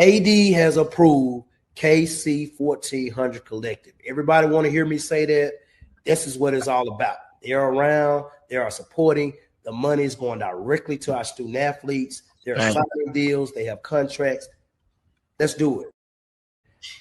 AD has approved KC-1400 collective. Everybody want to hear me say that? This is what it's all about. They're around. They are supporting. The money is going directly to our student athletes. They're signing deals. They have contracts. Let's do it.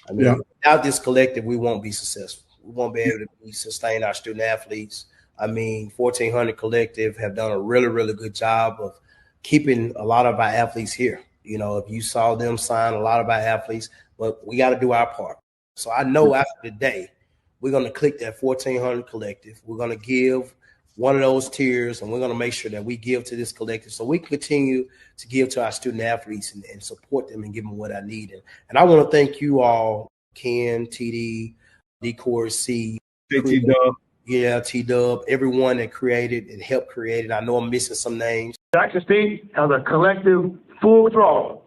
I mean, without this collective, we won't be successful. We won't be able to sustain our student athletes. I mean, 1400 Collective have done a really, really good job of keeping a lot of our athletes here. You know, if you saw them sign a lot of our athletes, but we got to do our part. So I know after today, we're going to click that 1400 Collective. We're going to give one of those tiers, and we're going to make sure that we give to this collective so we can continue to give to our student athletes and support them and give them what I need. And I want to thank you all, Ken, TD, D-Core, C, T-Dub. Yeah, T-Dub, everyone that created and helped create it. I know I'm missing some names. Jackson State has a collective full throttle.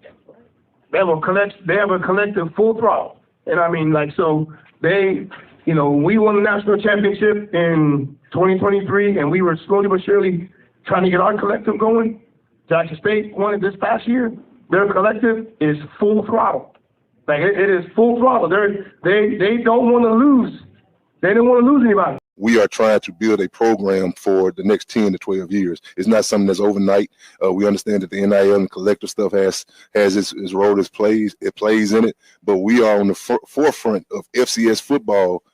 They have a collective full throttle. And I mean, like, so they, you know, we won the national championship in 2023, and we were slowly but surely trying to get our collective going. Jackson State won it this past year. Their collective is full throttle. Like, it is full throttle. They don't want to lose. They don't want to lose anybody. We are trying to build a program for the next 10 to 12 years. It's not something that's overnight. We understand that the NIL and collective stuff has its role, it plays in it, but we are on the forefront of FCS football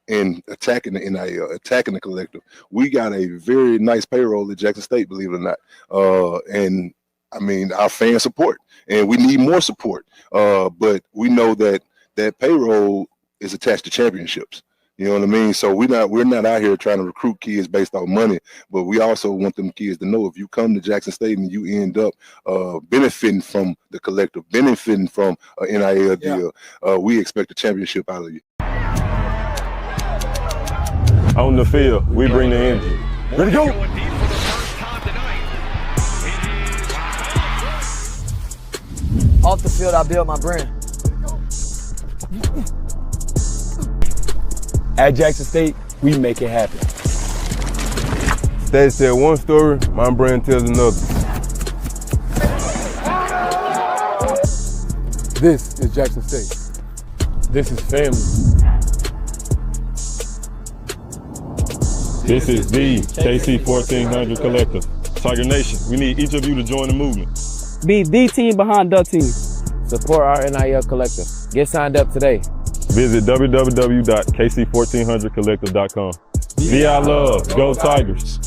and attacking the NIL, attacking the collective. We got a very nice payroll at Jackson State, believe it or not. And I mean, our fan support, and we need more support. But we know that payroll is attached to championships. You know what I mean? So we're not out here trying to recruit kids based on money, but we also want them kids to know if you come to Jackson State and you end up benefiting from the collective, benefiting from an NIL deal, we expect a championship out of you. On the field, we bring the energy. Ready to go! Off the field, I build my brand. At Jackson State, we make it happen. They tell one story, my brand tells another. This is Jackson State. This is family. This is the KC-1400 Collective. Tiger Nation, we need each of you to join the movement. Be the team behind the team. Support our NIL Collective. Get signed up today. Visit www.KC1400collective.com. VI Love, Go Tigers.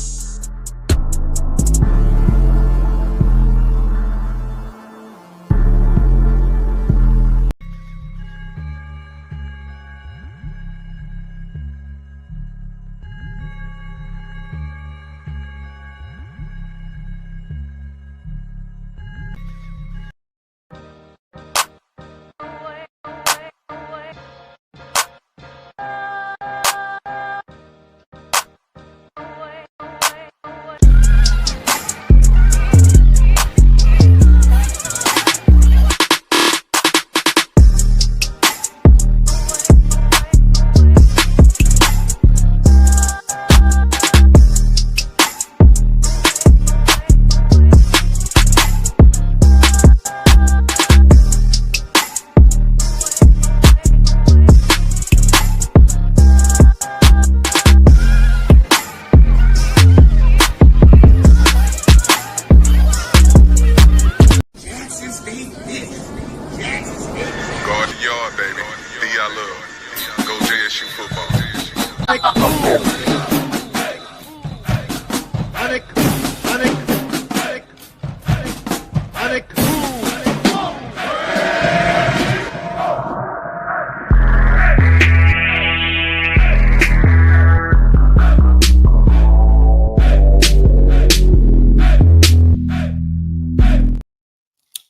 Go JSU football.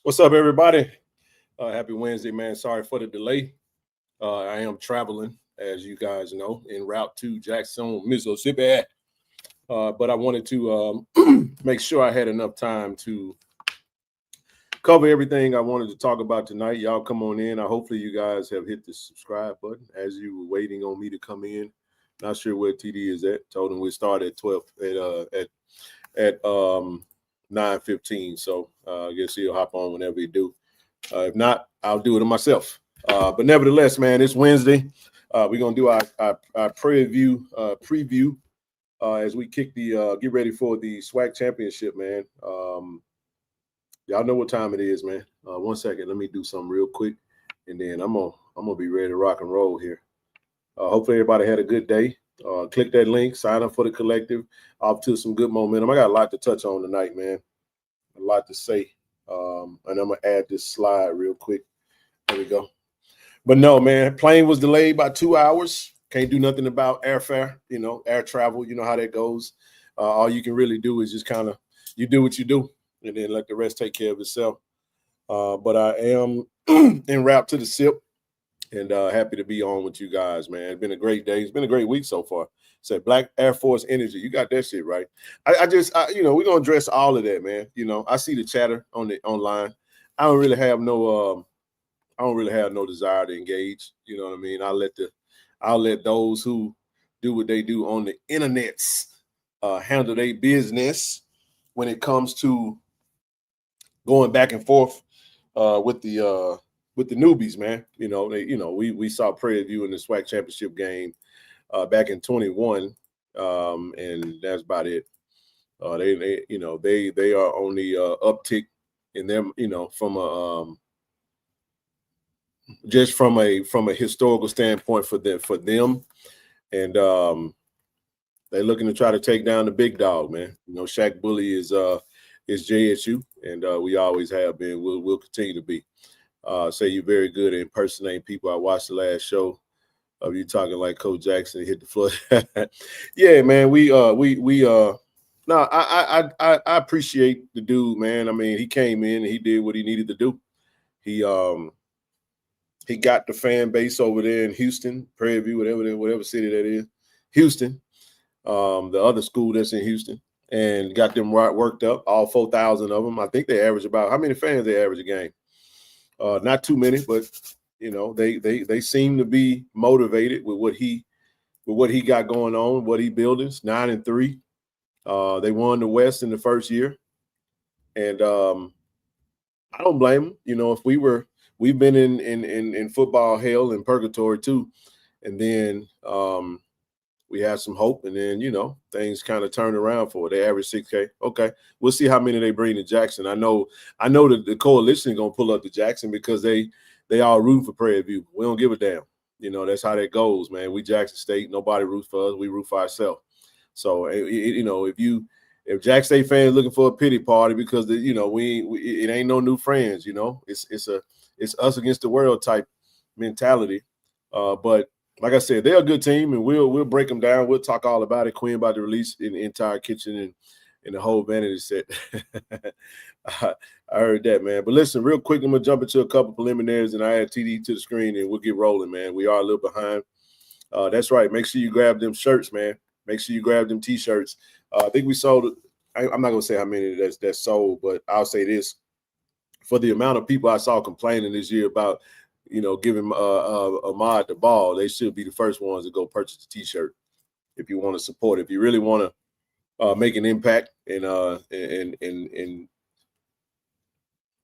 What's up, everybody? Happy Wednesday, man. Sorry for the delay. I am traveling, as you guys know, en route to Jackson, Mississippi. But I wanted to make sure I had enough time to cover everything I wanted to talk about tonight. Y'all come on in. Hopefully you guys have hit the subscribe button as you were waiting on me to come in. Not sure where TD is at. Told him we start at 12 at 9:15. So I guess he'll hop on whenever he do. If not, I'll do it myself. But nevertheless, man, it's Wednesday. We're gonna do our Prairie View preview as we kick the get ready for the SWAC championship, man. Y'all know what time it is, man. 1 second, let me do something real quick, and then I'm gonna be ready to rock and roll here. Hopefully everybody had a good day. Click that link, sign up for the collective. Off to some good momentum. I got a lot to touch on tonight, man. A lot to say. And I'm gonna add this slide real quick. There we go. But no, man, plane was delayed by 2 hours. Can't do nothing about airfare, air travel. You know how that goes. All you can really do is just kind of you do what you do, and then let the rest take care of itself. But I am en route to the SIP, and happy to be on with you guys, man. It's been a great day. It's been a great week so far. Said Black Air Force Energy. You got that shit right. I we're gonna address all of that, man. I see the chatter online. I don't really have no desire to engage. You know what I mean? I'll let those who do what they do on the internets handle their business when it comes to going back and forth with the newbies, man. We saw Prairie View in the SWAC championship game back in 21, and that's about it. They are on the uptick in them, from a historical standpoint for them, and they're looking to try to take down the big dog, man. Shaq Bully is JSU, and we always have been. We'll continue to be. Say you're very good at impersonating people. I watched the last show of you talking like Coach Jackson hit the floor. Yeah, man. I appreciate the dude, man. I mean, he came in and he did what he needed to do. He got the fan base over there in Houston, Prairie View, whatever city that is, Houston, the other school that's in Houston, and got them worked up, all 4,000 of them. I think they average about, how many fans they average a game? Not too many, but they seem to be motivated with what he got going on, what he building. 9-3. They won the West in the first year, and I don't blame them. If we've been in football hell and purgatory too, and then we had some hope, and then things kind of turned around for it. They average 6K. Okay, we'll see how many they bring to Jackson. I know that the coalition is gonna pull up to Jackson because they all root for Prairie View. We don't give a damn. That's how that goes, man. We Jackson State. Nobody roots for us. We root for ourselves. So if Jackson State fans looking for a pity party because it ain't no new friends. It's us against the world type mentality. But like I said, they're a good team, and we'll break them down. We'll talk all about it. Quinn about to release in the entire kitchen and the whole vanity set. I heard that, man. But listen, real quick, I'm gonna jump into a couple preliminaries, and I add TD to the screen, and we'll get rolling, man. We are a little behind. That's right. Make sure you grab them shirts, man. Make sure you grab them T-shirts. I think we sold. I'm not gonna say how many that's sold, but I'll say this: for the amount of people I saw complaining this year about, giving Ahmad the ball, they should be the first ones to go purchase the T-shirt if you want to support. If you really want to make an impact and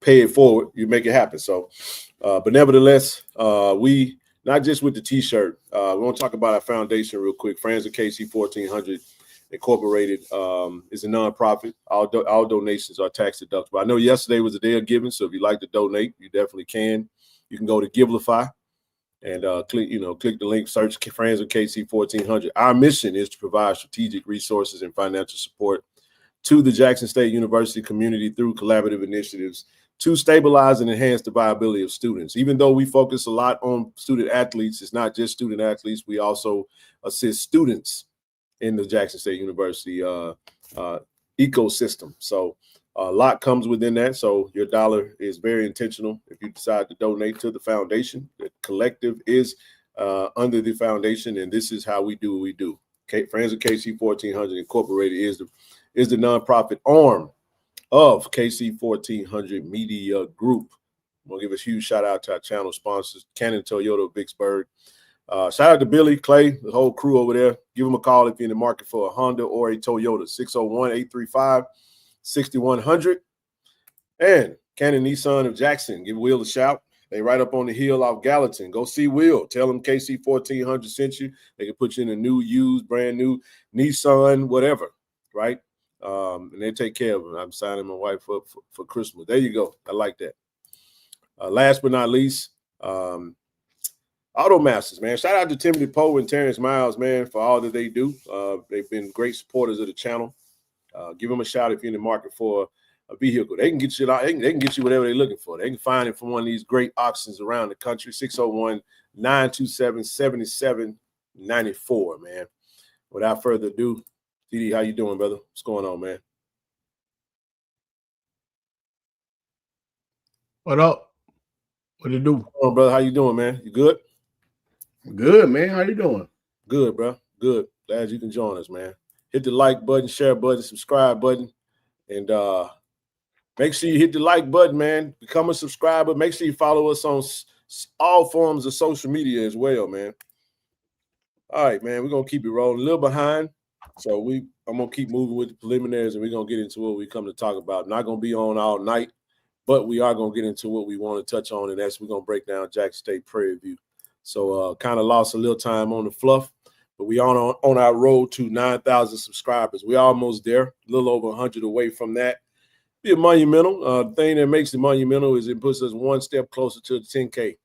pay it forward, you make it happen. So, but nevertheless, we not just with the T-shirt. We want to talk about our foundation real quick. Friends of KC-1400 Incorporated is a nonprofit. All donations are tax deductible. I know yesterday was the day of giving, so if you'd like to donate, you definitely can. You can go to Givelify and click the link, search Friends of KC-1400. Our mission is to provide strategic resources and financial support to the Jackson State University community through collaborative initiatives to stabilize and enhance the viability of students. Even though we focus a lot on student athletes, it's not just student athletes. We also assist students in the Jackson State University ecosystem. So a lot comes within that. So your dollar is very intentional if you decide to donate to the foundation. The collective is under the foundation, and this is how we do what we do. Friends of KC-1400 Incorporated is the nonprofit arm of KC-1400 Media Group. I'm going to give a huge shout out to our channel sponsors, Cannon Toyota of Vicksburg. Shout out to Billy, Clay, the whole crew over there. Give them a call if you're in the market for a Honda or a Toyota, 601-835-6100. And Cannon Nissan of Jackson, give Will a shout. They right up on the hill off Gallatin. Go see Will. Tell them KC-1400 sent you. They can put you in a new, used, brand new Nissan, whatever, right? And they take care of them. I'm signing my wife up for Christmas. There you go. I like that. Last but not least, Auto Masters, man. Shout out to Timothy Poe and Terrence Miles, man, for all that they do. They've been great supporters of the channel. Give them a shout if you're in the market for a vehicle. They can get you they can get you whatever they're looking for. They can find it from one of these great auctions around the country. 601-927-7794, man. Without further ado, TD, how you doing, brother? What's going on, man? What up? What you do? Oh, brother, how you doing, man? You good? Good, man. How you doing? Good, bro. Good. Glad you can join us, man. Hit the like button, share button, subscribe button, and make sure you hit the like button, man. Become a subscriber. Make sure you follow us on all forms of social media as well, man. All right, man. We're gonna keep it rolling. A little behind, so I'm gonna keep moving with the preliminaries, and we're gonna get into what we come to talk about. Not gonna be on all night, but we are gonna get into what we want to touch on, and that's we're gonna break down Jackson State Prairie View. So kind of lost a little time on the fluff, but we on our road to 9,000 subscribers. We're almost there, a little over 100 away from that. Be a monumental. The thing that makes it monumental is it puts us one step closer to the 10K.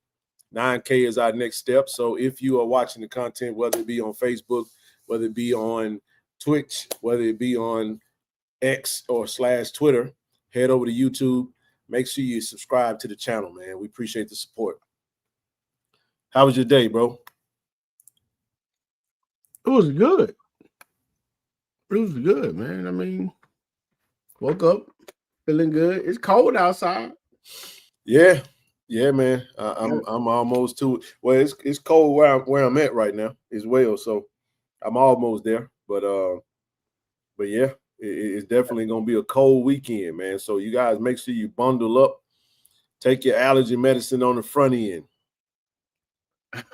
9K is our next step. So if you are watching the content, whether it be on Facebook, whether it be on Twitch, whether it be on X or /Twitter, head over to YouTube. Make sure you subscribe to the channel, man. We appreciate the support. How was your day, bro? It was good. It was good, man. I mean, woke up feeling good. It's cold outside. Yeah, man. I'm almost to it. Well, it's cold where I'm at right now as well, so I'm almost there. But yeah, it's definitely gonna be a cold weekend, man. So you guys make sure you bundle up. Take your allergy medicine on the front end.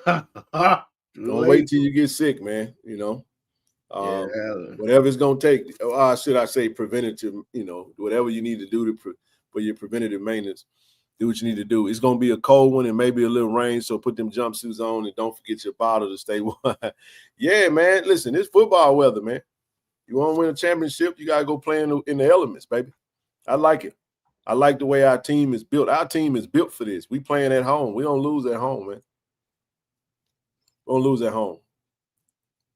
Don't wait till you get sick, man. You know, whatever it's gonna take. Should I say preventative? You know, whatever you need to do for your preventative maintenance. Do what you need to do. It's gonna be a cold one and maybe a little rain, so put them jumpsuits on and don't forget your bottle to stay warm. Yeah, man. Listen, it's football weather, man. You want to win a championship, you gotta go play in the elements, baby. I like it. I like the way our team is built. Our team is built for this. We playing at home. We don't lose at home, man. Don't lose at home.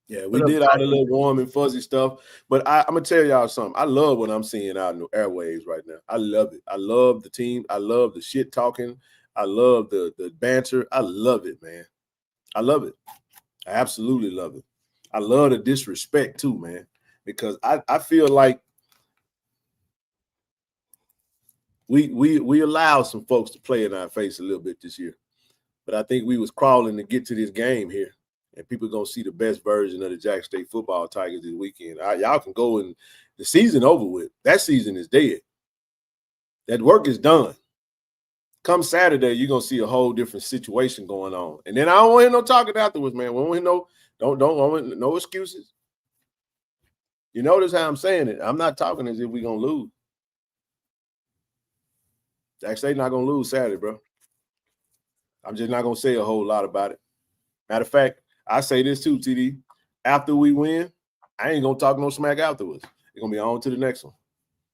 Yeah, we did all the little warm and fuzzy stuff, but I'm gonna tell y'all something. I love what I'm seeing out in the airwaves right now. I love it. I love the team. I love the shit talking. I love the banter. I love it, man. I love it. I absolutely love it. I love the disrespect too, man, because I feel like we allowed some folks to play in our face a little bit this year. But I think we was crawling to get to this game here, and people gonna see the best version of the Jackson State football Tigers this weekend. Y'all can go and the season over with. That season is dead. That work is done. Come Saturday, you're gonna see a whole different situation going on. And then I don't want to hear no talking afterwards, man. We don't want no excuses. You notice how I'm saying it. I'm not talking as if we're gonna lose. Jackson State not gonna lose Saturday, bro. I'm just not going to say a whole lot about it. Matter of fact, I say this too, TD. After we win, I ain't going to talk no smack afterwards. They're going to be on to the next one.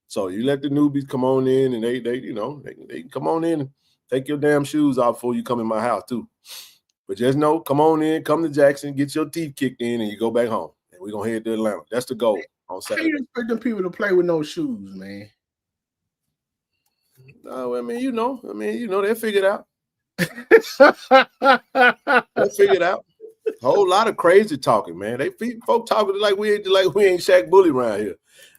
So you let the newbies come on in, and they can come on in and take your damn shoes off before you come in my house too. But just know, come on in, come to Jackson, get your teeth kicked in, and you go back home. And we're going to head to Atlanta. That's the goal on Saturday. How you expect them people to play with no shoes, man? I mean, they'll figure it out. Let's figure it out. Whole lot of crazy talking, man. Folk talking like we ain't Shaq Bully around here.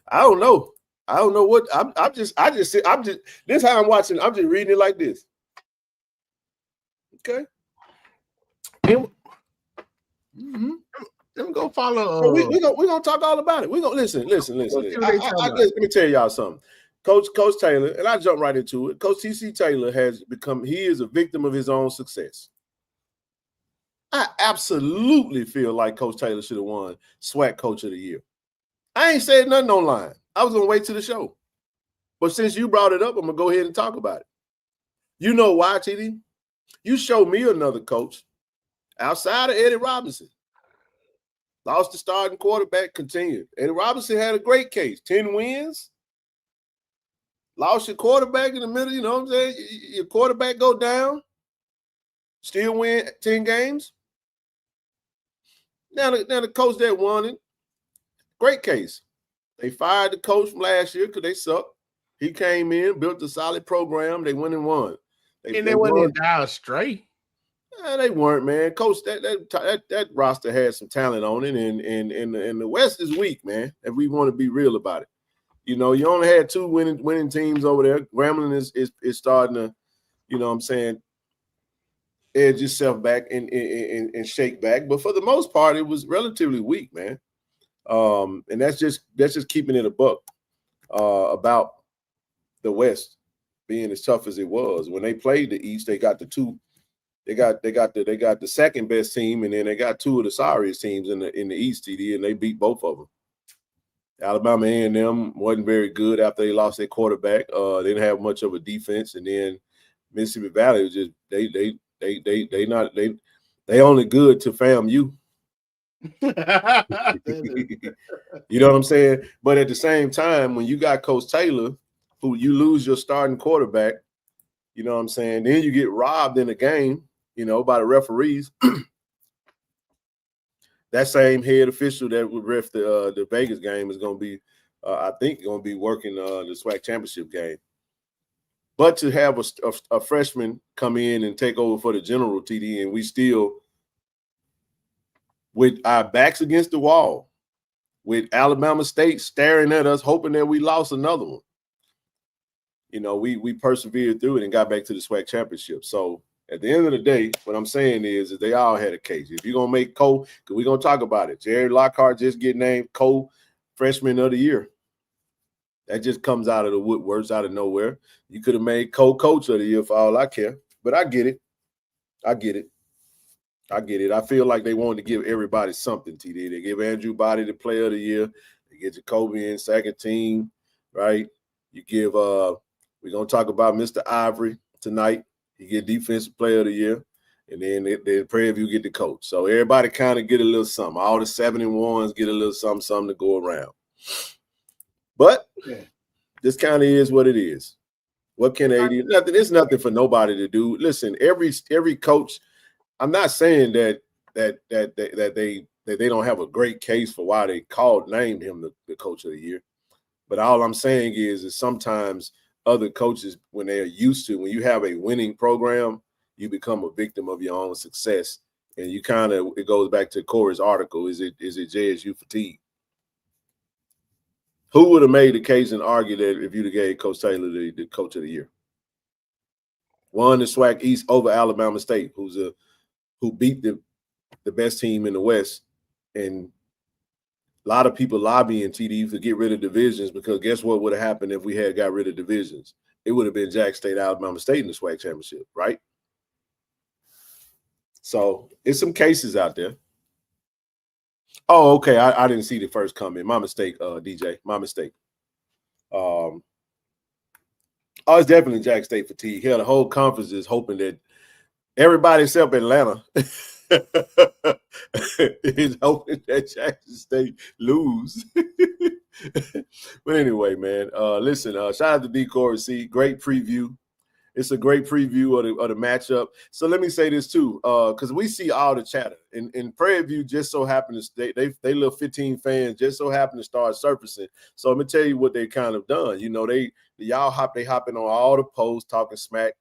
I don't know what this is how I'm watching. I'm just reading it like this. Okay. Let me go follow. So we're gonna talk all about it. We're gonna listen. Let me tell y'all something. Coach Taylor, and I jump right into it. Coach TC Taylor he is a victim of his own success. I absolutely feel like Coach Taylor should have won SWAC Coach of the Year. I ain't said nothing online. I was gonna wait to the show. But since you brought it up, I'm gonna go ahead and talk about it. You know why, TD? You show me another coach outside of Eddie Robinson. Lost the starting quarterback, continued. Eddie Robinson had a great case, 10 wins. Lost your quarterback in the middle, you know what I'm saying? Your quarterback go down, still win 10 games. Now the coach that won it, great case. They fired the coach from last year because they sucked. He came in, built a solid program. They went and won. They went down straight. They weren't, man. Coach, that roster had some talent on it, and the West is weak, man. If we want to be real about it, you know, you only had 2 winning teams over there. Grambling is starting to, you know what I'm saying, edge itself back and shake back. But for the most part, it was relatively weak, man. And that's just keeping it a buck about the West being as tough as it was. When they played the East, they got the second best team, and then they got 2 of the sorriest teams in the East, TD, and they beat both of them. Alabama A&M wasn't very good after they lost their quarterback. They didn't have much of a defense, and then Mississippi Valley was just they only good to FAMU. You know what I'm saying? But at the same time, when you got Coach Taylor, who you lose your starting quarterback, you know what I'm saying? Then you get robbed in a game, you know, by the referees. That same head official that would ref the Vegas game is going to be, I think, going to be working the SWAC championship game. But to have a freshman come in and take over for the general, TD, and we still, with our backs against the wall, with Alabama State staring at us, hoping that we lost another one. You know, we persevered through it and got back to the SWAC championship. So at the end of the day, what I'm saying is they all had a case. If you're going to make Cole, because we're going to talk about it, Jared Lockhart just get named Cole Freshman of the Year. That just comes out of the woodworks, out of nowhere. You could have made Cole Coach of the Year for all I care. But I get it. I feel like they wanted to give everybody something, TD. They give Andrew Body the Player of the Year. They get Jacoby in second team, right? You give we're going to talk about Mr. Ivory tonight. He get Defensive Player of the Year. And then Prairie View get the coach. So everybody kind of get a little something. All the 7-1s get a little something to go around. But this kind of is what it is. What can they do? Nothing. It's nothing for nobody to do. Listen, every coach, I'm not saying that they don't have a great case for why they named him the coach of the year. But all I'm saying is sometimes other coaches, when you have a winning program, you become a victim of your own success. And it goes back to Corey's article. Is it JSU fatigue? Who would have made the case and argued that if you'd have gave Coach Taylor the coach of the year? Won the SWAC East over Alabama State, who beat the best team in the West. And a lot of people lobbying TD to get rid of divisions, because guess what would have happened if we had got rid of divisions? It would have been Jack State, Alabama State in the SWAC championship, right? So it's some cases out there. Oh, okay. I didn't see the first comment. My mistake, DJ. My mistake. It's definitely Jack State fatigue. Hell, the whole conference is hoping that everybody except Atlanta is hoping that Jackson State lose. But anyway, man, listen, shout out to D. Corey C. Great preview. It's a great preview of the matchup. So let me say this too, because we see all the chatter. In Prairie View just so happen to they little 15 fans just so happen to start surfacing. So let me tell you what they kind of done. You know, they hopping on all the posts talking smack.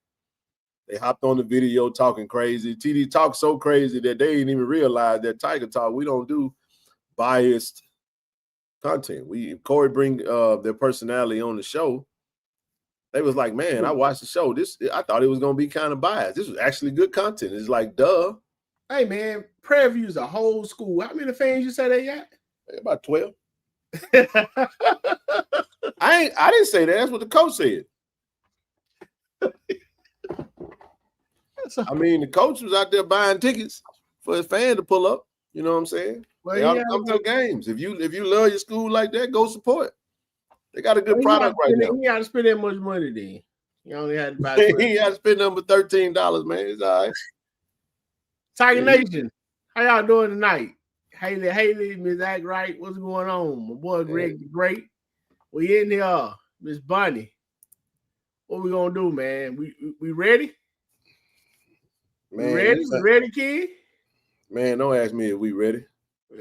They hopped on the video talking crazy. TD talked so crazy that they didn't even realize that Tiger Talk, we don't do biased content. Corey bring their personality on the show. They was like, man, I watched the show. I thought it was going to be kind of biased. This was actually good content. It's like, duh. Hey, man, Prairie View is a whole school. How many fans you say they got? About 12. I didn't say that. That's what the coach said. I mean, the coach was out there buying tickets for his fan to pull up. You know what I'm saying? Well, they ought to come to the games. If you love your school like that, go support. They got a good product right now. You got to spend that much money then. You only had about He had to spend number $13, man. It's all right. Tiger Nation, how y'all doing tonight? Haley, Miss Act Right, what's going on? My boy Greg the Great. We in here, Miss Bunny. What we gonna do, man? We ready? Man, we ready? We ready, kid? Man, don't ask me if we ready.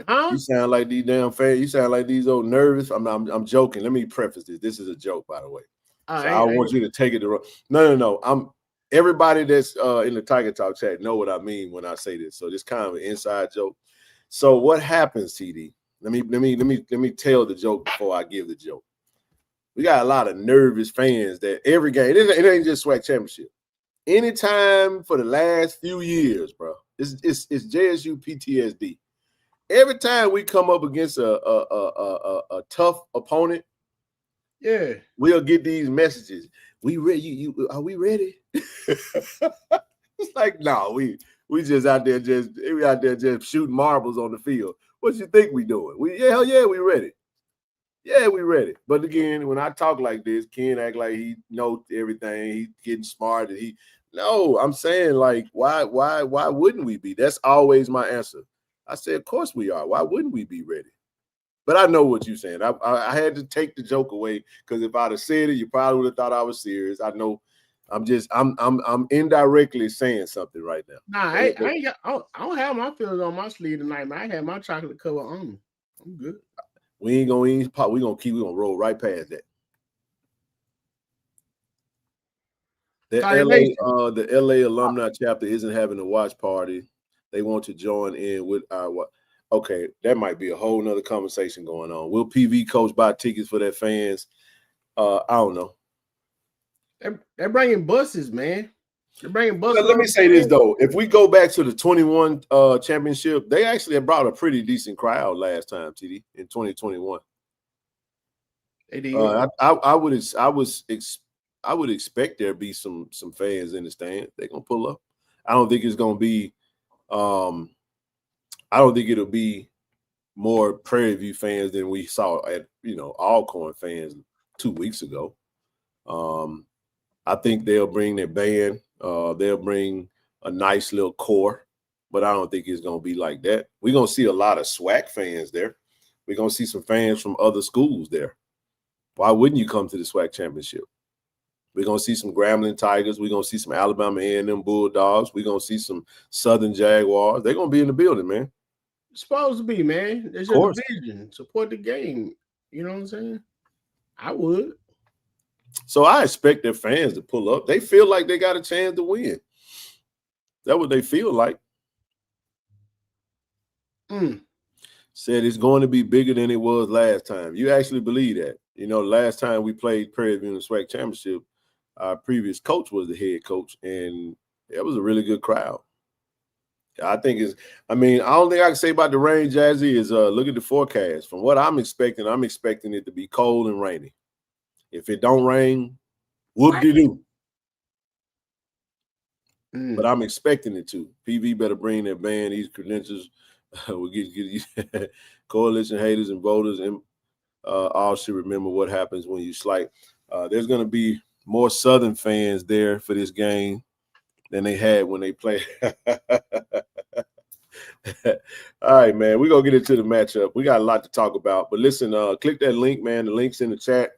Huh? You sound like these damn fans. You sound like these old nervous. I'm joking. Let me preface this. This is a joke, by the way. So I don't want you to take it the wrong. No. Everybody that's in the Tiger Talk chat know what I mean when I say this. So this kind of an inside joke. So what happens, TD? Let me tell the joke before I give the joke. We got a lot of nervous fans that every game, it ain't just SWAC championship. Anytime for the last few years, bro, it's JSU PTSD. Every time we come up against a tough opponent, yeah, we'll get these messages. We ready? Are we ready? It's like, no, we just out there just shooting marbles on the field. What you think we doing? Hell yeah, we ready. Yeah, we ready. But again, when I talk like this, Ken act like he knows everything. He's getting smart. No, I'm saying, like, why wouldn't we be? That's always my answer. I said, of course we are. Why wouldn't we be ready? But I know what you're saying. I had to take the joke away because if I'd have said it, you probably would have thought I was serious. I know. I'm indirectly saying something right now. Nah, I don't have my feelings on my sleeve tonight, man. I had my chocolate cover on. I'm good. We ain't gonna eat pop. We're gonna roll right past that. The LA alumni chapter isn't having a watch party. They want to join in with our what? Okay, that might be a whole nother conversation going on. Will PV coach buy tickets for their fans? I don't know. They're bringing buses, man. They're bringing buses. Let me say this though: if we go back to the 21 championship, they actually brought a pretty decent crowd last time, TD, in 2021. They did. I would expect there to be some fans in the stand. They're gonna pull up. I don't think it's gonna be. I don't think it'll be more Prairie View fans than we saw at Alcorn fans 2 weeks ago. I think they'll bring their band. They'll bring a nice little core, but I don't think it's gonna be like that. We're gonna see a lot of SWAC fans there. We're gonna see some fans from other schools there. Why wouldn't you come to the SWAC championship? We're going to see some Grambling Tigers. We're going to see some Alabama A&M Bulldogs. We're going to see some Southern Jaguars. They're going to be in the building, man. It's supposed to be, man. It's your division. Support the game. You know what I'm saying? I would. So I expect their fans to pull up. They feel like they got a chance to win. That's what they feel like. Said it's going to be bigger than it was last time. You actually believe that? Last time we played Prairie View in the SWAC championship, our previous coach was the head coach, and it was a really good crowd. I don't think I can say about the rain, Jazzy, is look at the forecast. From what I'm expecting it to be cold and rainy. If it don't rain, whoop-de-doo. But I'm expecting it to. PV better bring their band, these credentials. We'll get coalition haters and voters, and all should remember what happens when you slight. There's going to be more Southern fans there for this game than they had when they played. All right, man. We're going to get into the matchup. We got a lot to talk about. But listen, click that link, man. The link's in the chat.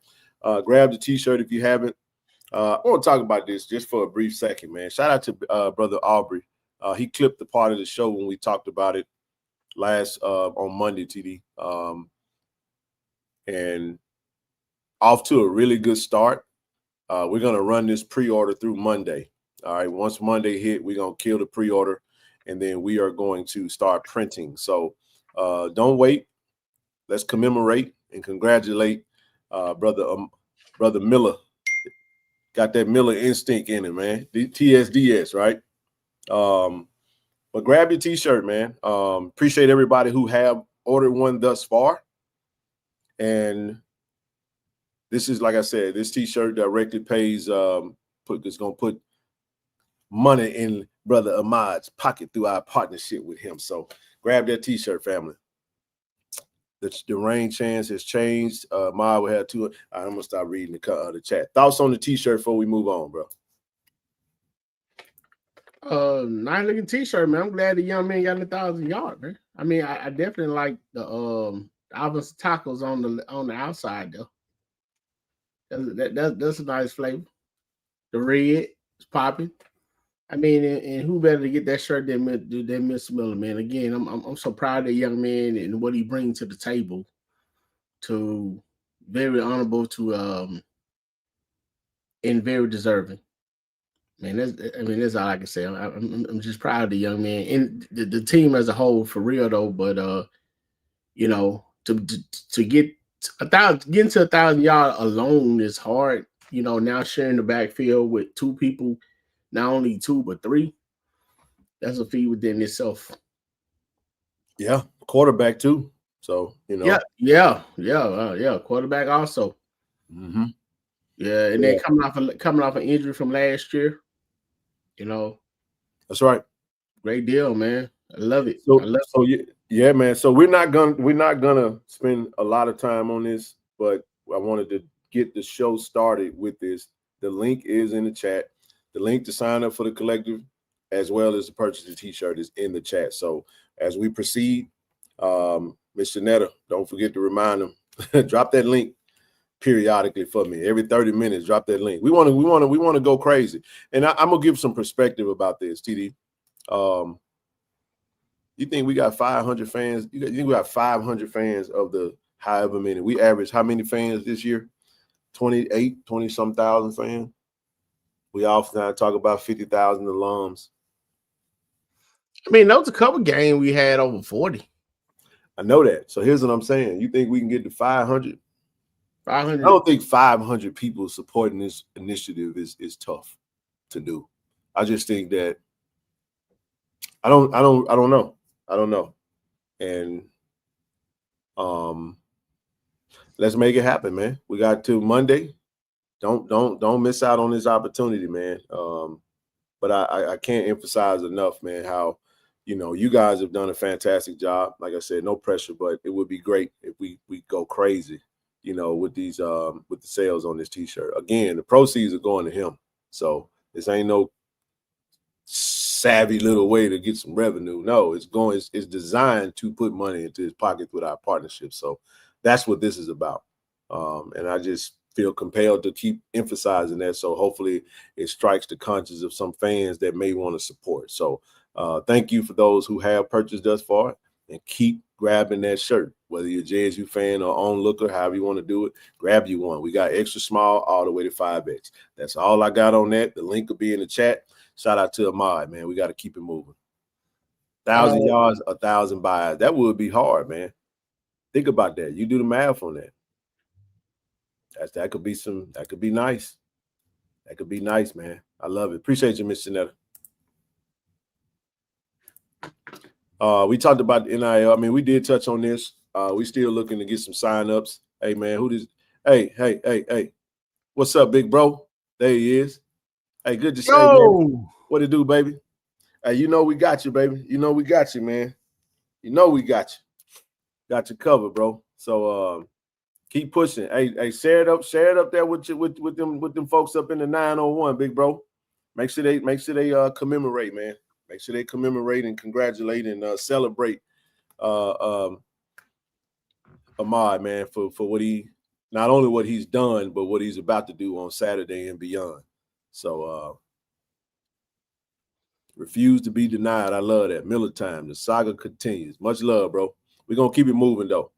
Grab the T-shirt if you haven't. I want to talk about this just for a brief second, man. Shout out to Brother Aubrey. He clipped the part of the show when we talked about it last on Monday, TD. And off to a really good start. We're going to run this pre-order through Monday. All right. Once Monday hit, we're going to kill the pre-order, and then we are going to start printing. So don't wait. Let's commemorate and congratulate Brother Miller. Got that Miller instinct in it, man. The TSDS, right? But grab your T-shirt, man. Appreciate everybody who have ordered one thus far. And this is, like I said, this T-shirt directly pays, it's going to put money in Brother Ahmad's pocket through our partnership with him. So grab that T-shirt, family. The rain chance has changed. Ma will have two. I'm gonna stop reading the chat. Thoughts on the T-shirt before we move on, bro? Nice looking T-shirt, man. I'm glad the young man got 1,000 yards, man. I mean, I definitely like the Alvin's tacos on the outside though. That's a nice flavor. The red is popping. I mean, and who better to get that shirt than Mr. Miller, man? Again, I'm so proud of the young man and what he brings to the table. To very honorable to and very deserving. Man, that's all I can say. I'm just proud of the young man and the team as a whole for real though. But you know, to get getting to 1,000 yards alone is hard. You know, now sharing the backfield with two people. Not only two, but three. That's a feat within itself. Yeah, quarterback too. So you know. Yeah. Quarterback also. Mm-hmm. Yeah, and then coming off an injury from last year. You know. That's right. Great deal, man. I love it. Yeah, man. So we're not gonna spend a lot of time on this, but I wanted to get the show started with this. The link is in the chat. The link to sign up for the collective, as well as to purchase the T-shirt, is in the chat. So as we proceed, Mr. Netta, don't forget to remind them, drop that link periodically for me. Every 30 minutes, drop that link. We want to go crazy. And I'm gonna give some perspective about this, TD. You think we got 500 fans? You think we got 500 fans of the however many? We average how many fans this year? 20-some thousand fans. We often talk about 50,000 alums. I mean, there was a couple games we had over 40. I know that. So here's what I'm saying. You think we can get to 500? 500. I don't think 500 people supporting this initiative is tough to do. I just think that I don't know. And let's make it happen, man. We got to Monday. Don't miss out on this opportunity, man. But I can't emphasize enough, man, how, you know, you guys have done a fantastic job. Like I said, no pressure, but it would be great if we go crazy, you know, with these with the sales on this T-shirt. Again, the proceeds are going to him. So this ain't no savvy little way to get some revenue. No, it's designed to put money into his pocket with our partnership. So that's what this is about. And I just feel compelled to keep emphasizing that. So hopefully it strikes the conscience of some fans that may want to support. So thank you for those who have purchased thus far, and keep grabbing that shirt, whether you're a JSU fan or onlooker, however you want to do it, grab you one. We got extra small all the way to 5X. That's all I got on that. The link will be in the chat. Shout out to Ahmad, man. We got to keep it moving. 1,000 yards, 1,000 buys. That would be hard, man. Think about that. You do the math on that. That could be nice. That could be nice, man. I love it. Appreciate you, Mr. Netta. We talked about the NIL. I mean, we did touch on this. We still looking to get some signups. Hey, man, hey. What's up, big bro? There he is. Hey, good to see you, man. What it do, baby? Hey, you know we got you, baby. You know we got you, man. You know we got you. Got you covered, bro. So keep pushing. Hey, share it up there with them folks up in the 901, big bro. Make sure they commemorate, man. Make sure they commemorate and congratulate and celebrate Ahmad, man, for what he, not only what he's done, but what he's about to do on Saturday and beyond. So refuse to be denied. I love that. Miller time. The saga continues. Much love, bro. We're gonna keep it moving though.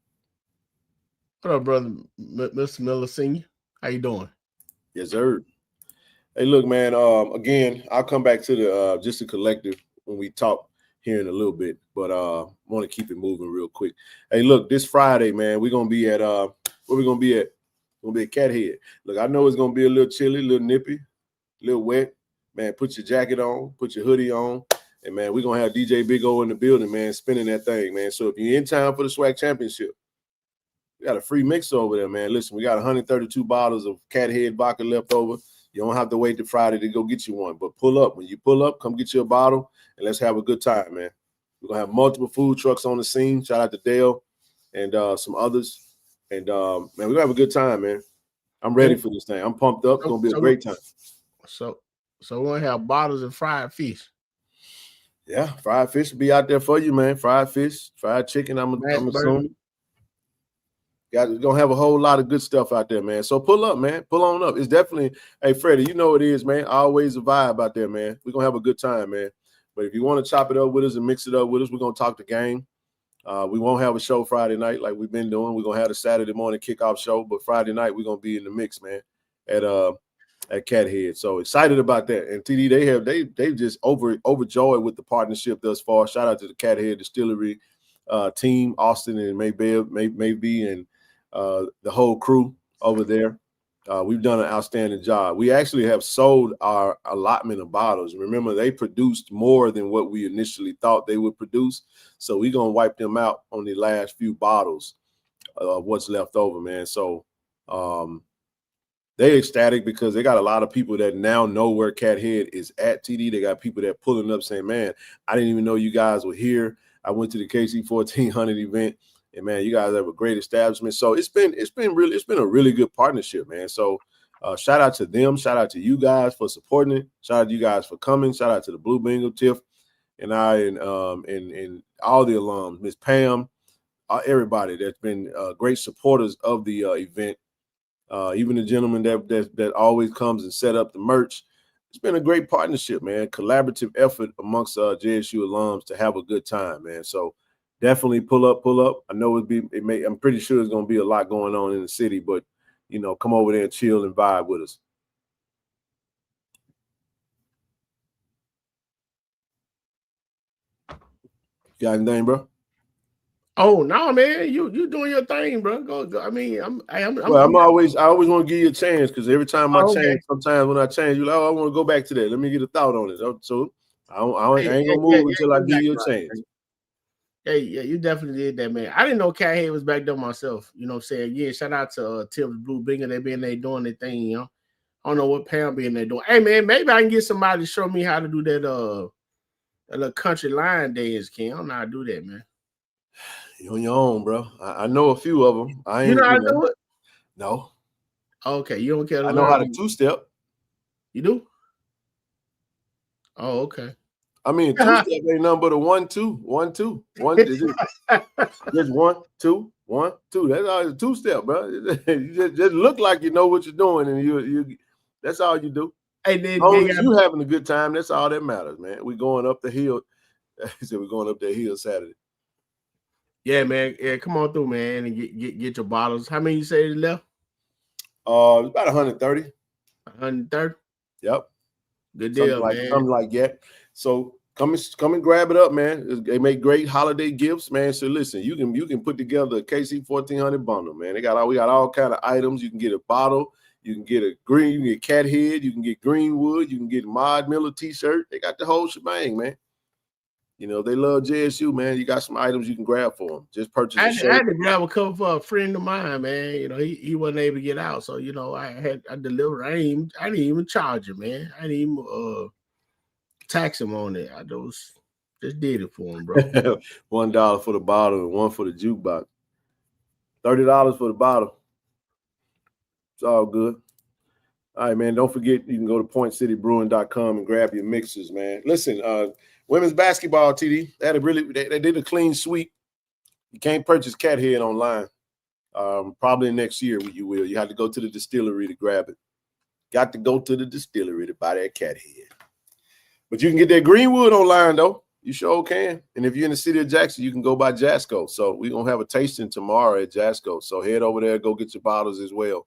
What up, brother? Mr. Miller Sr. How you doing? Yes, sir. Hey, look, man. Again, I'll come back to the just the collective when we talk here in a little bit, but want to keep it moving real quick. Hey, look, this Friday, man, we're gonna be at where we gonna be at? We're gonna be at Cat Head. Look, I know it's gonna be a little chilly, a little nippy, a little wet. Man, put your jacket on, put your hoodie on, and man, we're gonna have DJ Big O in the building, man, spinning that thing, man. So if you're in town for the SWAC championship, we got a free mix over there, man. Listen, we got 132 bottles of Cat Head vodka left over. You don't have to wait till Friday to go get you one, but pull up. When you pull up, come get you a bottle, and let's have a good time, man. We're going to have multiple food trucks on the scene. Shout out to Dale and some others. And man, we're gonna have a good time, man. I'm ready for this thing. I'm pumped up. It's gonna be a great time. So we're gonna have bottles and fried fish. Yeah, fried fish will be out there for you, man. Fried fish, fried chicken. I'm assuming. We're gonna have a whole lot of good stuff out there, man. So pull up, man. Pull on up. It's definitely, hey Freddie, you know it is, man. Always a vibe out there, man. We're gonna have a good time, man. But if you want to chop it up with us and mix it up with us, we're gonna talk the game. We won't have a show Friday night like we've been doing. We're gonna have a Saturday morning kickoff show, but Friday night we're gonna be in the mix, man, at Cathead. So excited about that. And TD, they've just overjoyed with the partnership thus far. Shout out to the Cathead Distillery team, Austin and Maybe and the whole crew over there. We've done an outstanding job. We actually have sold our allotment of bottles. Remember, they produced more than what we initially thought they would produce. So we're going to wipe them out on the last few bottles of what's left over, man. So they're ecstatic because they got a lot of people that now know where Cathead is at, TD. They got people that pulling up saying, man, I didn't even know you guys were here. I went to the KC-1400 event. And man, you guys have a great establishment. So it's been a really good partnership, man. So shout out to them, shout out to you guys for supporting it. Shout out to you guys for coming. Shout out to the Blue Bingo, Tiff, and all the alums, Miss Pam, everybody that's been great supporters of the event. Even the gentleman that always comes and set up the merch. It's been a great partnership, man. Collaborative effort amongst JSU alums to have a good time, man. So definitely pull up. I know I'm pretty sure there's gonna be a lot going on in the city, but you know, come over there and chill and vibe with us. Got anything, bro? Oh no, man, you doing your thing, bro. Go. I mean, I always want to give you a chance because every time I change, sometimes when I change, you're like, oh, I want to go back to that. Let me get a thought on it. So I ain't gonna move until I give you a chance. Yeah, you definitely did that, man. I didn't know Cathead was back there myself. You know what I'm saying? Yeah, shout out to Tim Blue Bingo. They been there doing their thing, you know. I don't know what Pam being there doing. Hey, man, maybe I can get somebody to show me how to do that little country line dance, King. I don't know how to do that, man. You're on your own, bro. I know a few of them. You know how to do it? No. Okay, you don't care to I know how to two-step. You do? Oh, okay. I mean, two-step ain't nothing but a 1-2, 1-2. Just 1, 2, 1, 2. That's all. It's two-step, bro. You just look like you know what you're doing, and you that's all you do. Hey, then you having a good time. That's all that matters, man. We're going up the hill. So we're going up that hill Saturday. Yeah, man. Yeah, come on through, man, and get your bottles. How many you say is left? About 130. 130. Yep. Good deal, man. Something like that. So come and grab it up, man. They make great holiday gifts, man. So listen, you can put together a KC-1400 bundle, man. We got all kind of items. You can get a bottle, you can get you can get Cathead, you can get Greenwood, you can get Ahmad Miller t-shirt. They got the whole shebang, man. You know, they love JSU, man. You got some items you can grab for them. Just purchase a shirt. I had to grab a couple for a friend of mine, man. You know, he wasn't able to get out. So, you know, I delivered. I didn't even charge him, man. I didn't even tax him on it. I just did it for him, bro. $1 for the bottle and $1 for the jukebox. $30 for the bottle. It's all good. All right, man. Don't forget, you can go to pointcitybrewing.com and grab your mixes, man. Listen, women's basketball, TD, they did a clean sweep. You can't purchase Cathead online. Probably next year you will. You have to go to the distillery to grab it. Got to go to the distillery to buy that Cathead. But you can get that Greenwood online, though. You sure can. And if you're in the city of Jackson, you can go by Jasco. So we're going to have a tasting tomorrow at Jasco. So head over there, go get your bottles as well.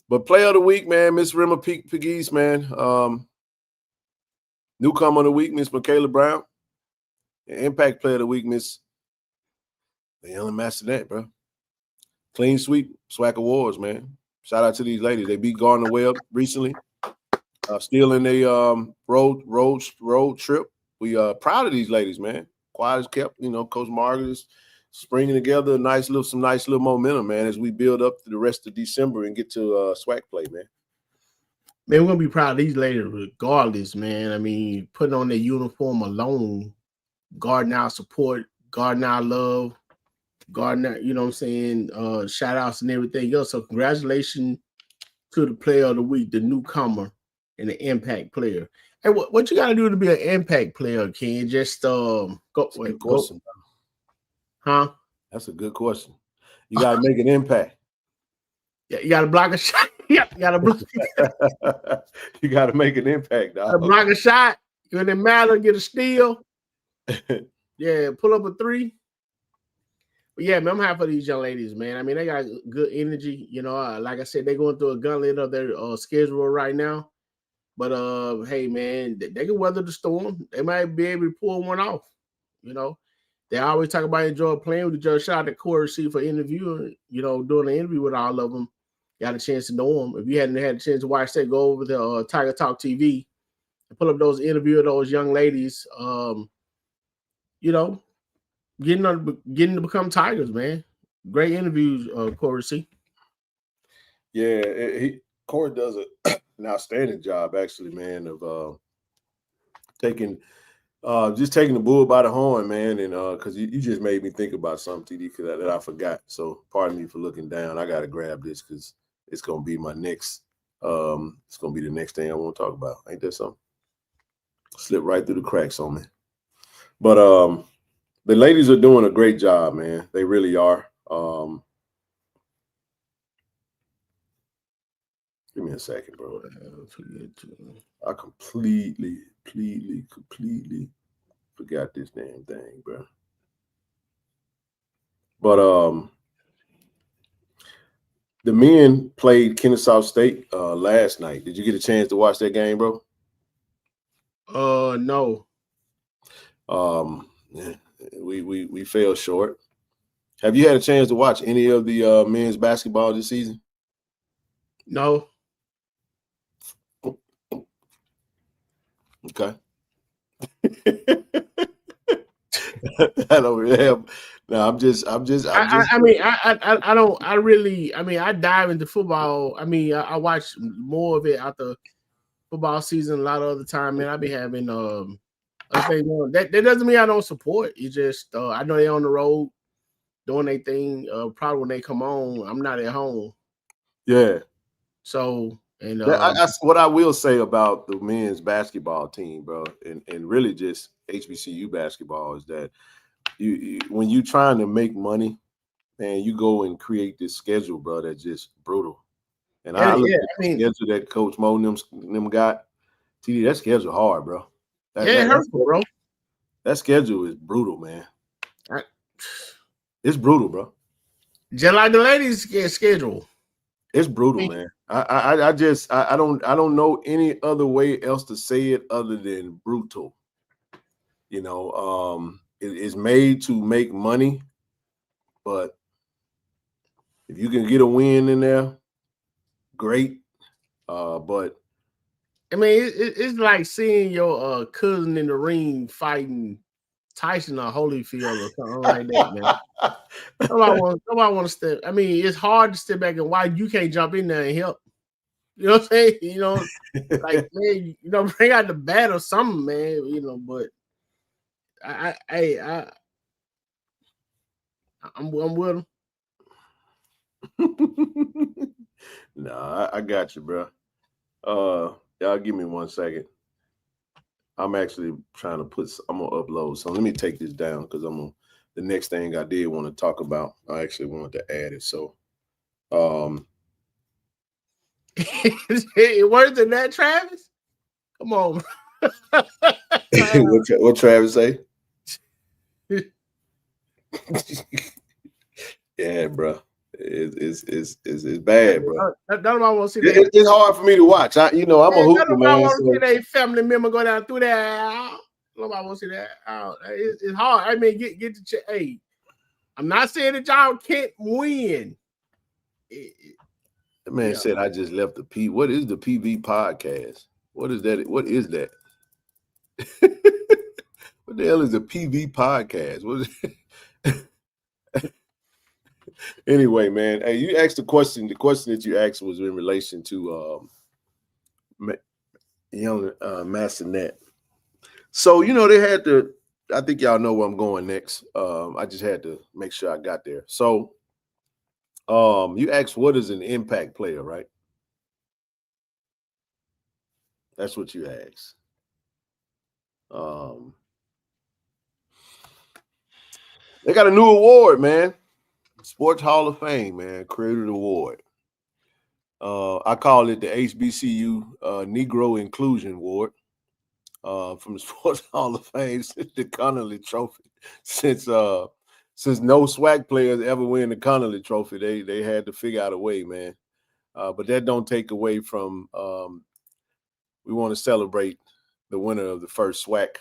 But player of the week, man, Miss Rima Pegues, man. Newcomer of the week, Miss Michaela Brown. And impact player of the week, Miss Ellen Massonet, bro. Clean sweep, SWAC Awards, man. Shout out to these ladies. They beat Gardner-Webb recently. Still in a road trip. We proud of these ladies, man. Quiet as kept. You know, Coach Margaret is springing together some nice little momentum, man, as we build up to the rest of December and get to SWAC play, man. Man, we're gonna be proud of these ladies regardless, man. I mean, putting on their uniform alone, guarding our support, Garden Our Love, Gardner, you know what I'm saying? Shout outs and everything else. So congratulations to the player of the week, the newcomer and the impact player. Hey, what you gotta do to be an impact player, Ken? Just go. Good question. Huh? That's a good question. You gotta make an impact. Yeah, you gotta block a shot. Yeah, you gotta block. You gotta make an impact, dog. Block a shot. It didn't matter. Get a steal. Yeah, pull up a 3. But yeah, man, I'm happy for these young ladies, man. I mean, they got good energy. You know, like I said, they're going through a gauntlet of their schedule right now. But hey, man, they can weather the storm. They might be able to pull one off. You know, they always talk about enjoying playing with the judge. Shout out to Corey C for interviewing. You know, doing an interview with all of them. Got a chance to know them. If you hadn't had a chance to watch that, go over to Tiger Talk TV and pull up those interview of those young ladies. You know, getting to become Tigers, man. Great interviews, Corey C. Yeah, Corey does an outstanding job, actually, man, of taking the bull by the horn, man, and because you just made me think about something, TD, that I forgot. So pardon me for looking down. I got to grab this because it's gonna be my next. It's gonna be the next thing I want to talk about. Ain't that something? Slip right through the cracks on me. But the ladies are doing a great job, man. They really are. Give me a second, bro. I completely forgot this damn thing, bro. But the men played Kennesaw State last night. Did you get a chance to watch that game, bro? No. Yeah, we fell short. Have you had a chance to watch any of the men's basketball this season? No. Okay. I don't really have. No, I'm just. I dive into football. I mean, I watch more of it after football season. A lot of other time, man. I be having that doesn't mean I don't support. It's just I know they're on the road doing their thing. Probably when they come on, I'm not at home. Yeah. So and what I will say about the men's basketball team, bro, and really just HBCU basketball is that you when you trying to make money, man, you go and create this schedule, bro, that's just brutal. And I look at the schedule that Coach Mo and them got. TD, that schedule hard, bro. It hurts, bro. That schedule is brutal, man. It's brutal, bro. Just like the ladies' schedule. It's brutal, man. I don't know any other way else to say it other than brutal. You know, it is made to make money, but if you can get a win in there, great. But I mean, it's like seeing your cousin in the ring fighting Tyson or Holyfield or something like that, man. Nobody want to step. I mean, it's hard to step back and why you can't jump in there and help. You know what I'm saying? You know, like, man, you know, bring out the bat or something, man. You know, but I'm with him. No, I got you, bro. Y'all give me 1 second. I'm actually trying to I'm gonna upload. So let me take this down because the next thing I did want to talk about. I actually wanted to add it. So worse than that, Travis? Come on. What Travis say? Yeah, bro. It's bad, bro. Nobody want to see that. It's hard for me to watch. I'm a hooper, man. Nobody want to see that family member go down through that. Nobody want to see that. It's hard. I mean, get the hey. I'm not saying that y'all can't win. The man said I just left the P. What is the PV podcast? What is that? What is that? What the hell is the PV podcast? What is it? Anyway, man, hey, you asked the question. The question that you asked was in relation to young Massonet. So, you know, they had I think y'all know where I'm going next. I just had to make sure I got there. So, you asked what is an impact player, right? That's what you asked. They got a new award, man. Sports Hall of Fame, man. Created award. I call it the HBCU Negro Inclusion Award from the Sports Hall of Fame, the Connolly Trophy. Since no SWAC players ever win the Connolly Trophy, they had to figure out a way, man. But that don't take away from we want to celebrate the winner of the first SWAC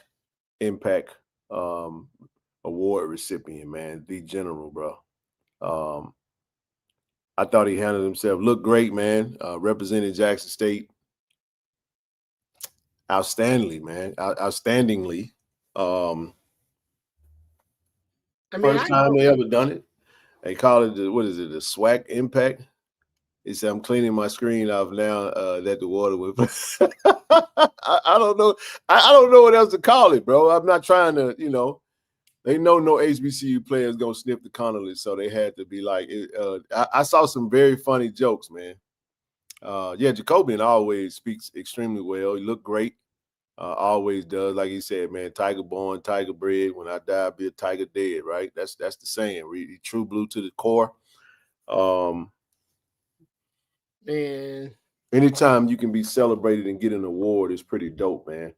Impact Award recipient, man, the General, bro. I thought he handled himself. Looked great, man. Represented Jackson State outstandingly, man. Outstandingly. First time they ever done it. They call it the SWAC Impact. He said, "I'm cleaning my screen off now that the water went." I don't know. I don't know what else to call it, bro. I'm not trying to, they know no HBCU players gonna sniff the Connolly, so they had to be like. I saw some very funny jokes, man. Jacobian always speaks extremely well. He looked great. Always does. Like he said, man, tiger born, tiger bred. When I die, I'll be a tiger dead, right? That's the saying. Really true blue to the core. Man, anytime you can be celebrated and get an award is pretty dope, man.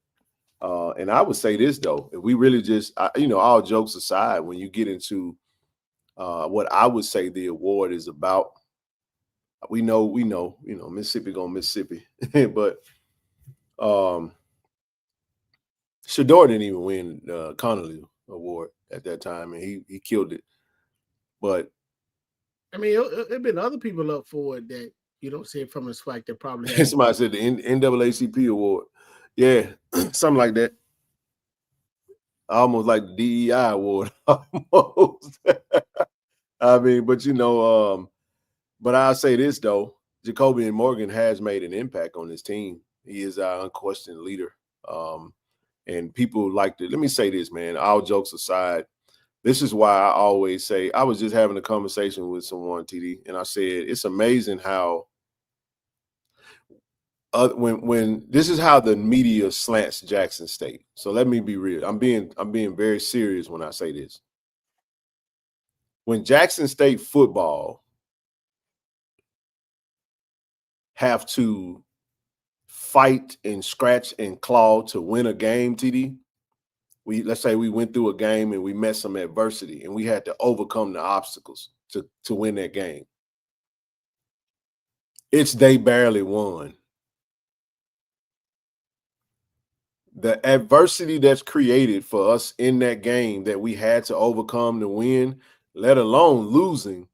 And I would say this though, if we really just, all jokes aside, when you get into what I would say the award is about, we know, Mississippi going Mississippi, but Shador didn't even win the Connolly Award at that time, and he killed it. But I mean, it been other people up for it that you don't see it from a SWAC that probably has. Somebody said the NAACP award. Yeah, something like that. Almost like the DEI award. Almost. I mean, but but I'll say this though, Jacobian Morgan has made an impact on this team. He is our unquestioned leader. And people like to, let me say this, man, all jokes aside, this is why I always say, I was just having a conversation with someone, TD, and I said, it's amazing how when this is how the media slants Jackson State. So let me be real. I'm being very serious when I say this. When Jackson State football have to fight and scratch and claw to win a game, TD, let's say we went through a game and we met some adversity and we had to overcome the obstacles to win that game. They barely won. The adversity that's created for us in that game that we had to overcome to win, let alone losing,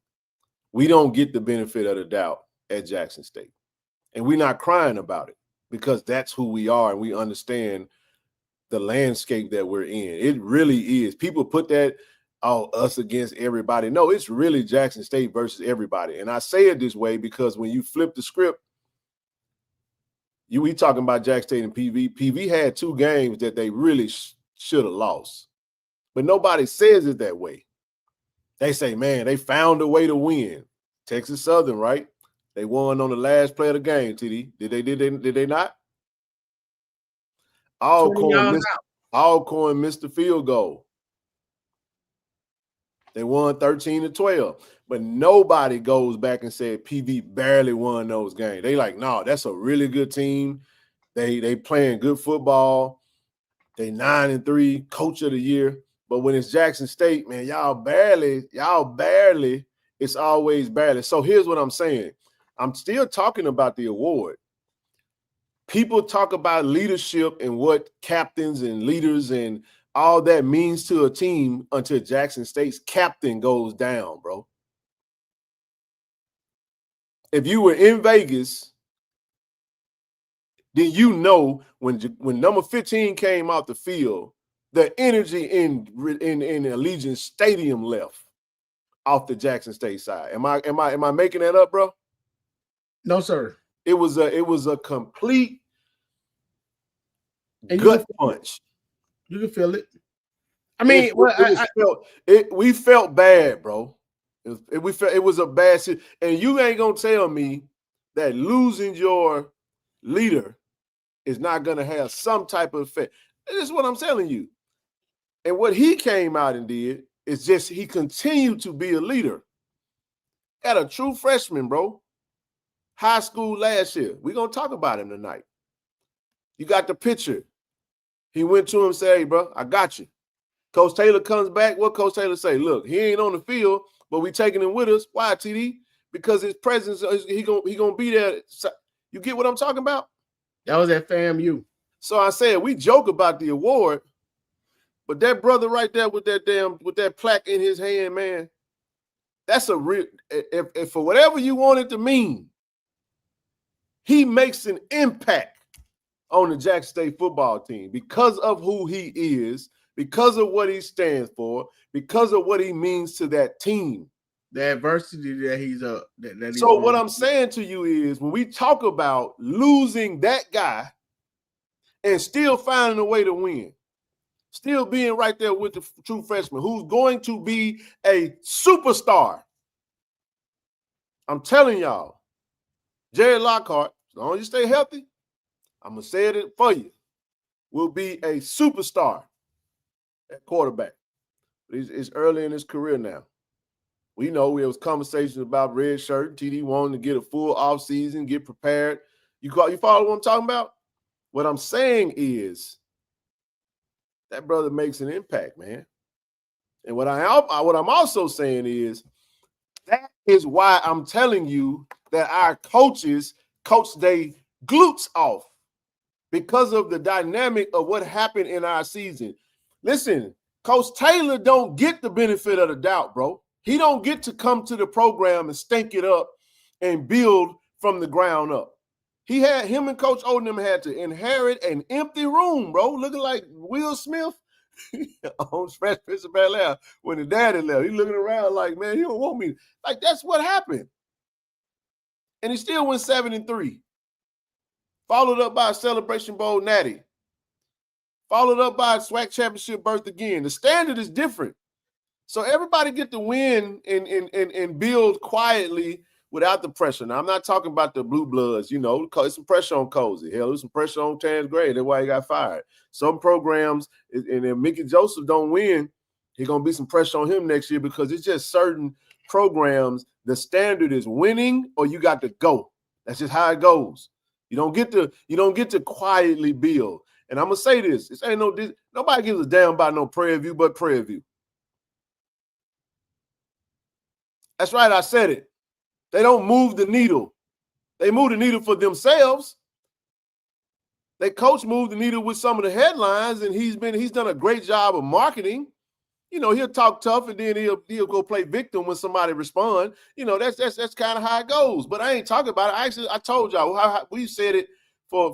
we don't get the benefit of the doubt at Jackson State. And we're not crying about it because that's who we are and we understand the landscape that we're in. It really is. People put that, us against everybody. No, it's really Jackson State versus everybody. And I say it this way because when you flip the script, we talking about Jackson State and PV. PV had two games that they really should have lost. But nobody says it that way. They say, man, they found a way to win. Texas Southern, right? They won on the last play of the game, TD. Did they not? Alcorn missed the field goal. They won 13-12. But nobody goes back and said PV barely won those games. They like, no, that's a really good team. They playing good football. They 9-3, coach of the year. But when it's Jackson State, man, y'all barely, it's always barely. So here's what I'm saying. I'm still talking about the award. People talk about leadership and what captains and leaders and all that means to a team until Jackson State's captain goes down, bro. If you were in Vegas, then when number 15 came out the field, the energy in Allegiant Stadium left off the Jackson State side. Am I making that up, bro? No, sir. It was a complete gut punch. You can feel it. I mean, we felt bad, bro. It was a bad situation. And you ain't gonna tell me that losing your leader is not gonna have some type of effect. This is what I'm telling you. And what he came out and did is just he continued to be a leader. Got a true freshman, bro. High school last year. We're gonna talk about him tonight. You got the picture. He went to him and said, "Hey, bro, I got you." Coach Taylor comes back. What Coach Taylor say? Look, he ain't on the field, but we taking him with us. Why, TD? Because his presence, he gonna be there. You get what I'm talking about? That was at FAMU. So I said we joke about the award, but that brother right there with that plaque in his hand, man, that's a real. If for whatever you want it to mean, he makes an impact on the Jackson State football team because of who he is, because of what he stands for, because of what he means to that team. The adversity that he's So what I'm saying to you is when we talk about losing that guy and still finding a way to win, still being right there with the true freshman who's going to be a superstar. I'm telling y'all, Jerry Lockhart, as long as you stay healthy, I'm going to say it for you, will be a superstar at quarterback. It's early in his career now. We know there was conversations about red shirt, TD wanting to get a full offseason, get prepared. You follow what I'm talking about? What I'm saying is that brother makes an impact, man. And what I'm also saying is that is why I'm telling you that our coaches coach their glutes off because of the dynamic of what happened in our season. Listen, Coach Taylor don't get the benefit of the doubt, bro. He don't get to come to the program and stink it up and build from the ground up. Him and Coach Oldham had to inherit an empty room, bro, looking like Will Smith on Fresh Prince of Bel-Air when the daddy left. He looking around like, man, he don't want me. Like, that's what happened. And he still went 7-3. Followed up by a Celebration Bowl natty. Followed up by a SWAC championship berth again. The standard is different. So everybody get to win and build quietly without the pressure. Now, I'm not talking about the blue bloods, there's some pressure on Cozy. Hell, there's some pressure on Terrence Gray. That's why he got fired. Some programs, and if Mickey Joseph don't win, he's going to be some pressure on him next year because it's just certain programs, the standard is winning or you got to go. That's just how it goes. You don't get to quietly build. And I'm going to say this. Nobody gives a damn about no Prairie View but Prairie View. That's right, I said it. They don't move the needle. They move the needle for themselves. Their coach moved the needle with some of the headlines, and he's done a great job of marketing. He'll talk tough, and then he'll go play victim when somebody respond. That's kind of how it goes. But I ain't talking about it. I told y'all how we said it for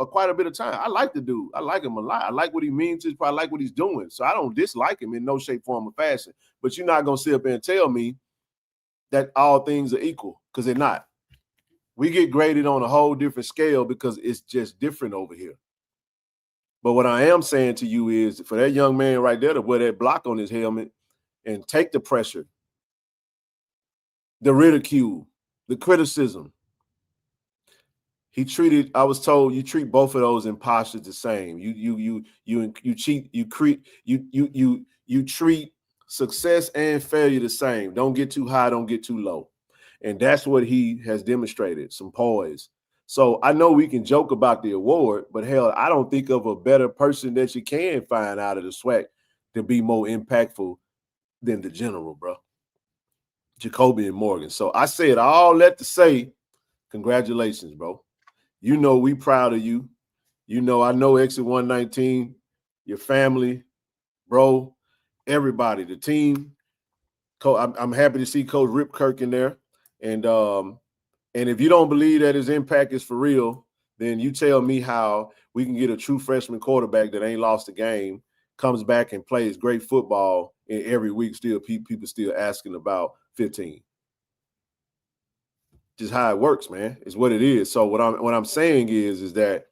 quite a bit of time. I like the dude. I like him a lot. I like what he means. I like what he's doing. So I don't dislike him in no shape, form, or fashion. But you're not gonna sit up there and tell me that all things are equal, because they're not. We get graded on a whole different scale because it's just different over here. But what I am saying to you is for that young man right there to wear that block on his helmet and take the pressure, the ridicule, the criticism. I was told you treat both of those imposters the same. You treat success and failure the same. Don't get too high, don't get too low. And that's what he has demonstrated, some poise. So I know we can joke about the award, but hell, I don't think of a better person that you can find out of the SWAC to be more impactful than the general, bro. Jacoby and Morgan. So I said all that to say, congratulations, bro. We proud of you. I know Exit 119, your family, bro. Everybody, the team. I'm happy to see Coach Rip Kirk in there. And if you don't believe that his impact is for real, then you tell me how we can get a true freshman quarterback that ain't lost a game, comes back and plays great football, and every week still people still asking about 15. Just how it works, man. It's what it is. So what I'm saying is that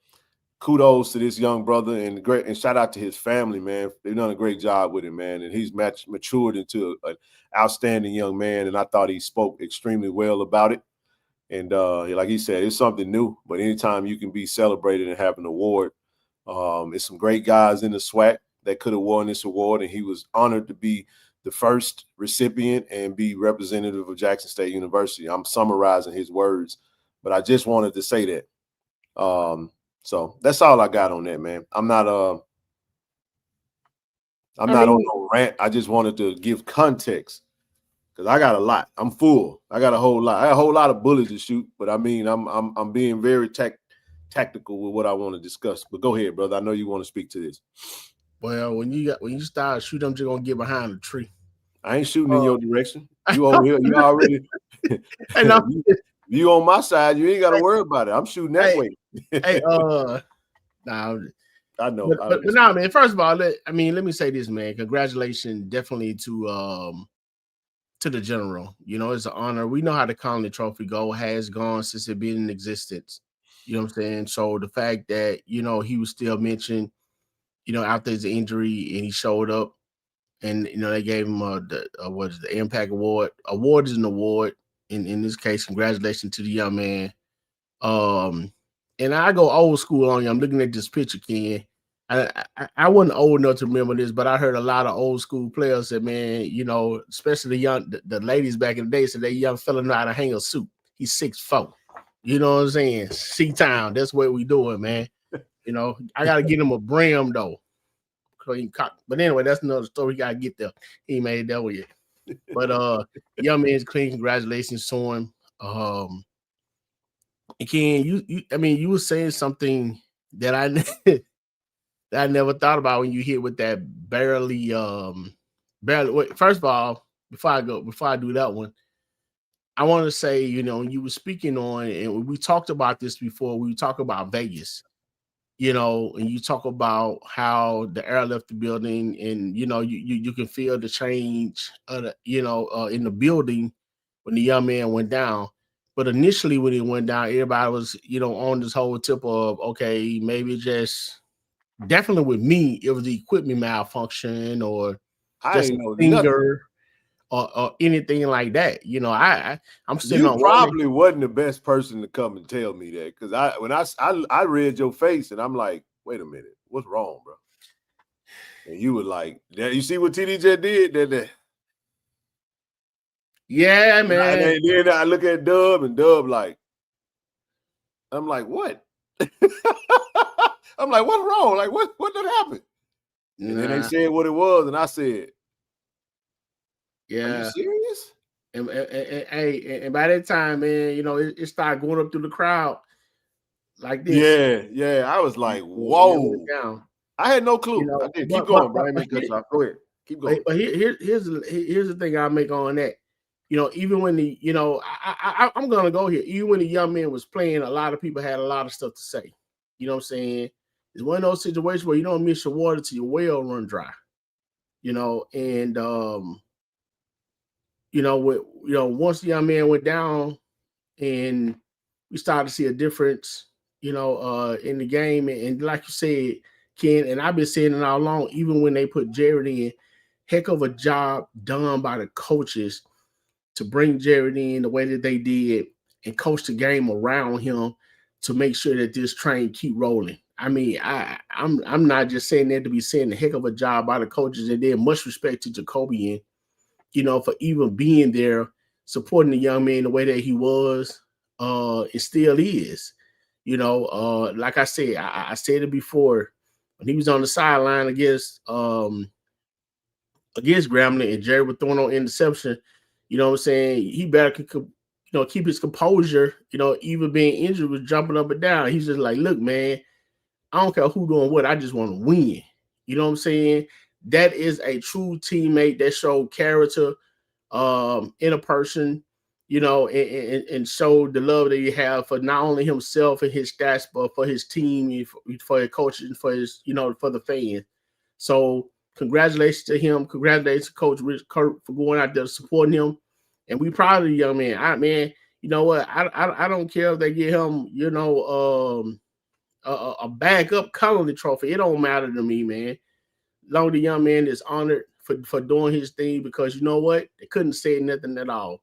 kudos to this young brother and shout out to his family, man. They've done a great job with him, man. And he's matured into an outstanding young man. And I thought he spoke extremely well about it. And like he said, it's something new. But anytime you can be celebrated and have an award, it's some great guys in the SWAC that could have won this award. And he was honored to be the first recipient and be representative of Jackson State University. I'm summarizing his words, but I just wanted to say that. So that's all I got on that, man. I'm not on no rant. I just wanted to give context because I got a lot. I'm full. I got a whole lot. I got a whole lot of bullets to shoot, but I mean, I'm being very tactical with what I want to discuss. But go ahead, brother. I know you want to speak to this. Well, when you start shooting, I'm just gonna get behind the tree. I ain't shooting in your direction. You over here. You already. You on my side. You ain't got to worry about it. I'm shooting that way. Nah, I know. But nah, man. First of all, let me say this, man. Congratulations, definitely to the general. You know, it's an honor. We know how the Conley Trophy has gone since it been in existence. You know what I'm saying? So the fact that he was still mentioned, after his injury, and he showed up, and they gave him the Impact Award. Award is an award. In this case, congratulations to the young man. And I go old school on you. I'm looking at this picture, Ken. I wasn't old enough to remember this, but I heard a lot of old school players that, man, especially the ladies back in the day said that young fella know how to hang a suit. He's 6'4". You know what I'm saying? C-Town, that's what we doing, man. I got to get him a brim, though. But anyway, that's another story. We got to get there. He ain't made it that way yet. But young man's clean. Congratulations to him. And Ken, you were saying something that I never thought about when you hit with that barely. Wait, first of all, before I do that one, I want to say, you were speaking on, and we talked about this before. We talk about Vegas. And you talk about how the air left the building, and you can feel the change of in the building when the young man went down. But initially when he went down, everybody was on this whole tip of, okay, maybe just definitely with me it was the equipment malfunction or just a finger or anything like that. I'm sitting on. You probably wasn't the best person to come and tell me that, because I read your face and I'm like, wait a minute, what's wrong, bro? And you were like, you see what TD just did? That yeah, man. And then I look at Dub and Dub like, I'm like, what? I'm like, what's wrong? Like, what did happen? And then they said what it was, and I said, yeah. Are you serious? And by that time, man, it started going up through the crowd like this. Yeah. I was like, whoa. I had no clue. I did. Keep going, Brian. Go ahead. Keep going. But here's the thing I'll make on that. Even when I'm gonna go here. Even when the young man was playing, a lot of people had a lot of stuff to say. You know what I'm saying? It's one of those situations where you don't miss your water till your well run dry. And once the young man went down, and we started to see a difference, in the game, and like you said, Ken, and I've been saying it all along. Even when they put Jared in, heck of a job done by the coaches to bring Jared in the way that they did and coach the game around him to make sure that this train keep rolling. I mean, I'm not just saying that to be saying a heck of a job by the coaches, and then much respect to Jacoby and for even being there, supporting the young man the way that he was, it still is. Like I said, I said it before, when he was on the sideline against Grambling and Jerry was throwing on interception, you know what I'm saying? He better keep his composure, even being injured, was jumping up and down. He's just like, look, man, I don't care who doing what, I just want to win. You know what I'm saying? That is a true teammate that showed character in a person, and showed the love that he have for not only himself and his stats, but for his team, for his coaches, and for his, for the fans. So congratulations to him. Congratulations to Coach Rich Kurt for going out there supporting him. And we proud of the young man. You know what? I don't care if they get him, a backup Connolly trophy. It don't matter to me, man. Long the young man is honored for doing his thing, because you know what? They couldn't say nothing at all.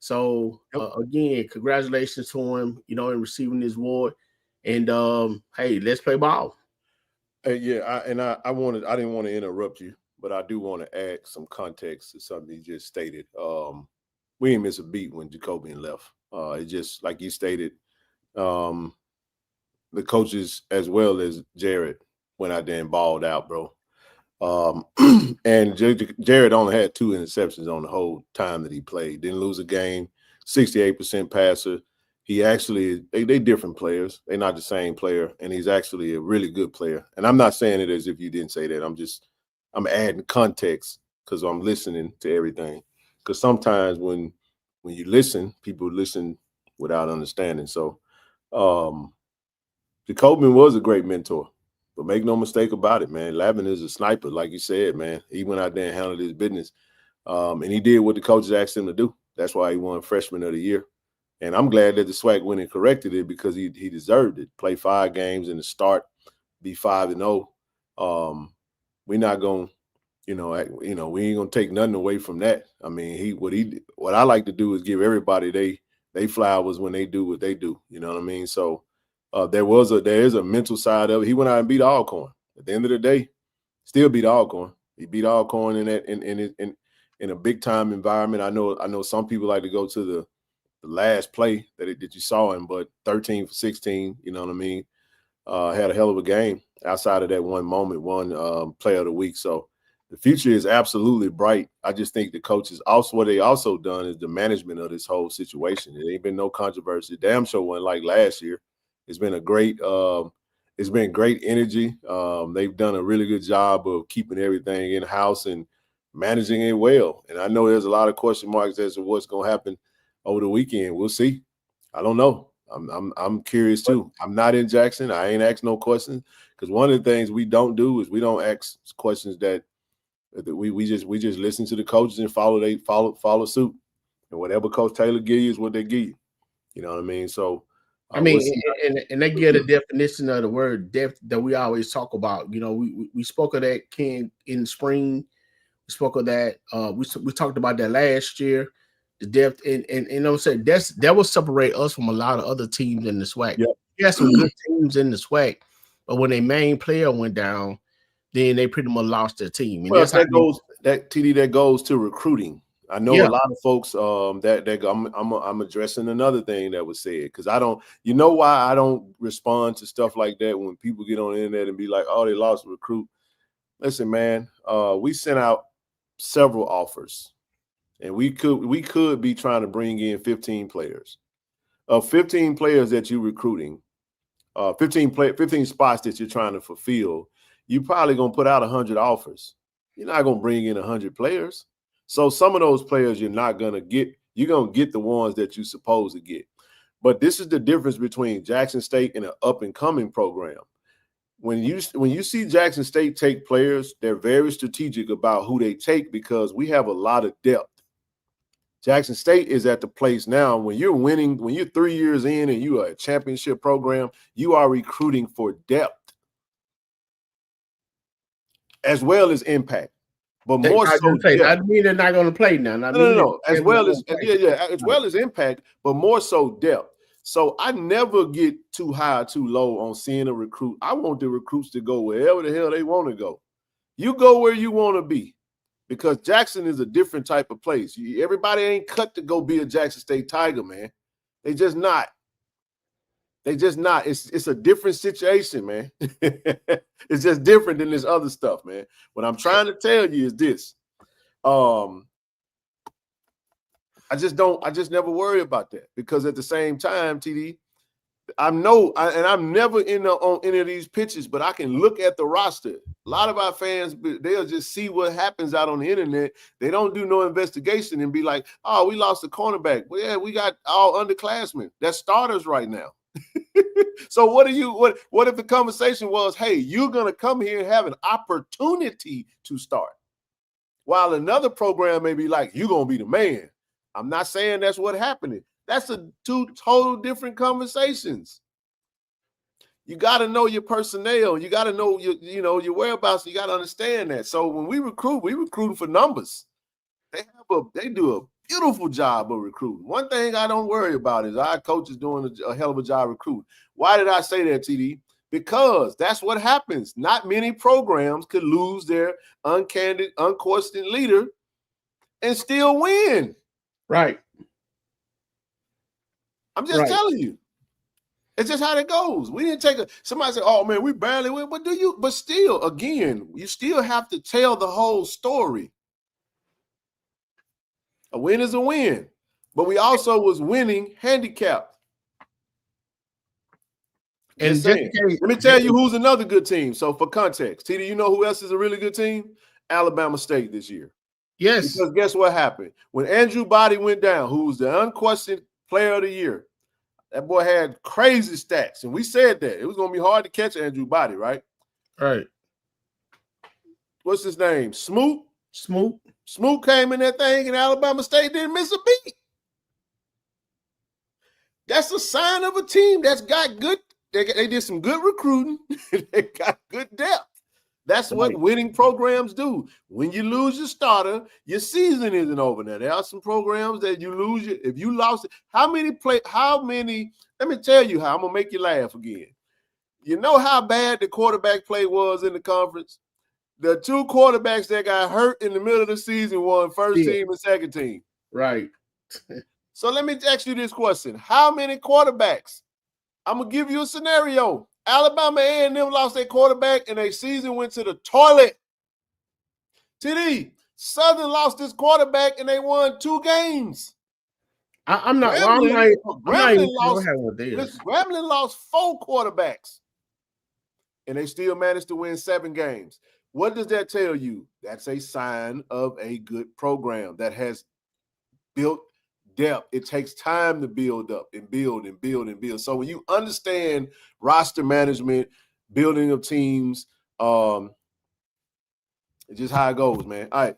So again, congratulations to him, in receiving this award. And hey, let's play ball. Yeah, I didn't want to interrupt you, but I do want to add some context to something you just stated. We didn't miss a beat when Jacobian left. It just, like you stated, the coaches as well as Jared went out there and balled out, bro. And Jared only had 2 interceptions on the whole time that he played. Didn't lose a game. 68% passer. He actually, they different players. They're not the same player, and he's actually a really good player. And I'm not saying it as if you didn't say that. I'm adding context because I'm listening to everything. Because sometimes when you listen, people listen without understanding. So Jacobian was a great mentor. But make no mistake about it, man. Lavin is a sniper, like you said, man. He went out there and handled his business. And he did what the coaches asked him to do. That's why he won Freshman of the Year. And I'm glad that the SWAC went and corrected it, because he deserved it. Play 5 games in the start, be 5-0. We're not going, we ain't gonna take nothing away from that. I mean, what I like to do is give everybody they flowers when they do what they do. You know what I mean? So there is a mental side of it. He went out and beat Alcorn. At the end of the day, still beat Alcorn. He beat Alcorn in a big time environment. I know some people like to go to the last play that you saw him, but 13 for 16, you know what I mean? Had a hell of a game outside of that one moment, one player of the week. So the future is absolutely bright. I just think the coaches what they also done is the management of this whole situation. There ain't been no controversy. Damn sure wasn't like last year. It's been great energy. They've done a really good job of keeping everything in house and managing it well. And I know there's a lot of question marks as to what's going to happen over the weekend. We'll see. I don't know. I'm curious too. I'm not in Jackson. I ain't asked no questions, because one of the things we don't do is we don't ask questions that we just listen to the coaches and follow suit. And whatever Coach Taylor give you is what they give you. You know what I mean? So I mean, and they give a definition of the word depth that we always talk about. We spoke of that, Ken, in spring. We spoke of that. We talked about that last year. The depth, and I'm saying that will separate us from a lot of other teams in the SWAC. Yep. We had some good teams in the SWAC, but when their main player went down, then they pretty much lost their team. And that goes to recruiting. I know a lot of folks I'm addressing another thing that was said, because I don't, why I don't respond to stuff like that when people get on the internet and be like, oh, they lost a recruit. Listen, man, we sent out several offers, and we could be trying to bring in 15 players. Of 15 players that you're recruiting, 15 spots that you're trying to fulfill, you probably gonna put out 100 offers. You're not gonna bring in 100 players. So some of those players you're not going to get. You're going to get the ones that you're supposed to get. But this is the difference between Jackson State and an up-and-coming program. When you see Jackson State take players, they're very strategic about who they take, because we have a lot of depth. Jackson State is at the place now, when you're winning, when you're 3 years in and you are a championship program, you are recruiting for depth as well as impact. But more so, I mean they're not going to play now. No. As well as impact, but more so depth. So I never get too high or too low on seeing a recruit. I want the recruits to go wherever the hell they want to go. You go where you want to be, because Jackson is a different type of place. Everybody ain't cut to go be a Jackson State Tiger, man. They just not. It's a different situation, man. It's just different than this other stuff, man. What I'm trying to tell you is this. I just never worry about that, because at the same time, TD, I'm never on any of these pitches, but I can look at the roster. A lot of our fans, they'll just see what happens out on the internet. They don't do no investigation and be like, oh, we lost a cornerback. Well, yeah, we got all underclassmen. That's starters right now. So what if the conversation was, hey, you're going to come here and have an opportunity to start, while another program may be like, you're going to be the man. I'm not saying that's what happened. That's two total different conversations. You got to know your personnel. You got to know your whereabouts. You got to understand that. So when we recruiting for numbers. They do a beautiful job of recruiting. One thing I don't worry about is our coach is doing a hell of a job recruiting. Why did I say that, TD? Because that's what happens. Not many programs could lose their unquestioned leader and still win. Right. I'm just telling you. It's just how it goes. We didn't take somebody said, "Oh man, we barely win." But still, again, you still have to tell the whole story. A win is a win, but we also was winning handicapped. And let me tell you who's another good team. So for context, TD, you know who else is a really good team? Alabama State this year. Yes. Because guess what happened? When Andrew Body went down, who was the unquestioned player of the year, that boy had crazy stats. And we said that. It was going to be hard to catch Andrew Body, right? Right. What's his name? Smoot? Smoot came in that thing and Alabama State didn't miss a beat. That's a sign of a team that's got good. They did some good recruiting. They got good depth. That's what winning programs do. When you lose your starter, your season isn't over. Now, there are some programs that you lose. If you lost it, let me tell you how. I'm going to make you laugh again. You know how bad the quarterback play was in the conference? The two quarterbacks that got hurt in the middle of the season won first team and second team. Right. So let me ask you this question. How many quarterbacks? I'm going to give you a scenario. Alabama A&M lost their quarterback and their season went to the toilet. TD, Southern lost this quarterback and they won 2 games. Grambling lost 4 quarterbacks and they still managed to win 7 games. What does that tell you? That's a sign of a good program that has built depth. It takes time to build up and build and build and build. So when you understand roster management, building of teams, it's just how it goes, man. All right.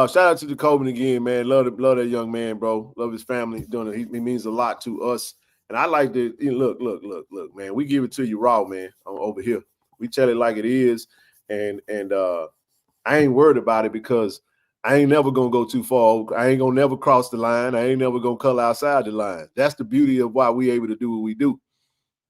Shout out to Jacobin again, man. Love that young man, bro. Love his family. Doing it. He means a lot to us. And I like to look, man. We give it to you raw, man. I'm over here. We tell it like it is. And I ain't worried about it because I ain't never gonna go too far. I ain't gonna never cross the line. I ain't never gonna color outside the line. That's the beauty of why we able to do what we do.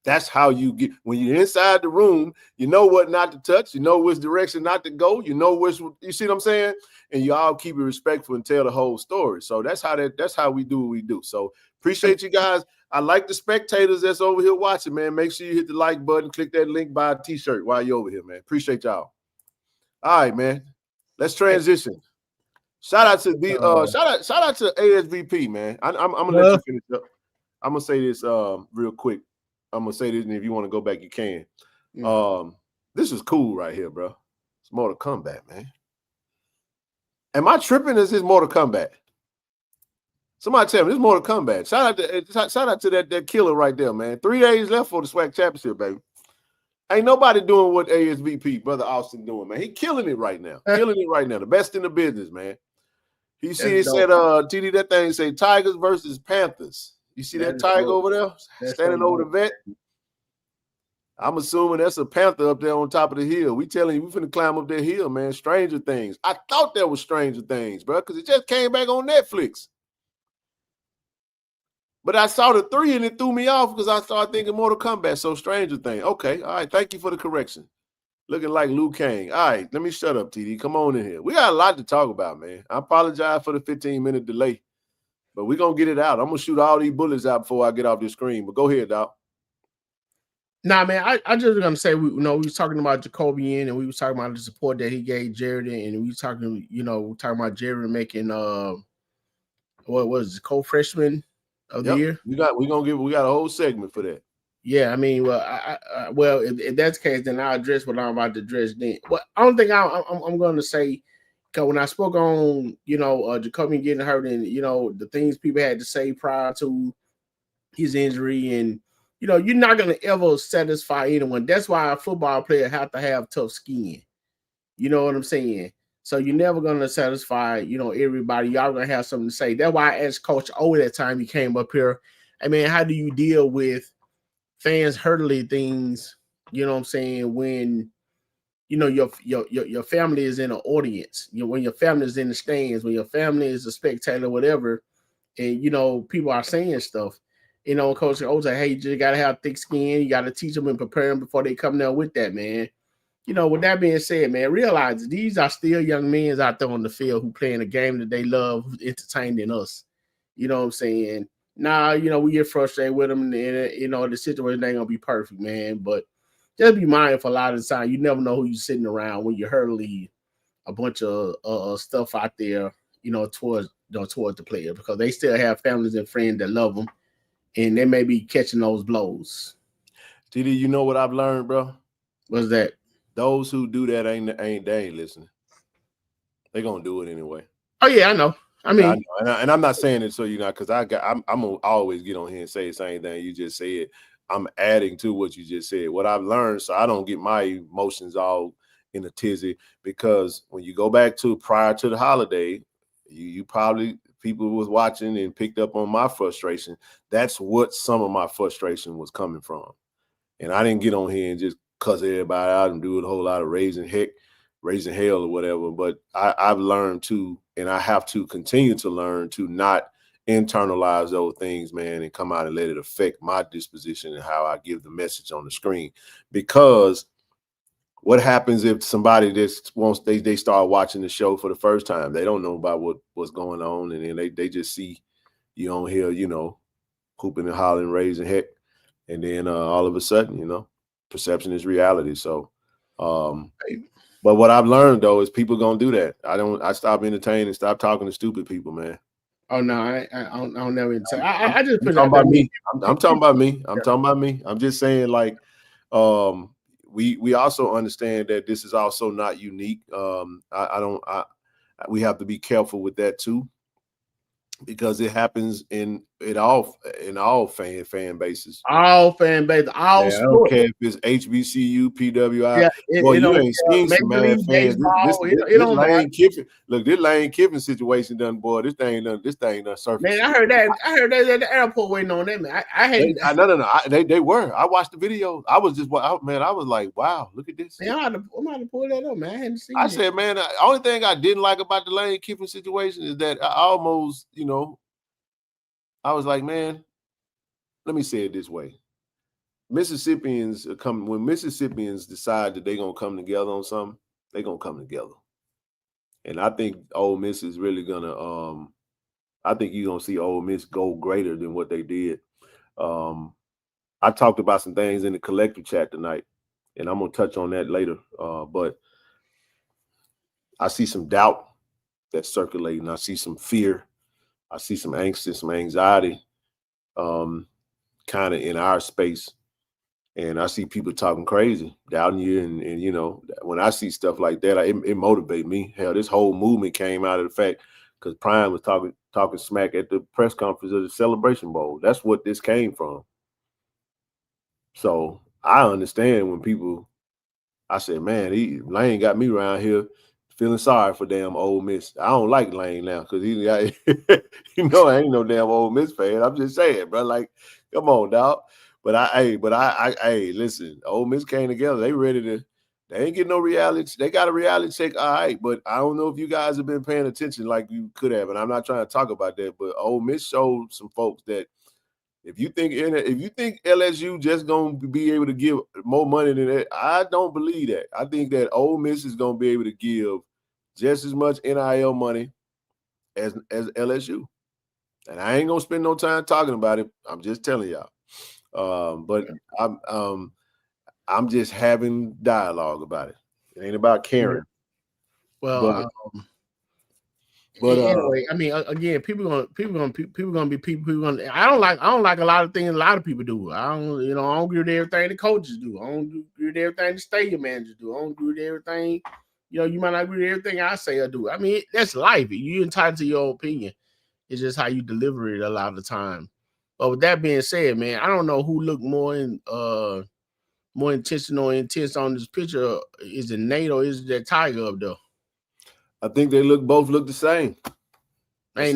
That's how you get when you're inside the room. You know what not to touch. You know which direction not to go. You know which. You see what I'm saying? And you all keep it respectful and tell the whole story. So that's how we do what we do. So appreciate you guys. I like the spectators that's over here watching, man. Make sure you hit the like button, click that link, buy a t-shirt while you're over here, man. Appreciate y'all. All right, man. Let's transition. Shout out to shout out to ASVP, man. I'm gonna let you finish up. I'm gonna say this real quick. I'm gonna say this, and if you want to go back, you can. This is cool right here, bro. It's Mortal Kombat, man. Am I tripping? Is this Mortal Kombat? Somebody tell me this is Mortal Kombat. Shout out to that killer right there, man. 3 days left for the SWAC championship, baby. Ain't nobody doing what ASVP, Brother Austin, doing, man. He killing it right now. The best in the business, man. You see, it said, TD, that thing say Tigers versus Panthers. You see that tiger over there standing over the vet? I'm assuming that's a panther up there on top of the hill. We telling you, we finna climb up that hill, man. Stranger Things. I thought that was Stranger Things, bro, because it just came back on Netflix. But I saw the 3 and it threw me off because I started thinking Mortal Kombat. So Stranger Things. Okay, all right. Thank you for the correction. Looking like Liu Kang. All right, let me shut up, TD. Come on in here. We got a lot to talk about, man. I apologize for the 15-minute delay, but we're going to get it out. I'm going to shoot all these bullets out before I get off this screen. But go ahead, dog. Nah, man, I just going to say, we was talking about Jacobian and we was talking about the support that he gave Jared, and we was talking, talking about Jared making, what was it, co-freshman of the year? We got a whole segment for that. Yeah, I mean, well, if that's the case, then I'll address what I'm about to address then. Well, I don't think I'm going to say, because when I spoke on, Jacobian getting hurt and, the things people had to say prior to his injury, and, you're not going to ever satisfy anyone. That's why a football player have to have tough skin. You know what I'm saying? So you're never going to satisfy, everybody. Y'all going to have something to say. That's why I asked Coach O that time he came up here, I mean, how do you deal with fans hurtling things You know what I'm saying? When your family is in an audience, when your family is in the stands, when your family is a spectator, whatever, and people are saying stuff. Coach O say, hey, you just gotta have thick skin. You gotta teach them and prepare them before they come there with that, man. With that being said, man, realize these are still young men out there on the field who playing a game that they love, who's entertaining us. You know what I'm saying? Now, we get frustrated with them, and the situation ain't gonna be perfect, man. But just be mindful a lot of the time. You never know who you're sitting around when you hurling a bunch of stuff out there, towards the player, because they still have families and friends that love them, and they may be catching those blows. TD, you know what I've learned, bro? What's that? Those who do that ain't listening. They're gonna do it anyway. Oh yeah, I know. I mean, I know. And I'm not saying it so because I'm gonna always get on here and say the same thing you just said. I'm adding to what you just said. What I've learned, so I don't get my emotions all in a tizzy, because when you go back to prior to the holiday, you probably people was watching and picked up on my frustration. That's what some of my frustration was coming from, and I didn't get on here and just cuss everybody out and do a whole lot of raising hell or whatever. But I've learned to, and I have to continue to learn to not internalize those things, man, and come out and let it affect my disposition and how I give the message on the screen. Because what happens if somebody just they start watching the show for the first time? They don't know about what's going on, and then they just see you on here, hooping and hollering, raising heck, and then all of a sudden, perception is reality. So, but what I've learned though is people gonna do that. I stop entertaining, stop talking to stupid people, man. Oh no, I don't never say. I just put talking about me. I'm talking about me. I'm talking about me. I'm just saying, like, we also understand that this is also not unique. We have to be careful with that too, because it happens in all fan bases. All fan bases, all sports. I don't care if it's HBCU, PWI. Yeah, you ain't seen some mad fans. This Lane Kiffin situation done, boy. This thing done surfaced. Man, I heard that at the airport waiting on them. They were. I watched the video. I was like, wow, look at this. Man, I'm about to pull that up, man. I hadn't seen I said, man, the only thing I didn't like about the Lane Kiffin situation is that I almost, I was like, man, let me say it this way. Mississippians when Mississippians decide that they're going to come together on something, they're going to come together. And I think Ole Miss is really going to, I think you're going to see Ole Miss go greater than what they did. I talked about some things in the collective chat tonight, and I'm going to touch on that later. But I see some doubt that's circulating. I see some fear. I see some angst and some anxiety kind of in our space. And I see people talking crazy, doubting you. And when I see stuff like that, it motivates me. Hell, this whole movement came out of the fact because Prime was talking smack at the press conference of the Celebration Bowl. That's what this came from. So I understand when people, I said, man, Lane got me around here feeling sorry for damn Ole Miss. I don't like Lane now because he got, I ain't no damn Ole Miss fan. I'm just saying, bro. Like, come on, dog. But I listen. Ole Miss came together. They ain't getting no reality. They got a reality check, all right. But I don't know if you guys have been paying attention like you could have. And I'm not trying to talk about that. But Ole Miss showed some folks that if you think LSU just gonna be able to give more money than that, I don't believe that. I think that Ole Miss is gonna be able to give just as much NIL money as LSU. And I ain't gonna spend no time talking about it. I'm just telling y'all. But I'm just having dialogue about it. It ain't about caring. Well, but anyway, I mean, again, people gonna be people. I don't like a lot of things a lot of people do. I don't agree with everything the coaches do. I don't agree with everything the stadium managers do. I don't agree with everything. You might not agree with everything I say or do. I mean, that's life. You're entitled to your opinion. It's just how you deliver it a lot of the time. But with that being said, man, I don't know who looked more intentional and intense on this picture. Is it Nate or is it that Tiger up there? I think they both look the same. That's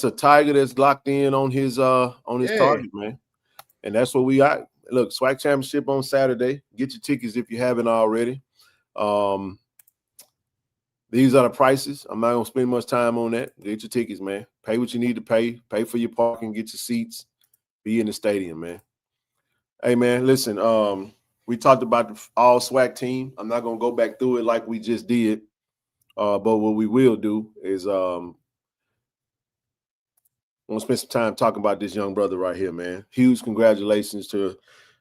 a Tiger that's locked in on his target, man. And that's what we got. look, SWAC Championship on Saturday. Get your tickets if you haven't already. These are the prices. I'm not gonna spend much time on that. Get your tickets, man. Pay what you need to pay. Pay for your parking. Get your seats. Be in the stadium, man. Hey, man, listen. We talked about the all SWAC team. I'm not gonna go back through it like we just did. But what we will do is I'm gonna spend some time talking about this young brother right here, man. Huge congratulations to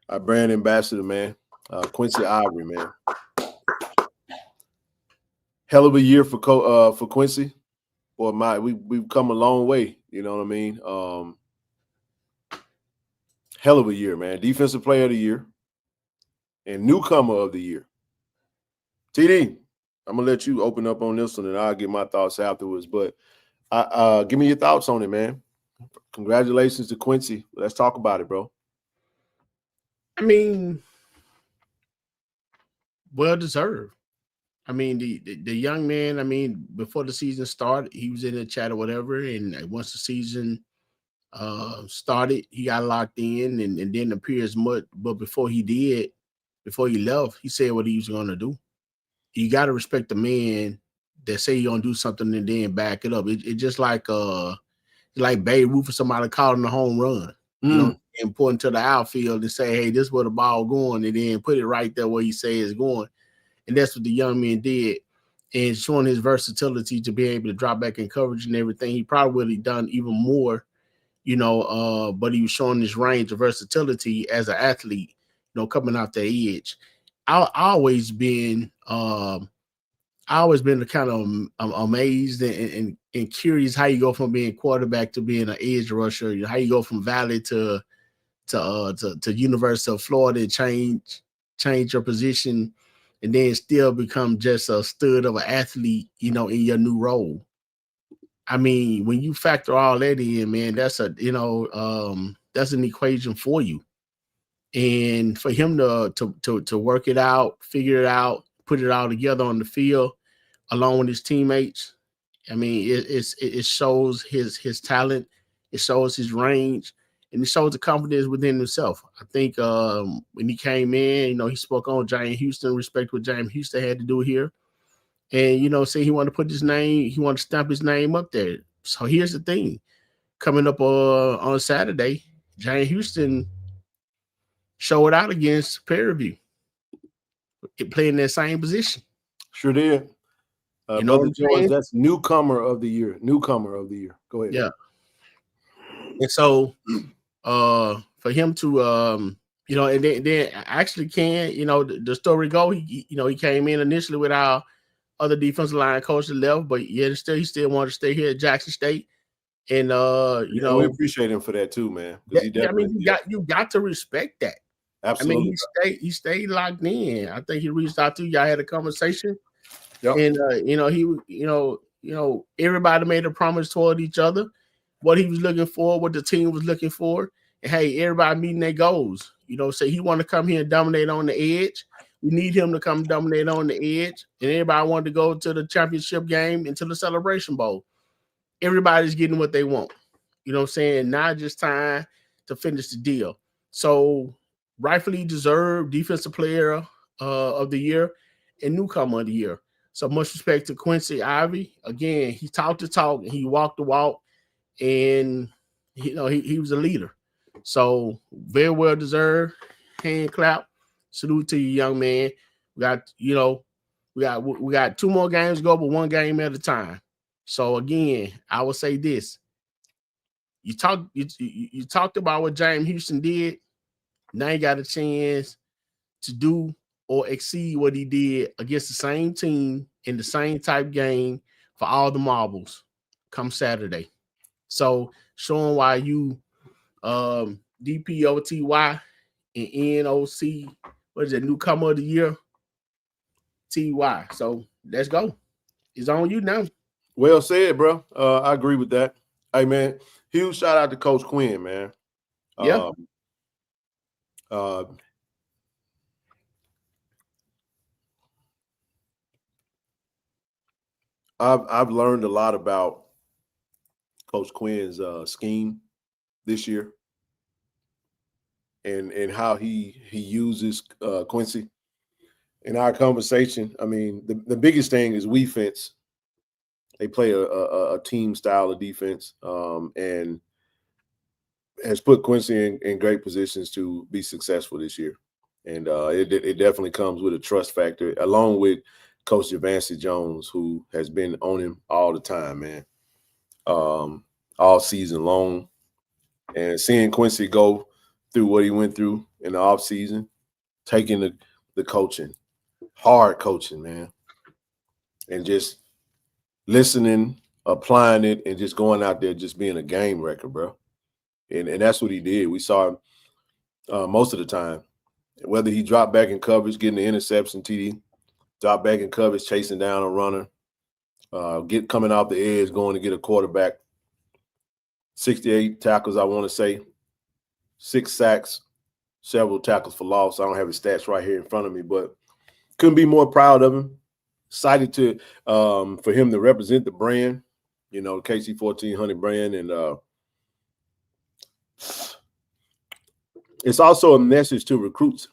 our brand ambassador, man, Quincy Ivory, man. Hell of a year for Quincy. Boy, we've come a long way. You know what I mean? Hell of a year, man. Defensive player of the year and newcomer of the year. TD, I'm gonna let you open up on this one, and I'll get my thoughts afterwards. But give me your thoughts on it, man. Congratulations to Quincy. Let's talk about it, bro. I mean, well deserved. I mean, the young man, I mean, before the season started, he was in the chat or whatever. And once the season started, he got locked in and didn't appear as much. But before he left, he said what he was going to do. You got to respect the man that say you're going to do something and then back it up. It just like Babe Ruth for somebody calling a home run, you know, and putting to the outfield and say, hey, this is where the ball going, and then put it right there where you say it's going. And that's what the young man did, and showing his versatility to be able to drop back in coverage and everything. He probably would have done even more, you know, but he was showing his range of versatility as an athlete, you know, coming off the edge. I always been kind of amazed and curious how you go from being quarterback to being an edge rusher. You know, how you go from Valley to University of Florida and change your position, and then still become just a stud of an athlete, you know, in your new role. I mean, when you factor all that in, man, that's an equation for you. And for him to work it out, figure it out, put it all together on the field, along with his teammates, I mean, it shows his talent, it shows his range, and it shows the confidence within himself. I think when he came in, you know, he spoke on James Houston, respect what James Houston had to do here. And, you know, say he wanted to put his name, he wanted to stamp his name up there. So here's the thing. Coming up on Saturday, James Houston showed out against Prairie View, playing that same position. Sure did. You know, Brother Jones, that's newcomer of the year. Newcomer of the year. Go ahead. Yeah. And so for him to you know, and then actually you know, the story go, he came in initially with our other defensive line coach that left, but yet he still wanted to stay here at Jackson State. And you know, we appreciate him for that too, man. I mean, you got to respect that. Absolutely. I mean, he stayed locked in. I think he reached out to you. Y'all had a conversation. Yep. And you know, everybody made a promise toward each other, what he was looking for, what the team was looking for. And hey, everybody meeting their goals. You know, say he want to come here and dominate on the edge. We need him to come dominate on the edge. And everybody wanted to go to the championship game and to the Celebration Bowl. Everybody's getting what they want. You know what I'm saying? Now just time to finish the deal. So rightfully deserved defensive player of the year and newcomer of the year. So much respect to Quincy Ivory. Again, he talked the talk and he walked the walk, and you know he was a leader. So very well deserved. Hand clap. Salute to you, young man. We got 2 more games to go, but 1 game at a time. So again, I will say this: you talked about what James Houston did. Now you got a chance to do or exceed what he did against the same team in the same type game for all the marbles come Saturday. So showing why you DPOTY and NOC, what is it, newcomer of the year? TY. So let's go. It's on you now. Well said, bro. I agree with that. Hey, man, huge shout out to Coach Quinn, man. Yeah. I've learned a lot about Coach Quinn's scheme this year. and how he uses Quincy. In our conversation, I mean, the biggest thing is defense. They play a team style of defense, and has put Quincy in great positions to be successful this year. And it definitely comes with a trust factor, along with Coach Javancy Jones, who has been on him all the time, man, all season long. And seeing Quincy go through what he went through in the offseason, taking the coaching, hard coaching, man, and just listening, applying it, and just going out there just being a game wrecker, bro. And that's what he did. We saw him most of the time, whether he dropped back in coverage, getting the interception, TD, drop back in coverage, chasing down a runner, coming off the edge, going to get a quarterback. 68 tackles, I want to say, 6 sacks, several tackles for loss. I don't have his stats right here in front of me, but couldn't be more proud of him. Excited to for him to represent the brand, you know, KC-1400 brand, and it's also a message to recruits.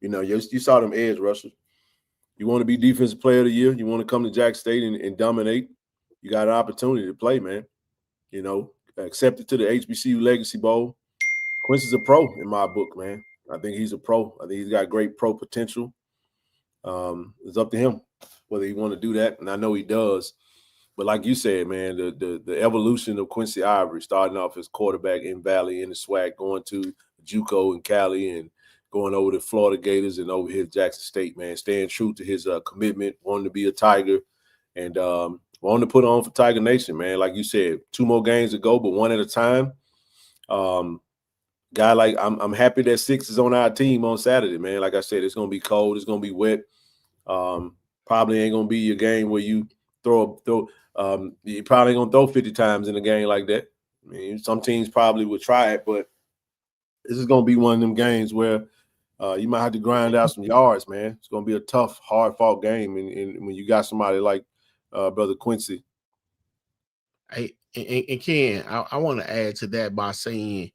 You know, you saw them edge rushers. You want to be defensive player of the year. You want to come to Jack State and dominate. You got an opportunity to play, man. You know, accepted to the HBCU Legacy Bowl. Quincy's a pro in my book, man. I think he's a pro. I think he's got great pro potential. It's up to him whether he want to do that, and I know he does. But like you said, man, the evolution of Quincy Ivory, starting off as quarterback in Valley in the SWAC, going to JUCO in Cali, and going over to Florida Gators and over here at Jackson State, man, staying true to his commitment, wanting to be a Tiger, and wanting to put on for Tiger Nation, man. Like you said, 2 more games to go, but one at a time. Guy like I'm happy that 6 is on our team on Saturday, man. Like I said, it's gonna be cold, it's gonna be wet. Probably ain't gonna be your game where you throw. You probably ain't gonna throw 50 times in a game like that. I mean, some teams probably would try it, but this is gonna be one of them games where you might have to grind out some yards, man. It's gonna be a tough, hard-fought game, and when you got somebody like Brother Quincy. Hey, and Ken, I want to add to that by saying,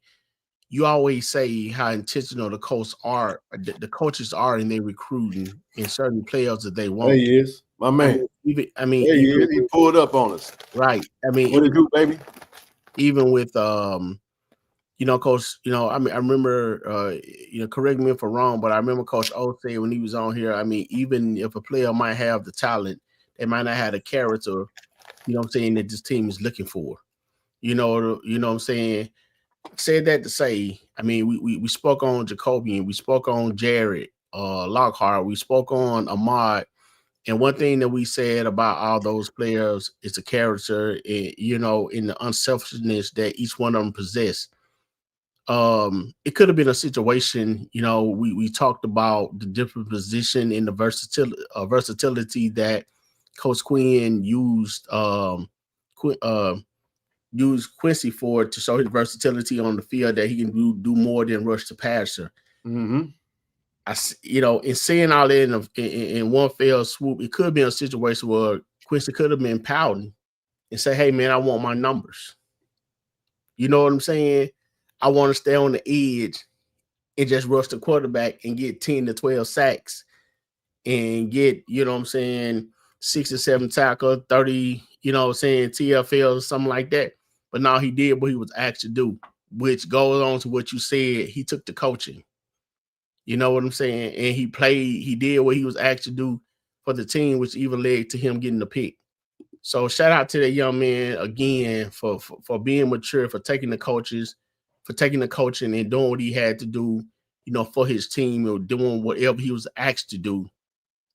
you always say how intentional the coaches are in their recruiting in certain players that they want. There he is, my man. I mean, there he is. He pulled up on us. Right. I mean, what it do, baby? Even with you know, Coach, you know, I mean, I remember, you know, correct me if I'm wrong, but I remember Coach O say when he was on here, I mean, even if a player might have the talent, they might not have the character, you know what I'm saying, that this team is looking for. You know what I'm saying? Said that to say, I mean, we spoke on Jacobian, we spoke on Jared, Lockhart, we spoke on Ahmad, and one thing that we said about all those players is the character, you know, in the unselfishness that each one of them possess. It could have been a situation, you know, we talked about the different position in the versatility that Coach Quinn used Quincy for, to show his versatility on the field, that he can do more than rush the passer. Mm-hmm. You know, in saying all that in one fell swoop, it could be a situation where Quincy could have been pouting and say, "Hey, man, I want my numbers." You know what I'm saying? I want to stay on the edge and just rush the quarterback and get 10 to 12 sacks and get, you know what I'm saying, 6 or 7 tackles, 30, you know what I'm saying, TFL or something like that. But now he did what he was asked to do, which goes on to what you said. He took the coaching. You know what I'm saying? And he did what he was asked to do for the team, which even led to him getting the pick. So shout out to that young man again for being mature, for taking the coaching and doing what he had to do, you know, for his team, or doing whatever he was asked to do.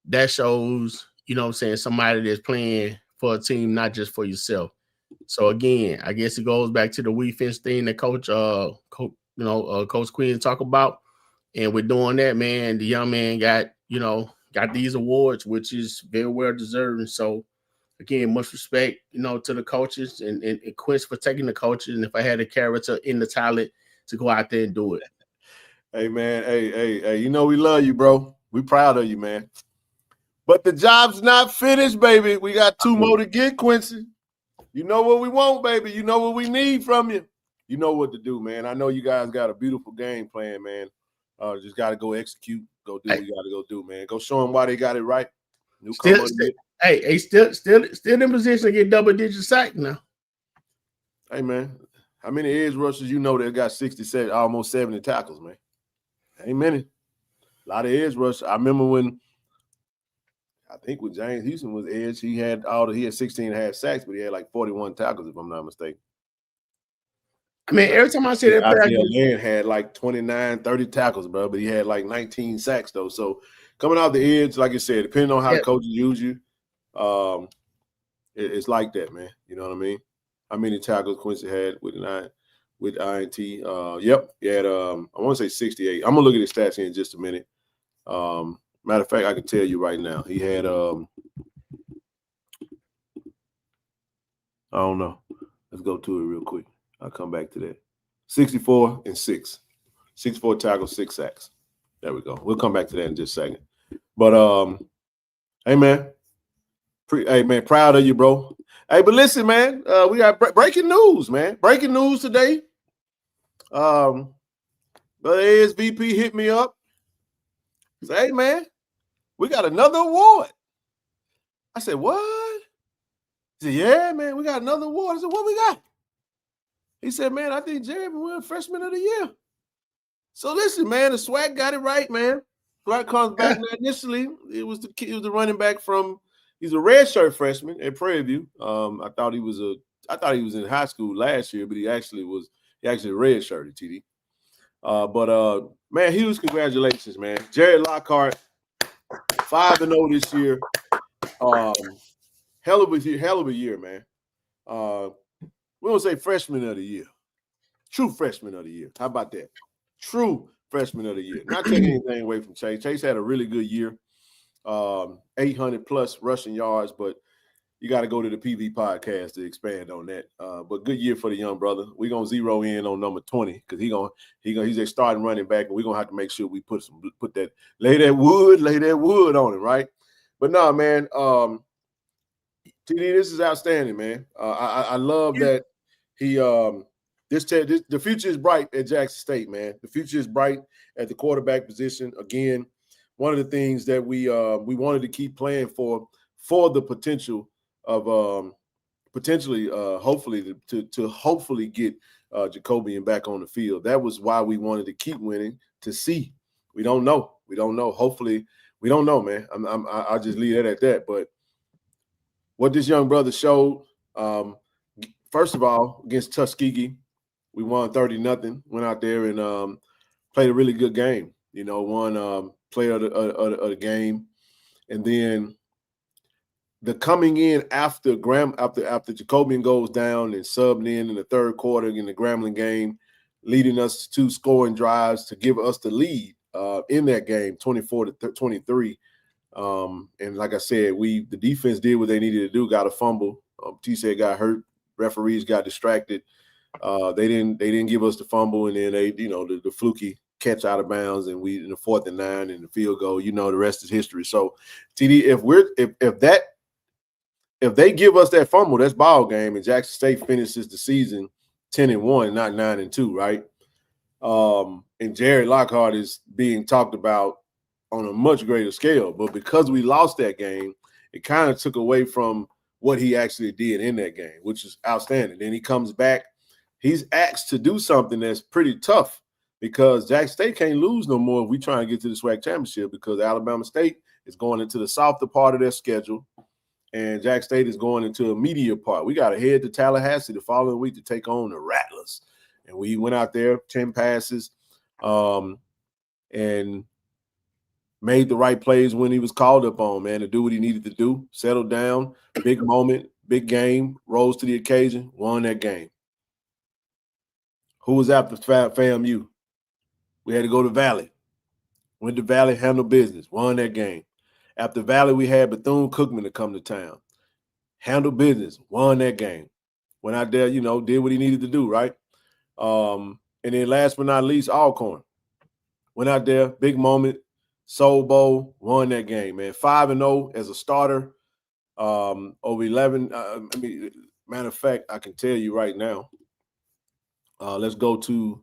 That shows, you know what I'm saying, somebody that's playing for a team, not just for yourself. So again, I guess it goes back to the defense thing that Coach Quinn talk about. And with doing that, man, the young man got these awards, which is very well deserved. And so again, much respect, you know, to the coaches and Quincy for taking the coaches. And if I had the character in the talent to go out there and do it. Hey, man. Hey, you know we love you, bro. We proud of you, man. But the job's not finished, baby. We got 2 more to get, Quincy. You know what we want, baby. You know what we need from you. you know what to do, man. I know you guys got a beautiful game plan, man. Just got to go execute, go do what you got to go do, man. Go show them why they got it right. Still, in position to get double-digit sack now. Hey, man, how many edge rushers you know that got 67, almost 70 tackles, man? Ain't many. A lot of edge rushers. I remember when James Houston was edge, he had 16 and a half sacks, but he had like 41 tackles, if I'm not mistaken. I mean, every time I say that player, Lynn had like 29, 30 tackles, bro, but he had like 19 sacks though. So coming out the edge, like I said, depending on how the coaches use you, it's like that, man. You know what I mean? How many tackles Quincy had with INT? Yep, he had I want to say 68. I'm gonna look at his stats here in just a minute. Matter of fact, I can tell you right now, he had I don't know. Let's go to it real quick. I'll come back to that. 64 and 6. 64 tackles, 6 sacks. There we go. We'll come back to that in just a second. But hey man, proud of you, bro. Hey, but listen, man, we got breaking news, man. Breaking news today. The ASVP hit me up. He said, hey man, we got another award. I said, what? He said, yeah, man, we got another award. I said, what we got? He said, man, I think Jerry will win Freshman of the Year. So listen, man, the SWAC got it right, man. SWAC comes back initially. It was the running back he's a redshirt freshman at Prairie View. I thought he was in high school last year, but he actually redshirted, TD. Man, huge congratulations, man. Jerry Lockhart, 5-0 this year. Hell of a year, man. We don't say freshman of the year. True freshman of the year. How about that? True freshman of the year. Not taking anything away from Chase. Chase had a really good year. 800 plus rushing yards, but you got to go to the PV podcast to expand on that. But good year for the young brother. We're gonna zero in on number 20 because he's a starting running back, and we're gonna have to make sure we lay that wood on him, right? But no, man, TD, this is outstanding, man. I love that the future is bright at Jackson State, man. The future is bright at the quarterback position. Again, one of the things that we wanted to keep playing for the potential of hopefully to get Jacobian back on the field. That was why we wanted to keep winning, to see. We don't know. Hopefully, we don't know, man. I'll just leave it at that. But what this young brother showed, first of all, against Tuskegee, we won 30-0. Went out there and played a really good game. You know, won player of the game, and then the coming in after Jacobian goes down and subbed in the third quarter in the Grambling game, leading us to scoring drives to give us the lead in that game, 24-23. And like I said, the defense did what they needed to do. Got a fumble. T-Said got hurt. Referees got distracted. They didn't give us the fumble, and then the fluky catch out of bounds, and we in the 4th and 9 and the field goal. The rest is history. So, TD, if they give us that fumble, that's ball game, and Jackson State finishes the season 10-1, not 9-2, right? And Jerry Lockhart is being talked about on a much greater scale. But because we lost that game, it kind of took away from what he actually did in that game, which is outstanding. Then he comes back. He's asked to do something that's pretty tough because Jackson State can't lose no more if we try and get to the SWAC championship, because Alabama State is going into the softer part of their schedule, and Jackson State is going into a media part. We got to head to Tallahassee the following week to take on the Rattlers. And we went out there, 10 passes, and made the right plays when he was called up on, man, to do what he needed to do, settle down, big moment, big game, rose to the occasion, won that game. Who was after FAMU? We had to go to Valley. Went to Valley, handled business, won that game. After Valley, we had Bethune-Cookman to come to town. Handled business, won that game. Went out there, did what he needed to do, right? And then last but not least, Alcorn. Went out there, big moment, Soul Bowl, won that game, man. 5-0 as a starter, over 11. Matter of fact, I can tell you right now, Let's go to.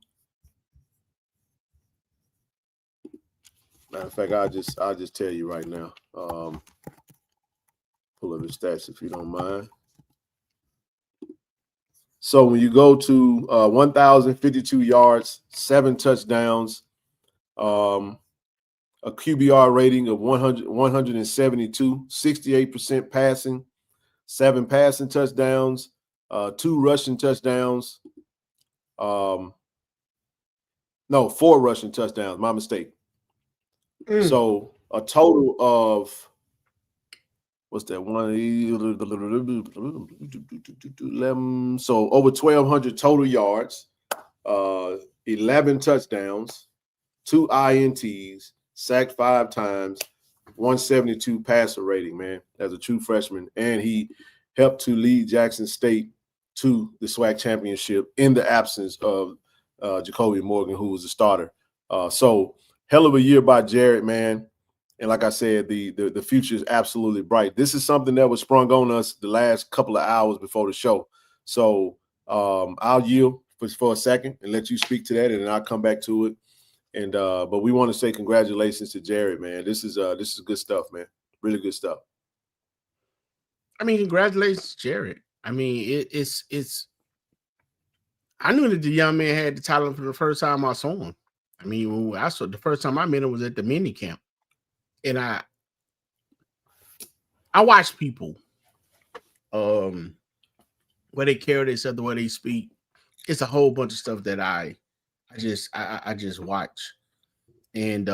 Matter of fact, I'll just tell you right now. Pull up his stats if you don't mind. So when you go to 1,052 yards, 7 touchdowns, a QBR rating of 172, 68% passing, 7 passing touchdowns, 2 rushing touchdowns. 4 rushing touchdowns. My mistake. So a total of what's that one? 11. So over 1,200 total yards, 11 touchdowns, 2 INTs, sacked 5 times, 172 passer rating, man, as a true freshman. And he helped to lead Jackson State to the SWAC championship in the absence of Jacoby Morgan, who was the starter. So hell of a year by Jared, man. And like I said, the future is absolutely bright. This is something that was sprung on us the last couple of hours before the show. So I'll yield for a second and let you speak to that, and then I'll come back to it. And but we want to say congratulations to Jared, man. This is good stuff, man. Really good stuff. I mean, congratulations, Jared. I mean, it's. I knew that the young man had the talent from the first time I saw him. I mean, when I saw the first time I met him was at the mini camp. And I watch people where they carry themselves, the way they speak. It's a whole bunch of stuff that I just watch. And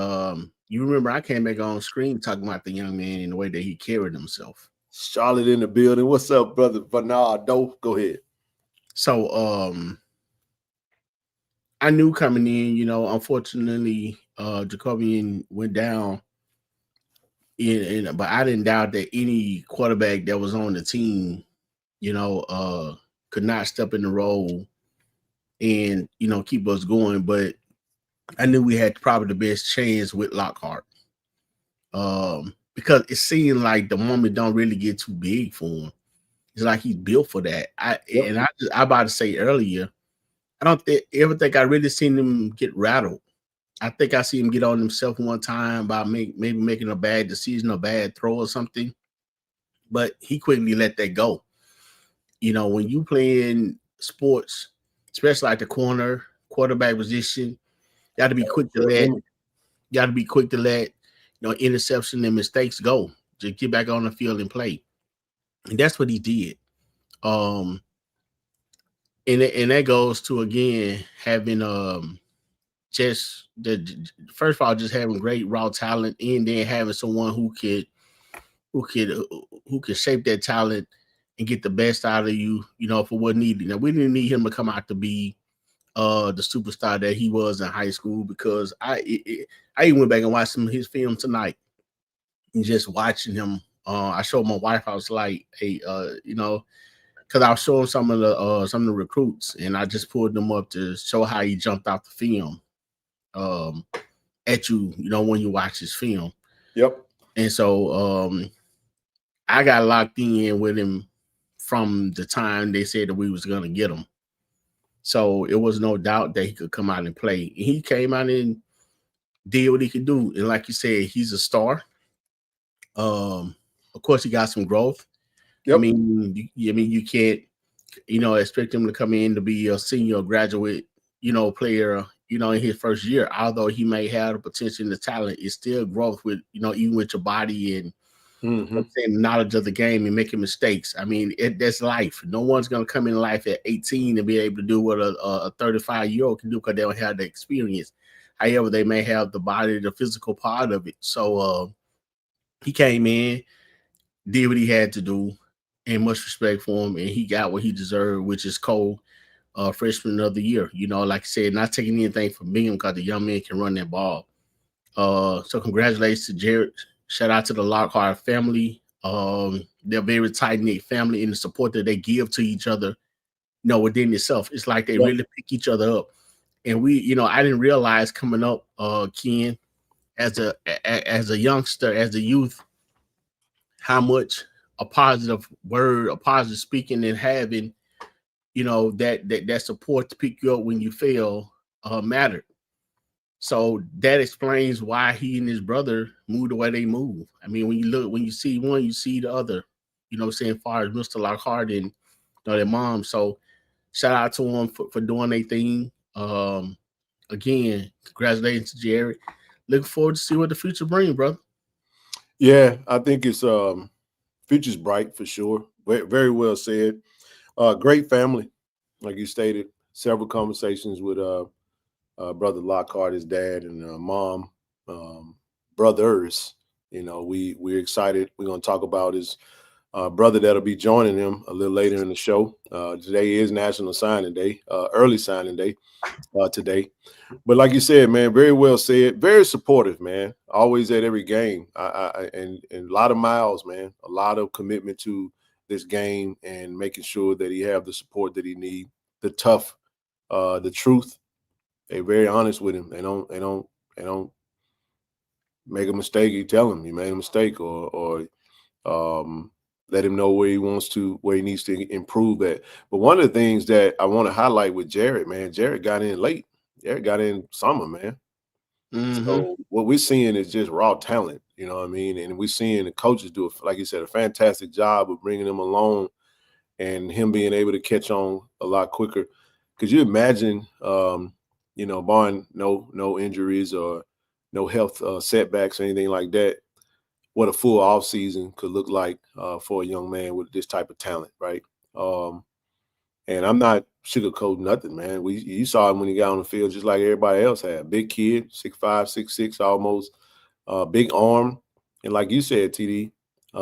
you remember I came back on screen talking about the young man and the way that he carried himself. Charlotte in the building. What's up, brother Bernardo? Go ahead. So I knew coming in, unfortunately, Jacobian went down. But I didn't doubt that any quarterback that was on the team, could not step in the role and, keep us going. But I knew we had probably the best chance with Lockhart. Because it seemed like the moment don't really get too big for him. It's like he's built for that. I about to say earlier, I don't ever think I really seen him get rattled. I think I see him get on himself one time by maybe making a bad decision, a bad throw or something, but he quickly let that go. When you play in sports, especially like the quarterback position, you got to be quick to let interception and mistakes go. Just get back on the field and play, and that's what he did. And that goes to again having just first of all, just having great raw talent, and then having someone who could shape that talent and get the best out of you, for what needed. Now we didn't need him to come out to be the superstar that he was in high school, because I even went back and watched some of his film tonight and just watching him. I showed my wife. I was like, hey, because I was showing some of the recruits, and I just pulled them up to show how he jumped out the film. At you, when you watch his film. Yep. And so I got locked in with him from the time they said that we was gonna get him. So it was no doubt that he could come out and play. And he came out and did what he could do. And like you said, he's a star. Of course, he got some growth. Yep. I mean, you can't, expect him to come in to be a senior graduate, player, in his first year. Although he may have the potential and the talent, it's still growth with, even with your body and the knowledge of the game and making mistakes. I mean, that's life. No one's going to come in life at 18 and be able to do what a 35-year-old can do, because they don't have the experience. However, they may have the body, the physical part of it. So he came in, did what he had to do, and much respect for him, and he got what he deserved, which is freshman of the year. Like I said, not taking anything from him, because the young man can run that ball. So congratulations to Jared. Shout out to the Lockhart family. They're very tight-knit family, and the support that they give to each other, within itself. It's like they really pick each other up. And we, I didn't realize coming up, Ken, as a youngster, as a youth, how much a positive word, a positive speaking and having that support to pick you up when you fail mattered. So that explains why he and his brother moved the way they move. I mean, when you see one, you see the other. As far as Mr. Lockhart and their mom. So shout out to them for doing their thing. Again, congratulations to Jared. Looking forward to see what the future brings, brother. Yeah, I think it's future's bright for sure. Very well said. Great family, like you stated. Several conversations with brother Lockhart, his dad, and mom, brothers. We're excited. We're gonna talk about his brother that'll be joining him a little later in the show. Today is National Signing Day, early signing day today. But like you said, man, very well said. Very supportive, man. Always at every game. And a lot of miles, man. A lot of commitment to this game and making sure that he have the support that he need. The tough, the truth. They're very honest with him. They don't make a mistake. You tell him you made a mistake, or let him know where he needs to improve at. But one of the things that I want to highlight with Jared, man, Jared got in late. Jared got in summer, man. Mm-hmm. So what we're seeing is just raw talent, you know what I mean? And we're seeing the coaches do, like you said, a fantastic job of bringing him along and him being able to catch on a lot quicker. Could you imagine, barring no injuries or no health setbacks or anything like that, what a full off season could look like for a young man with this type of talent, right? And I'm not sugarcoating nothing, man. You saw him when he got on the field just like everybody else had. Big kid, 6'5", 6'6", almost, big arm. And like you said, TD, he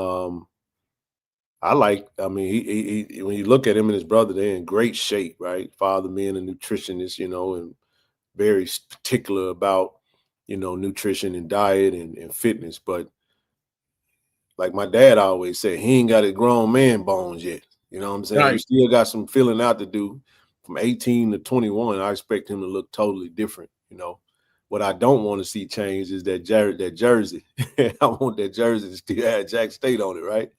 when you look at him and his brother, they're in great shape, right? Father being a nutritionist, and very particular about, nutrition and diet and fitness. But like my dad always said, he ain't got his grown man bones yet. You know what I'm saying? Right. He still got some filling out to do. From 18 to 21, I expect him to look totally different. What I don't want to see change is that jersey. I want that jersey to still have Jack State on it, right?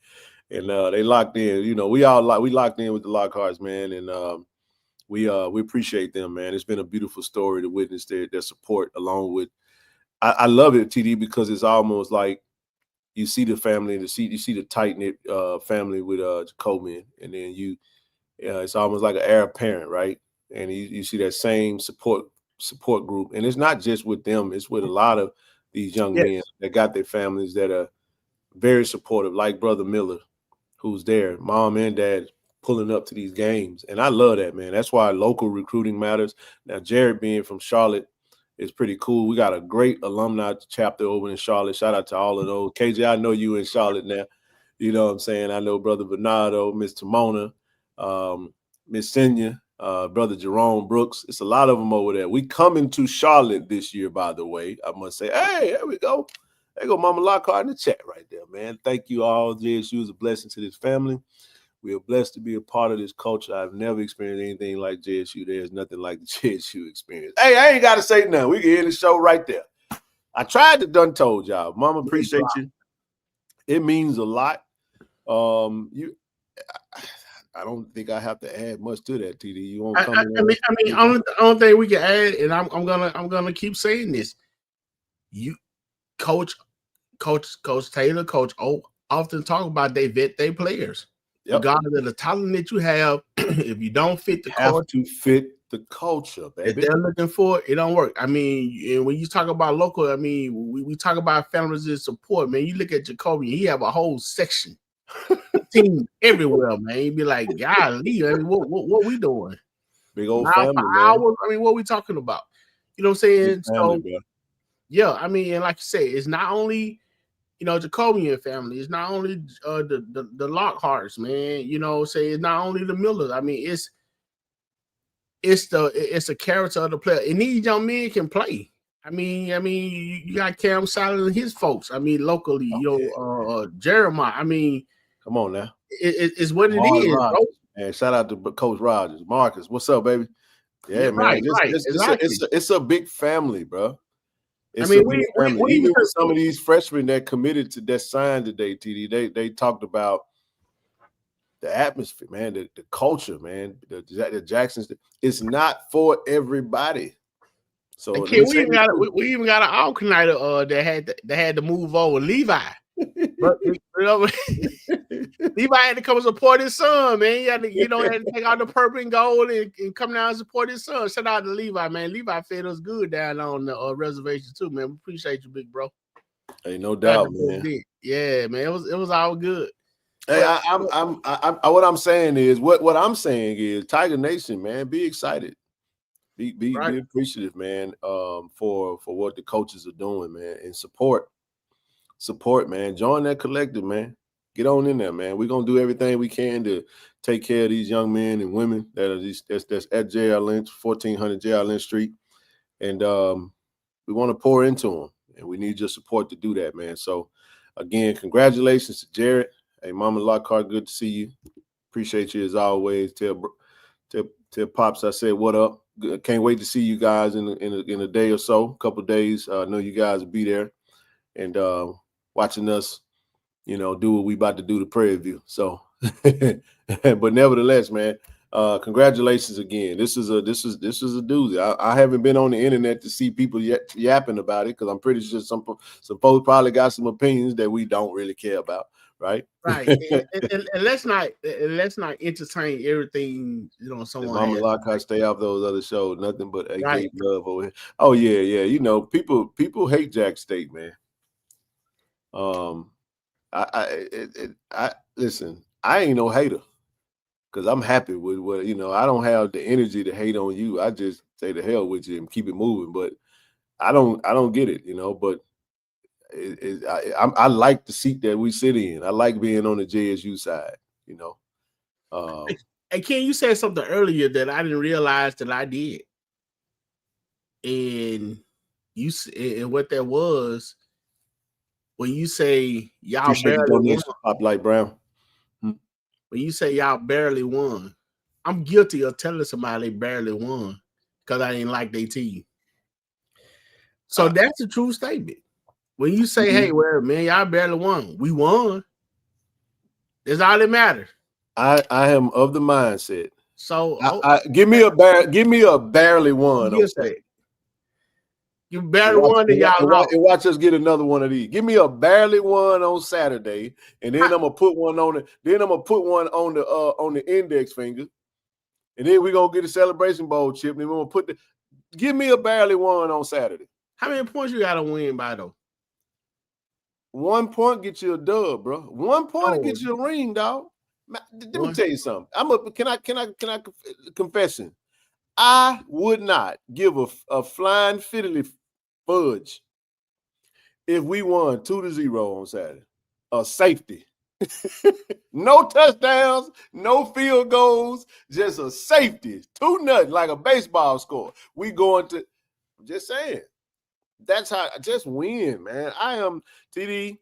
And they locked in. We locked in with the Lockharts, man, and we appreciate them, man. It's been a beautiful story to witness their support along with. I love it, TD, because it's almost like you see the family, you see the tight knit family with Jacoby, and then it's almost like an heir apparent, right? And you see that same support group, and it's not just with them; it's with a lot of these young men that got their families that are very supportive, like Brother Miller, who's there, mom and dad pulling up to these games, and I love that, man. That's why local recruiting matters. Now, Jared being from Charlotte. It's pretty cool. We got a great alumni chapter over in Charlotte. Shout out to all of those. KJ, I know you in Charlotte now. You know what I'm saying? I know Brother Bernardo, Miss Timona, Miss Senya, Brother Jerome Brooks. It's a lot of them over there. We coming to Charlotte this year, by the way. I must say, hey, there we go. There go Mama Lockhart in the chat right there, man. Thank you all. JSU is a blessing to this family. We are blessed to be a part of this culture. I've never experienced anything like JSU. There's nothing like the JSU experience. Hey, I ain't got to say nothing. We can end the show right there. I tried to done told y'all. Mama, appreciate you. It means a lot. I don't think I have to add much to that, TD. You won't come only thing we can add, and I'm gonna keep saying this. You, Coach Taylor, Coach O often talk about they vet their players. Yep. Regardless of the talent that you have, if you don't fit the culture, to fit the culture, baby. If they're looking for it, it don't work. I mean, when you talk about local, I mean, we talk about families and support, man. You look at Jacoby, he have a whole section, team everywhere, man. You be like, golly, I mean, what we doing? Big old family, man. Hours, I mean, what we talking about? You know what I'm saying? Family, yeah, I mean, and like you say, it's not only Jacobian family. It's not only the Lockharts, man. It's not only the Millers. I mean, it's a character of the player. And these young men can play. I mean, you got Cam Silent and his folks. I mean, locally, Jeremiah. I mean, come on now. It's what it is, bro. And shout out to Coach Rogers, Marcus. What's up, baby? Yeah, man. Right, It's a big family, bro. It's we even with some of these freshmen that committed to that sign today, TD, they talked about the atmosphere, man, the culture, man, the Jacksons. It's not for everybody. So we even got an alternator that had to move over Levi. But Levi had to come and support his son, man. He had to, had to take out the purple and gold and come down and support his son. Shout out to Levi, man. Levi fed us good down on the reservation too, man. We appreciate you, big bro. Hey, no doubt, man. Yeah, man. It was all good. Hey, what I'm saying is what I'm saying is Tiger Nation, man, be excited. Be appreciative, man, for what the coaches are doing, man, and support, man. Join that collective, man. Get on in there, man. We're gonna do everything we can to take care of these young men and women that's at J.R. Lynch, 1400 J.R. Lynch Street, and we want to pour into them, and we need your support to do that, man. So, again, congratulations to Jared. Hey, Mama Lockhart, good to see you. Appreciate you as always. Tell Pops I said what up. Can't wait to see you guys in a day or so, a couple of days. I know you guys will be there and watching us, do what we about to do to Prairie View. So, but nevertheless, man, congratulations again. This is a doozy. I haven't been on the internet to see people yapping about it because I'm pretty sure some folks probably got some opinions that we don't really care about. Right. and let's not entertain everything someone. Mama Lockhart, stay off those other shows. Nothing but AK love over here. Oh yeah. People hate Jack State, man. I listen. I ain't no hater because I'm happy with what I don't have the energy to hate on you. I just say the hell with you and keep it moving. But I don't get it, But I like the seat that we sit in. I like being on the JSU side, Hey, Ken, you said something earlier that I didn't realize that I did, and what that was when you say y'all barely won. Pop Light Brown. When you say y'all barely won, I'm guilty of telling somebody they barely won because I didn't like their team. So that's a true statement. When you say, hey, well, man, y'all barely won. We won. That's all that matters. I am of the mindset. So give me a barely won. You barely won and y'all lost. And watch us get another one of these. Give me a barely won on Saturday, and then I'm gonna put one on the. Then I'm gonna put one on the index finger, and then we're gonna get a Celebration Bowl chip, and then we're gonna put the. Give me a barely won on Saturday. How many points you gotta win by though? 1 point get you a dub, bro. 1 point get you a ring, dog. Let me tell you something. Can I confession? I would not give a flying fiddly fudge if we won 2-0 on Saturday. A safety. No touchdowns, no field goals, just a safety. 2-0, like a baseball score. We going to, I'm just saying. That's how, just win, man. I am, TD,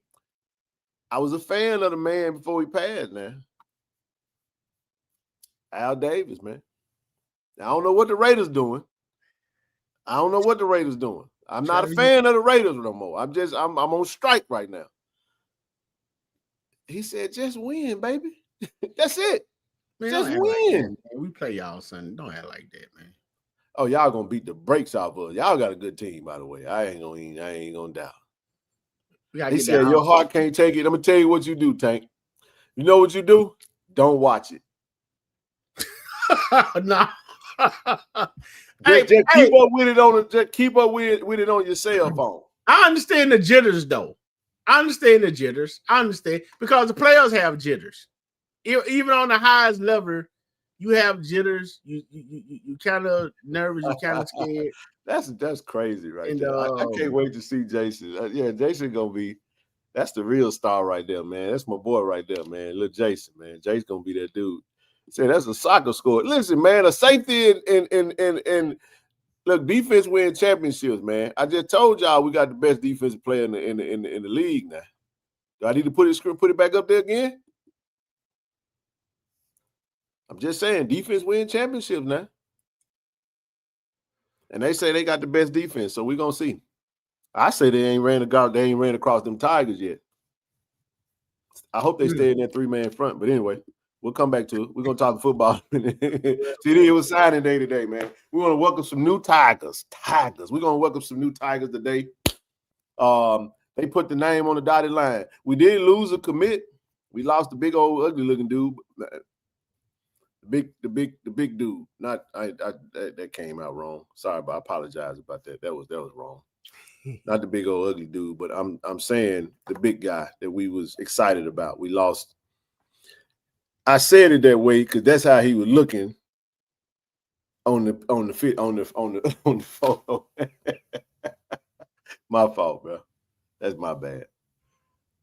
I was a fan of the man before he passed, man. Al Davis, man. I don't know what the Raiders doing. I'm not a fan of the Raiders no more. I'm on strike right now. He said, just win, baby. That's it. Man, just win. Like we play y'all Sunday. Don't act like that, man. Oh, y'all gonna beat the brakes off of us. Y'all got a good team, by the way. I ain't gonna doubt. He said, your heart can't take it. I'm gonna tell you what you do, Tank. You know what you do? Don't watch it. No. Just keep up with it keep up with it on your cell phone. I understand the jitters, though. I understand because the players have jitters. Even on the highest level, you have jitters. You kind of nervous. You kind of scared. That's crazy, right there. I can't wait to see Jason. Jason gonna be. That's the real star right there, man. That's my boy right there, man. Little Jason, man. Jason's gonna be that dude. Say that's a soccer score. Listen, man, a safety and look, defense win championships, man. I just told y'all we got the best defensive player in the league now. Do I need to put it back up there again? I'm just saying, defense win championships now. And they say they got the best defense, so we're gonna see. I say they ain't ran across them Tigers yet. I hope they stay in that 3-man front, but anyway. We'll come back to it. We're gonna talk football. TD, it was signing day today, man. We want to welcome some new Tigers. We're gonna welcome some new Tigers today. They put the name on the dotted line. We did lose a commit. We lost the big old ugly looking dude. The big dude. Not that came out wrong. Sorry, but I apologize about that. That was wrong. Not the big old ugly dude, but I'm saying the big guy that we was excited about. We lost. I said it that way because that's how he was looking on the photo. My fault, bro. That's my bad.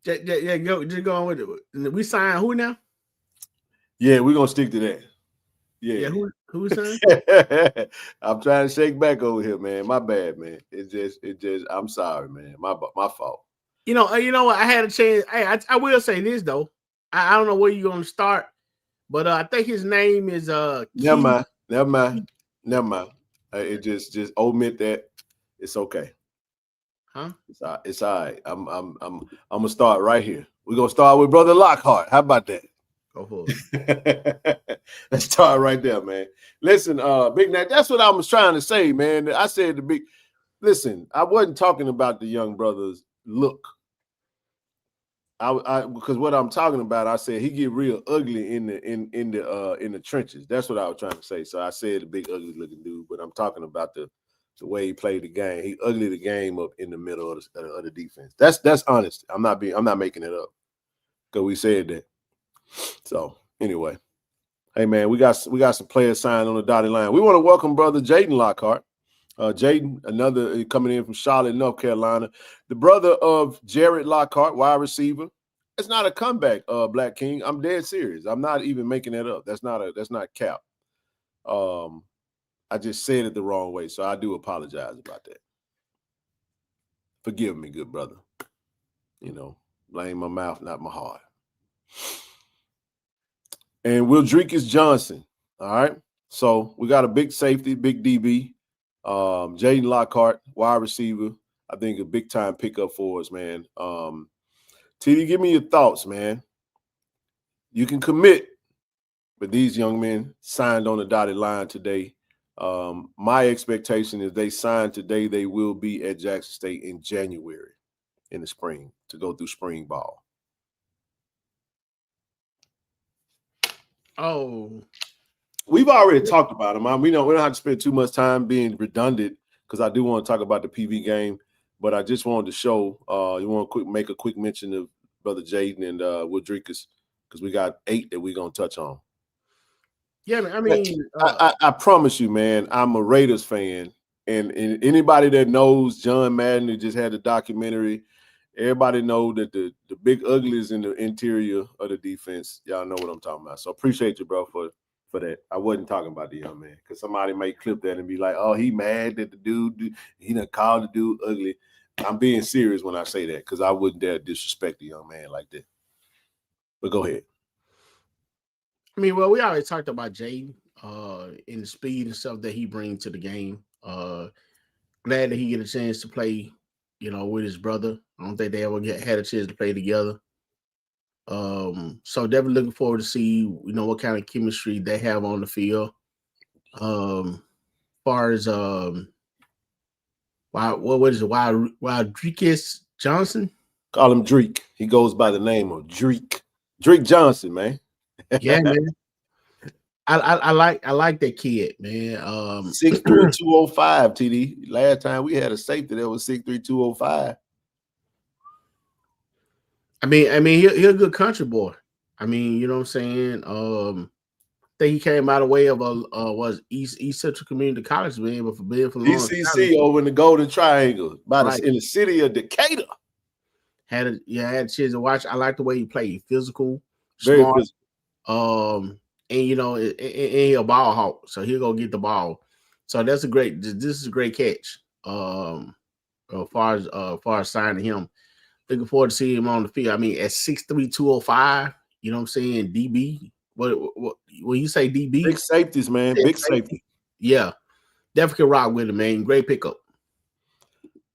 Yeah, just going with it. We signed who now? Yeah, we're gonna stick to that. Yeah, who signed? I'm trying to shake back over here, man. My bad, man. It just. I'm sorry, man. My fault. You know what? I had a chance. Hey, I will say this though. I don't know where you're gonna start, but I think his name is Never mind. It just omit that. It's okay. Huh? It's all right. I'm gonna start right here. We're gonna start with Brother Lockhart. How about that? Go for it. Let's start right there, man. Listen, Big Nat, that's what I was trying to say, man. I said listen, I wasn't talking about the young brother's look. I because what I'm talking about, I said he get real ugly in the trenches. That's what I was trying to say. So I said the big ugly looking dude, but I'm talking about the way he played the game. He ugly the game up in the middle of the defense. That's honest. I'm not making it up because we said that. So anyway, hey man, we got some players signed on the dotted line. We want to welcome brother Jaden Lockhart. Jaden, another coming in from Charlotte, North Carolina, the brother of Jared Lockhart, wide receiver. It's not a comeback, Black King. I'm dead serious. I'm not even making that up. That's not cap. I just said it the wrong way, so I do apologize about that. Forgive me, good brother. Blame my mouth, not my heart. And Wildrekus Johnson. All right. So we got a big safety, big DB. Jaden Lockhart, wide receiver. I think a big time pickup for us, man. TD, give me your thoughts, man. You can commit, but these young men signed on the dotted line today. My expectation is they signed today. They will be at Jackson State in January, in the spring, to go through spring ball. Oh, we've already talked about them. We don't have to spend too much time being redundant because I do want to talk about the PV game, but I just wanted to show. You want to make a quick mention of brother Jaden and Wildrekus because we got 8 that we're gonna touch on. Yeah, I mean, I promise you, man, I'm a Raiders fan, and anybody that knows John Madden, who just had a documentary, everybody know that the big uglies in the interior of the defense. Y'all know what I'm talking about. So appreciate you, bro, for that. I wasn't talking about the young man because somebody might clip that and be like, "Oh, he mad that the dude he done called the dude ugly." I'm being serious when I say that because I wouldn't dare disrespect a young man like that. But go ahead. I mean, well, we already talked about Jaden and the speed and stuff that he brings to the game. Glad that he get a chance to play, with his brother. I don't think they ever had a chance to play together. So definitely looking forward to see, what kind of chemistry they have on the field. Far as what is it? Wildrekus Johnson? Call him Dreek. He goes by the name of Dreek. Dreek Johnson, man. Yeah, man. I like that kid, man. 6'3", 205, TD. Last time we had a safety that was 6'3", 205. I mean, he's a good country boy. I mean, you know what I'm saying? I think he came out of way of was East Central Community College, man, but for being from DCC over in the Golden Triangle, in the city of Decatur. Had a chance to watch. I like the way he played. Physical, very smart. physical. And and he a ball hawk, so he'll go get the ball. So this is a great catch. As far as signing him. Looking forward to seeing him on the field. I mean, at 6'3", 205, you know what I'm saying? DB. What when you say DB? Big safeties, man. Big safety. Yeah. Definitely can rock with him, man. Great pickup.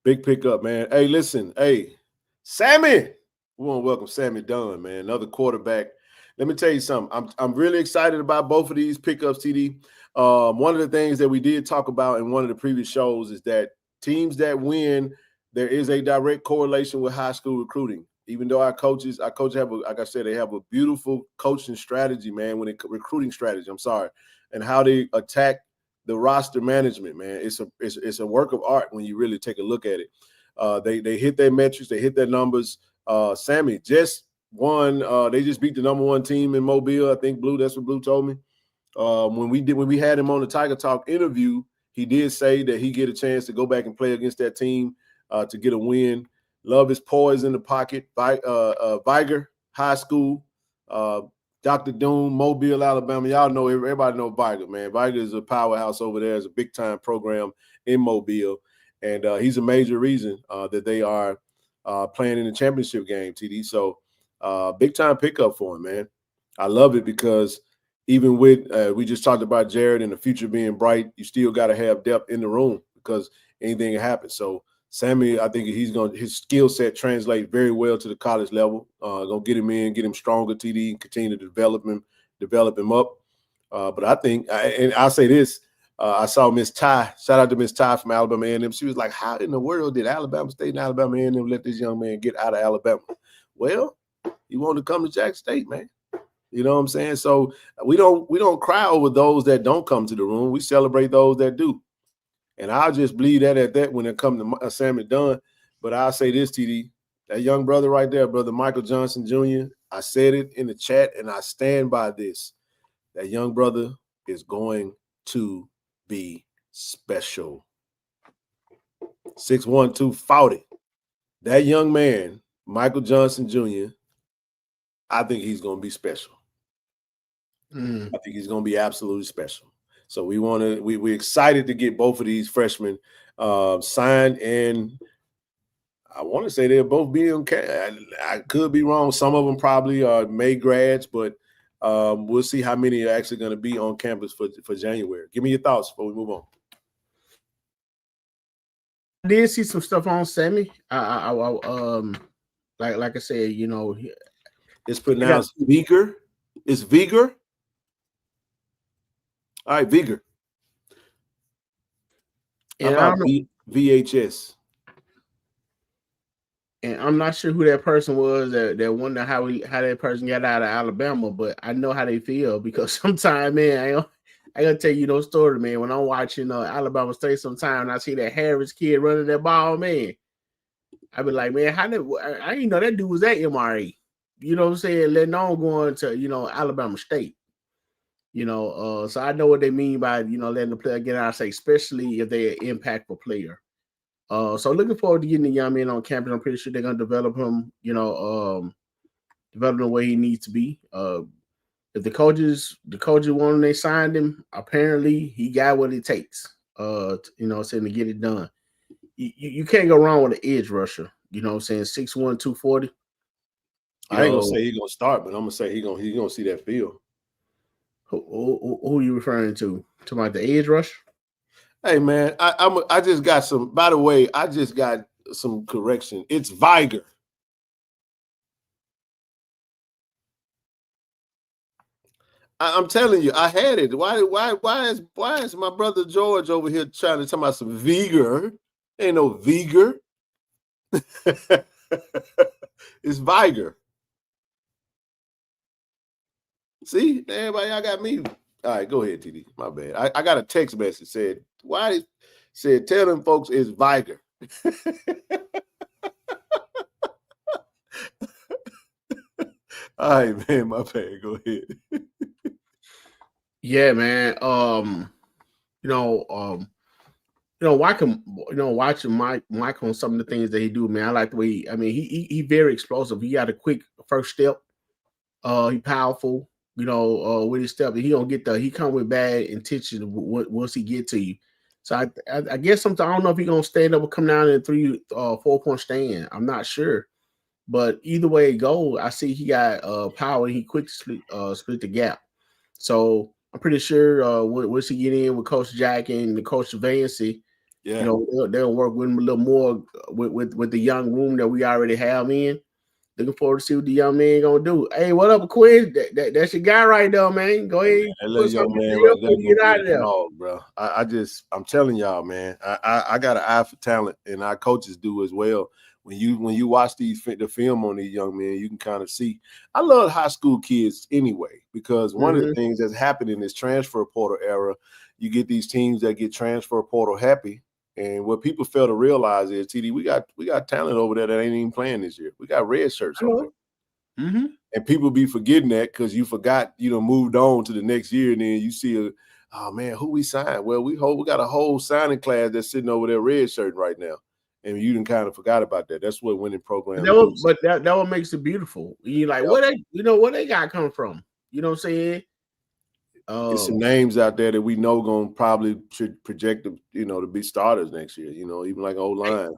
Big pickup, man. Hey, listen. Hey, Sammy. We want to welcome Sammy Dunn, man. Another quarterback. let me tell you something. I'm really excited about both of these pickups, TD. One of the things that we did talk about in one of the previous shows is that teams that win, there is a direct correlation with high school recruiting. Even though our coaches have, like I said, they have a beautiful coaching strategy, man, recruiting strategy, and how they attack the roster management, man. It's a work of art when you really take a look at it. They hit their metrics, they hit their numbers. Sammy just won. They just beat the #1 team in Mobile. I think Blue. That's what Blue told me. When we had him on the Tiger Talk interview, he did say that he get a chance to go back and play against that team to get a win. Love his poise in the pocket. Viger High School, Dr. Doom, Mobile, Alabama. Y'all know, everybody know Viger, man. Viger is a powerhouse over there. It's a big-time program in Mobile, and he's a major reason that they are playing in the championship game, TD. So big-time pickup for him, man. I love it because even with we just talked about Jared and the future being bright, you still got to have depth in the room because anything can happen. So Sammy, I think his skill set translate very well to the college level. Gonna get him in, get him stronger, TD, and continue to develop him up. But I think, and I'll say this, I saw Miss Ty. Shout out to Miss Ty from Alabama A&M. She was like, "How in the world did Alabama State and Alabama A&M let this young man get out of Alabama?" Well, he wanted to come to Jackson State, man. You know what I'm saying? So we don't cry over those that don't come to the room. We celebrate those that do. And I'll just bleed that at that when it comes to Sammy Dunn. But I'll say this, TD, that young brother right there, brother Michael Johnson Jr., I said it in the chat, and I stand by this. That young brother is going to be special. 6'1", 240. That young man, Michael Johnson Jr., I think he's going to be special. I think he's going to be absolutely special. So we're excited to get both of these freshmen signed, and I want to say they'll both be on campus. I could be wrong. Some of them probably are May grads, but we'll see how many are actually going to be on campus for January. Give me your thoughts before we move on. I did see some stuff on Sammy. Like I said, you know, it's pronounced Viger. It's Viger. All right, Viger. How about VHS? And I'm not sure who that person was that wonder how that person got out of Alabama, but I know how they feel because sometimes, man, I gotta tell you those stories, man. When I'm watching Alabama State, sometimes I see that Harris kid running that ball, man. I be like, man, I didn't know that dude was at MRA. You know what I'm saying? Letting on going to Alabama State. So I know what they mean by letting the player get out, say, especially if they're an impactful player. So looking forward to getting the young man on campus. I'm pretty sure they're gonna develop him, develop him the way he needs to be. If the coaches want him, they signed him. Apparently, he got what it takes. To get it done. You can't go wrong with an edge rusher. You know what I'm saying? 6'1", 240. I ain't gonna say he's gonna start, but I'm gonna say he's gonna see that field. Who are you referring to? To like the edge rush? Hey man, I just got some. By the way, I just got some correction. It's Viger. I'm telling you, I had it. Why is my brother George over here trying to talk about some Viger? Ain't no Viger. It's Viger. See, everybody, y'all got me. All right, go ahead, TD. My bad. I got a text message said tell them folks it's Viger. All right, man, my bad. Go ahead. Yeah, man. Watching Mike on some of the things that he do, man. I like the way he very explosive. He got a quick first step. He powerful. With his step, he come with bad intentions once he get to you. So I guess sometimes I don't know if he's gonna stand up or come down in 3-4 point stand. I'm not sure, but either way it goes, I see he got power. And he quick split the gap. So I'm pretty sure once he get in with Coach Jack and the Coach Vancy, they'll work with him a little more with the young room that we already have in. Looking forward to see what the young man gonna do. Hey, what up, Quinn? That's your guy right there, man. Go ahead. That little young man right there gonna get out of there. Dog, bro. I'm telling y'all, man. I got an eye for talent, and our coaches do as well. When you watch the film on these young men, you can kind of see. I love high school kids anyway, because one of the things that's happened in this transfer portal era, you get these teams that get transfer portal happy. And what people fail to realize is, TD, we got talent over there that ain't even playing this year. We got red shirts over there. And people be forgetting that because you forgot, moved on to the next year, and then you see oh man, who we signed? Well, we got a whole signing class that's sitting over there red shirt right now, and you done kind of forgot about that. That's what winning programs. But that what makes it beautiful. You like where they got come from? You know what I'm saying? There's some names out there that we know gonna probably project to be starters next year. Even like old line.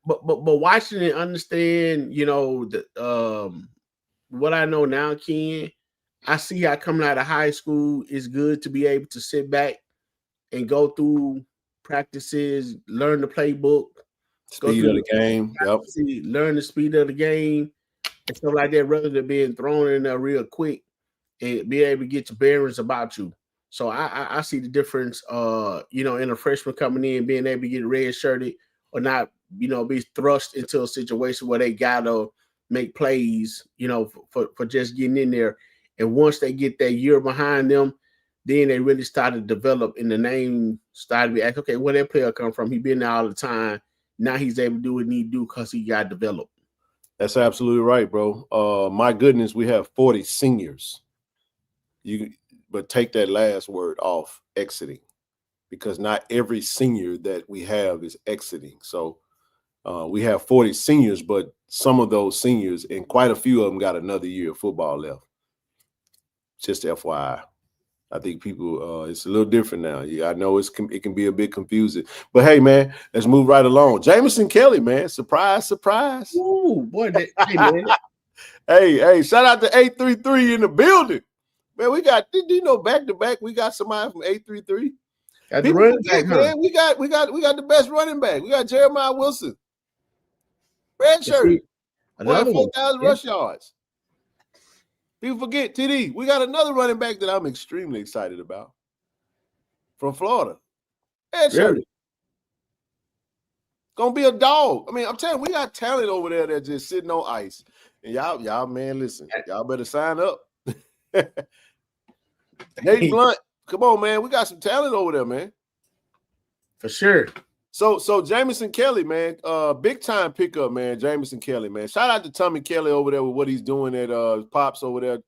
But watching it, understand, what I know now, Ken. I see how coming out of high school is good to be able to sit back and go through practices, learn the playbook, speed of the game. Yep. Learn the speed of the game and stuff like that, rather than being thrown in there real quick and be able to get your bearings about you. So I see the difference, in a freshman coming in, being able to get red shirted or not, be thrust into a situation where they gotta make plays, for just getting in there. And once they get that year behind them, then they really start to develop, and the name started to be like, okay, where that player come from? He been there all the time. Now he's able to do what he need to do because he got developed. That's absolutely right, bro. My goodness, we have 40 seniors. But take that last word off, exiting, because not every senior that we have is exiting. So we have 40 seniors, but some of those seniors, and quite a few of them, got another year of football left. Just FYI. I think people, it's a little different now. Yeah, I know it can be a bit confusing. But hey, man, let's move right along. Jamison Kelly, man. Surprise, surprise. Ooh, boy. Hey, man. hey, shout out to 833 in the building. Man, we got, back to back, we got somebody from 833. Got the running back, man. We got the best running back. We got Jeremiah Wilson. Red shirt. 4,000 rush yards. People forget, TD, we got another running back that I'm extremely excited about from Florida. Red shirt. Really? Gonna be a dog. I mean, I'm telling you, we got talent over there that's just sitting on ice. And y'all, man, listen, y'all better sign up. Nate Blunt, come on, man. We got some talent over there, man. For sure. So Jamison Kelly, man, big time pickup, man. Jamison Kelly, man. Shout out to Tommy Kelly over there with what he's doing at Pops over there,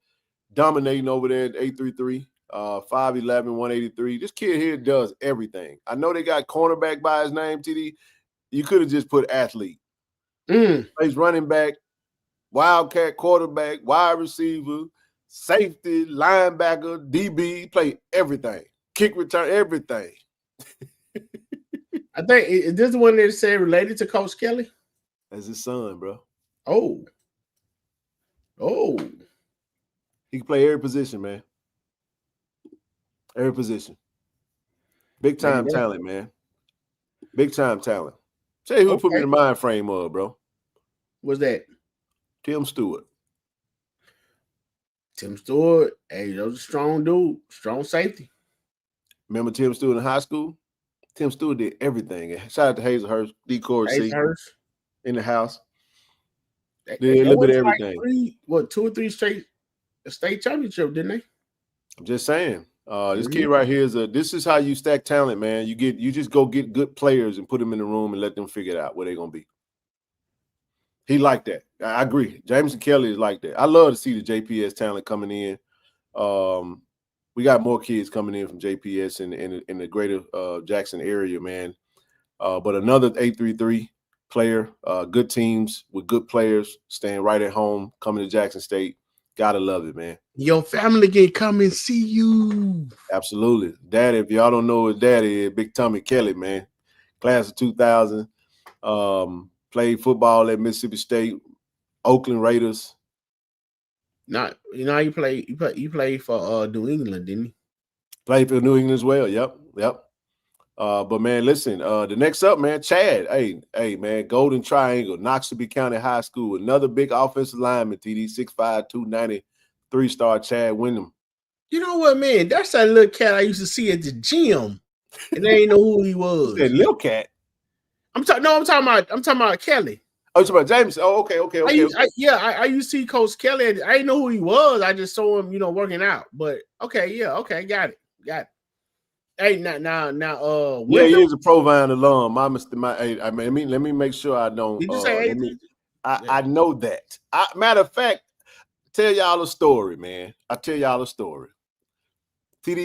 dominating over there at 833, 5'11", 183. This kid here does everything. I know they got cornerback by his name, TD. You could have just put athlete. Plays running back, wildcat quarterback, wide receiver, safety, linebacker, DB, play everything. Kick return, everything. I think, is this the one that said related to Coach Kelly? That's his son, bro. Oh. He can play every position, man. Every position. Big time talent, man. Big time talent. Tell you who put me in the mind frame of, bro. What's that? Tim Stewart. Tim Stewart, hey, that was a strong dude, strong safety. Remember Tim Stewart in high school? Tim Stewart did everything. Shout out to Hazelhurst, D. Corey in the house. They did a little bit of everything. Like 2 or 3 straight state championship, didn't they? I'm just saying. This kid right here this is how you stack talent, man. You just go get good players and put them in the room and let them figure it out where they're gonna be. He like that. I agree. Jamison Kelly is like that. I love to see the JPS talent coming in. We got more kids coming in from JPS in the greater Jackson area, man. But another 833 player, good teams with good players, staying right at home, coming to Jackson State. Gotta love it, man. Your family can come and see you. Absolutely. Daddy, if y'all don't know what daddy is, Big Tommy Kelly, man. Class of 2000. Played football at Mississippi State, Oakland Raiders. Not, you played for New England, didn't he? Played for New England as well. Yep. But man, listen, the next up, man, Chad. Hey, man, Golden Triangle, Noxubee County High School, another big offensive lineman, TD 6'5", 290, 3-star Chad Wyndham. You know what, man? That's that little cat I used to see at the gym, and they ain't know who he was. That little cat. I'm talking about Kelly. Oh, you talking about James? Oh, okay. I used to see Coach Kelly. I didn't know who he was. I just saw him, working out. But okay, got it. Hey, now. Yeah, he is a Provine alum. Let me make sure I don't. Did you say I know that. Matter of fact, tell y'all a story, man. TD,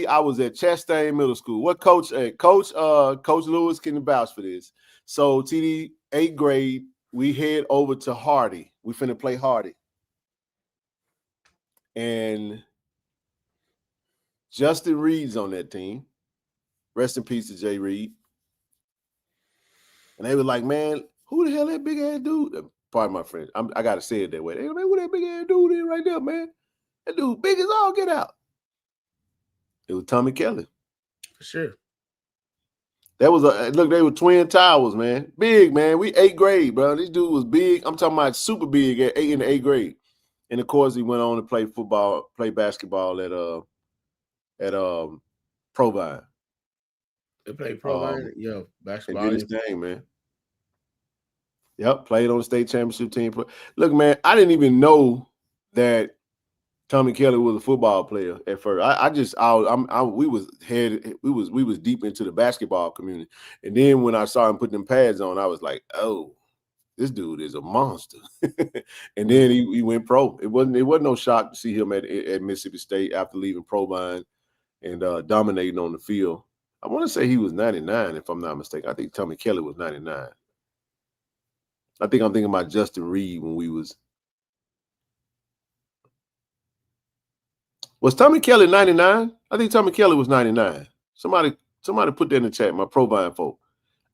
I was at Chastain Middle School. What coach? Coach Lewis can vouch for this. So TD, 8th grade, we head over to Hardy. We finna play Hardy. And Justin Reed's on that team. Rest in peace to Jay Reed. And they were like, man, who the hell that big ass dude? Pardon my friend. I gotta say it that way. They were like, who that big ass dude is right there, man? That dude big as all get out. It was Tommy Kelly. For sure. That was they were twin towers, man. Big, man. We 8th grade, bro. This dude was big. I'm talking about super big in the 8th grade. And of course, he went on to play basketball at Provine. They played Provine, basketball. And did his thing, man. Yep, played on the state championship team. Look, man, I didn't even know that Tommy Kelly was a football player at first. We was deep into the basketball community, and then when I saw him put them pads on, I was like, oh, this dude is a monster. And then he went pro. It wasn't no shock to see him at Mississippi State after leaving Provine and dominating on the field. I want to say he was 99, if I'm not mistaken. I think Tommy Kelly was 99. I think I'm thinking about Justin Reed when we was. Was Tommy Kelly 99? I think Tommy Kelly was 99. Somebody put that in the chat, my Provine folk.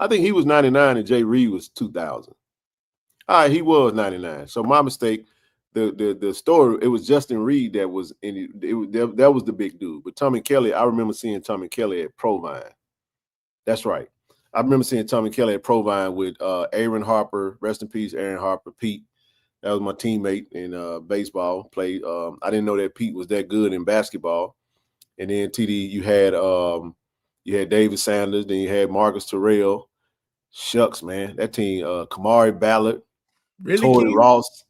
I think he was 99 and Jay Reed was 2000. All right, he was 99. So my mistake. The story, it was Justin Reed that was in it. That was the big dude. But Tommy Kelly, I remember seeing Tommy Kelly at Provine. That's right. I remember seeing Tommy Kelly at Provine with Aaron Harper. Rest in peace, Aaron Harper. Pete, that was my teammate in baseball. Played. I didn't know that Pete was that good in basketball. And then TD, you had David Sanders. Then you had Marcus Terrell. Shucks, man, that team. Kamari Ballard, really Tory Ross.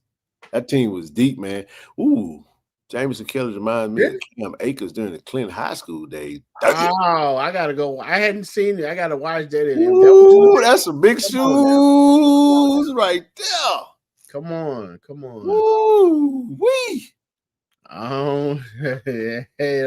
That team was deep, man. Ooh, Jameson Kelly reminds me of Cam Akers during the Clinton High School days. Oh, I gotta go. I hadn't seen it. I gotta watch that. Ooh, that's some big shoes right there. Come on. Ooh, wee. Hey,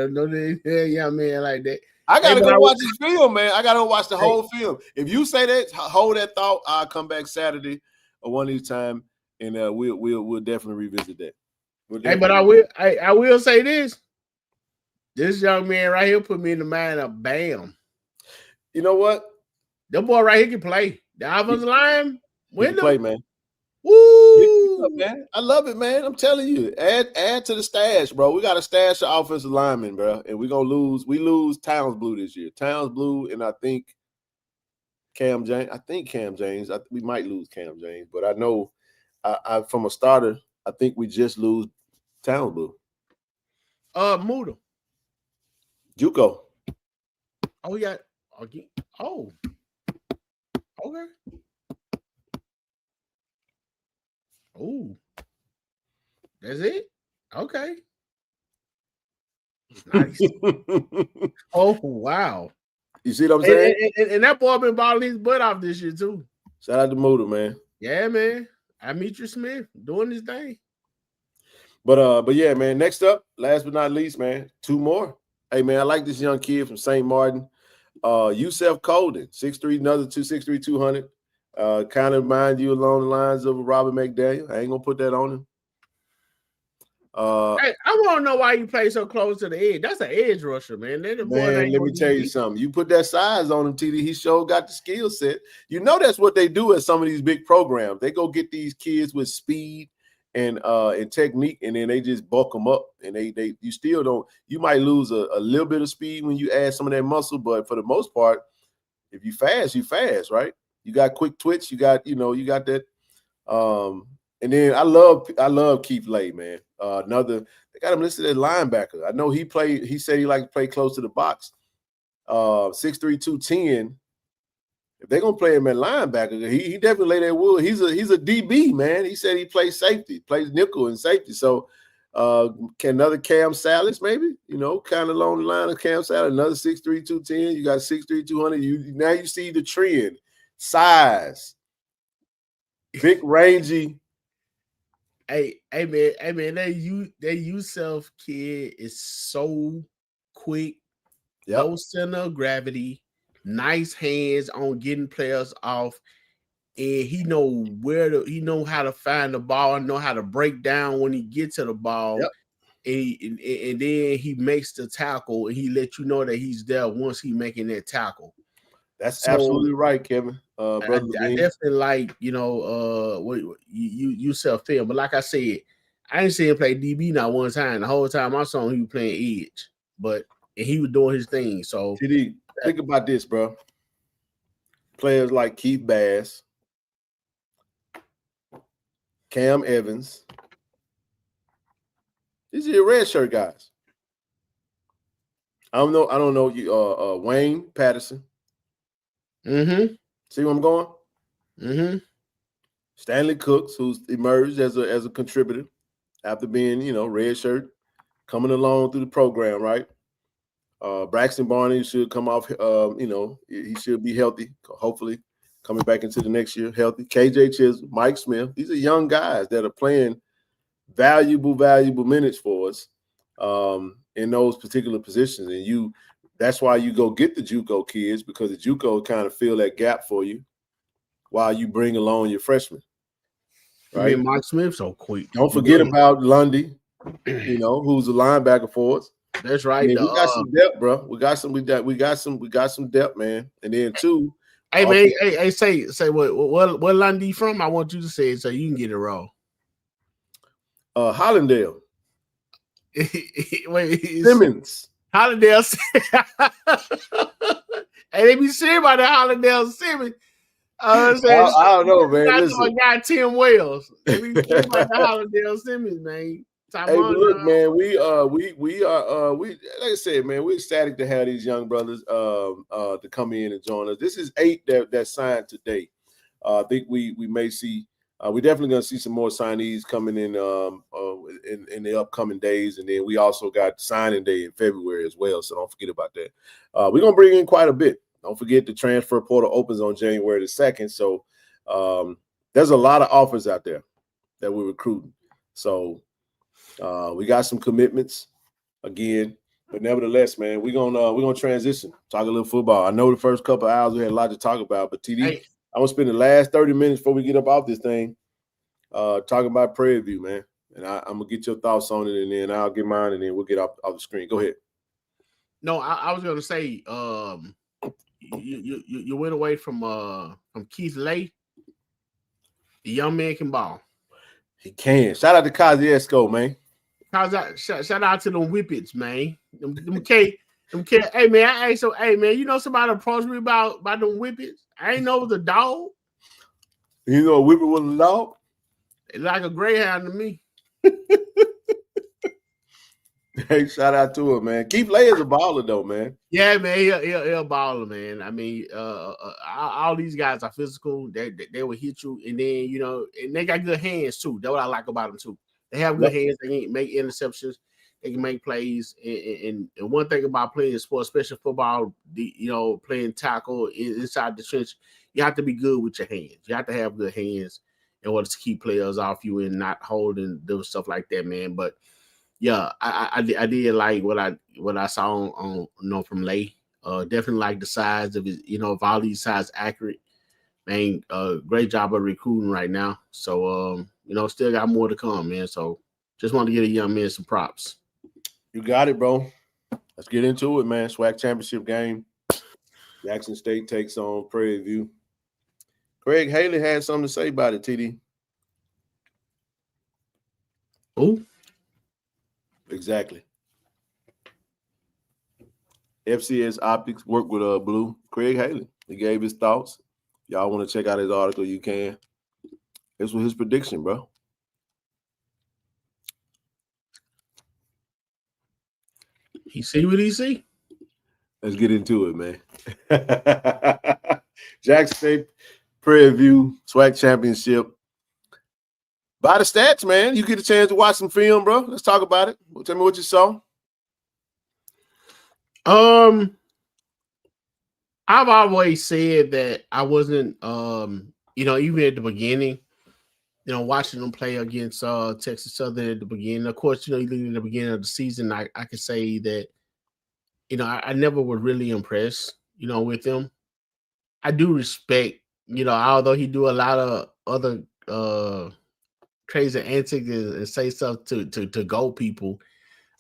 no, young man like that. I gotta go watch this film, man. I gotta watch the whole film. If you say that, hold that thought. I'll come back Saturday or one of these times. And we'll definitely revisit that. But I will say this. This young man right here put me in the mind of Bam. You know what? That boy right here can play. The offensive line, can play, man. Woo! Man. I love it, man. I'm telling you. Add to the stash, bro. We got a stash of offensive linemen, bro. And we're gonna lose. We lose Towns Blue this year. Towns Blue, and I think Cam James. We might lose Cam James, but I know. I from a starter, I think we just lose Town Blue. Muda. JUCO. Oh, yeah. Oh. Okay. Oh. That's it? Okay. Nice. Oh, wow. You see what I'm saying? And that boy been balling his butt off this year, too. Shout out to Muda, man. Yeah, man. Demetrius Smith doing his thing. But yeah, man. Next up, last but not least, man, 2 more. Hey, man, I like this young kid from St. Martin, Yusef Colden, 6'3", another 6'3", 200. Kind of remind you along the lines of Robert McDaniel. I ain't gonna put that on him. Hey, I want to know why you play so close to the edge. That's an edge rusher, man. Man, let me tell you something. You put that size on him, TD. He sure got the skill set. You know that's what they do at some of these big programs. They go get these kids with speed and technique, and then they just bulk them up. And you still don't. You might lose a little bit of speed when you add some of that muscle, but for the most part, if you fast, you fast, right? You got quick twitch, you got that. And then I love Keith Lay, man. They got him listed as linebacker. I know he said he likes to play close to the box. 6'3", 210. If they're gonna play him at linebacker, he definitely lay that wood. He's a DB, man. He said he plays safety, plays nickel and safety. So can another Cam Salas, maybe, kind of along the line of Cam Salas, another 6'3", 210. You got 6'3", 200. Now you see the trend, size, big rangy. Hey man, that Yusuf kid is so quick, low center of gravity, nice hands on getting players off, and he know how to find the ball and know how to break down when he gets to the ball. Yep. And then he makes the tackle, and he lets you know that he's there once he making that tackle. That's absolutely right, Kevin. Brother I definitely like, you self-film. But like I said, I didn't see him play DB not one time. The whole time I saw him, he was playing edge. And he was doing his thing. So TD, think about this, bro. Players like Keith Bass, Cam Evans. These are your red shirt guys. I don't know you Wayne Patterson. Mm-hmm. See where I'm going? Mm-hmm. Stanley Cooks, who's emerged as a contributor after being, red shirt, coming along through the program, right? Braxton Barney should come off, he should be healthy, hopefully, coming back into the next year healthy. KJ Chisholm, Mike Smith, these are young guys that are playing valuable minutes for us in those particular positions. And that's why you go get the JUCO kids, because the JUCO kind of fill that gap for you while you bring along your freshmen. Right? I mean, Mike Smith so quick. Don't forget about Lundy, who's a linebacker for us. That's right. I mean, we got some depth, bro. We got some depth, man. And then two. Hey man, hey, say what Lundy from? I want you to say it so you can get it wrong. Hollandale. Wait, Simmons. Hollandale. Hey, they be serious about that Hollandale Simmons. I don't know, man. Listen, I got Tim Wells. They be serious about that Hollandale Simmons, man. Hey, look, man, we like I said, man, we're ecstatic to have these young brothers to come in and join us. This is 8 that signed today. I think we may see. We're definitely going to see some more signees coming in the upcoming days, and then we also got signing day in February as well. So don't forget about that. We're going to bring in quite a bit. Don't forget the transfer portal opens on January the 2nd. So there's a lot of offers out there that we're recruiting. So we got some commitments again, but nevertheless, man, we're gonna transition, talk a little football. I know the first couple of hours we had a lot to talk about, but TD. Hey. I'm gonna spend the last 30 minutes before we get up off this thing talking about Prairie View, man. And I'm gonna get your thoughts on it, and then I'll get mine, and then we'll get off the screen. Go ahead. No, I was gonna say, you went away from Keith Lay. The young man can ball. He can. Shout out to Kosciuszko, man. Shout out to them whippets, man. Them K. Hey man, hey man, somebody approached me about them whippets. I ain't know it was a dog. You know a whippet was a dog? It's like a greyhound to me. Hey, shout out to him, man. Keith Lay is a baller though, man. Yeah, man, he'll a baller, man. I mean, all these guys are physical. They will hit you, and then and they got good hands too. That's what I like about them too. They have good hands. They can make interceptions. They can make plays. And one thing about playing sports, especially football, playing tackle inside the trench, you have to be good with your hands. You have to have good hands in order to keep players off you and not holding those stuff like that, man. But yeah, I did like what I saw on from Lay. Definitely like the size of his, volley size accurate. Man, great job of recruiting right now. So still got more to come, man. So just want to get a young man some props. You got it, bro. Let's get into it, man. SWAC championship game. Jackson State takes on Prairie View. Craig Haley had something to say about it, TD. Who? Exactly. FCS Optics work with Blue. Craig Haley. He gave his thoughts. Y'all want to check out his article, you can. This was his prediction, bro. He see what he see. Let's get into it, man. Jackson State, Prairie View, SWAC championship. By the stats, man. You get a chance to watch some film, bro. Let's talk about it. Tell me what you saw. I've always said that I wasn't, even at the beginning, watching them play against Texas Southern at the beginning. Of course, even at the beginning of the season, I could say that, I never was really impressed, with them. I do respect, although he do a lot of other crazy antics and say stuff to go people.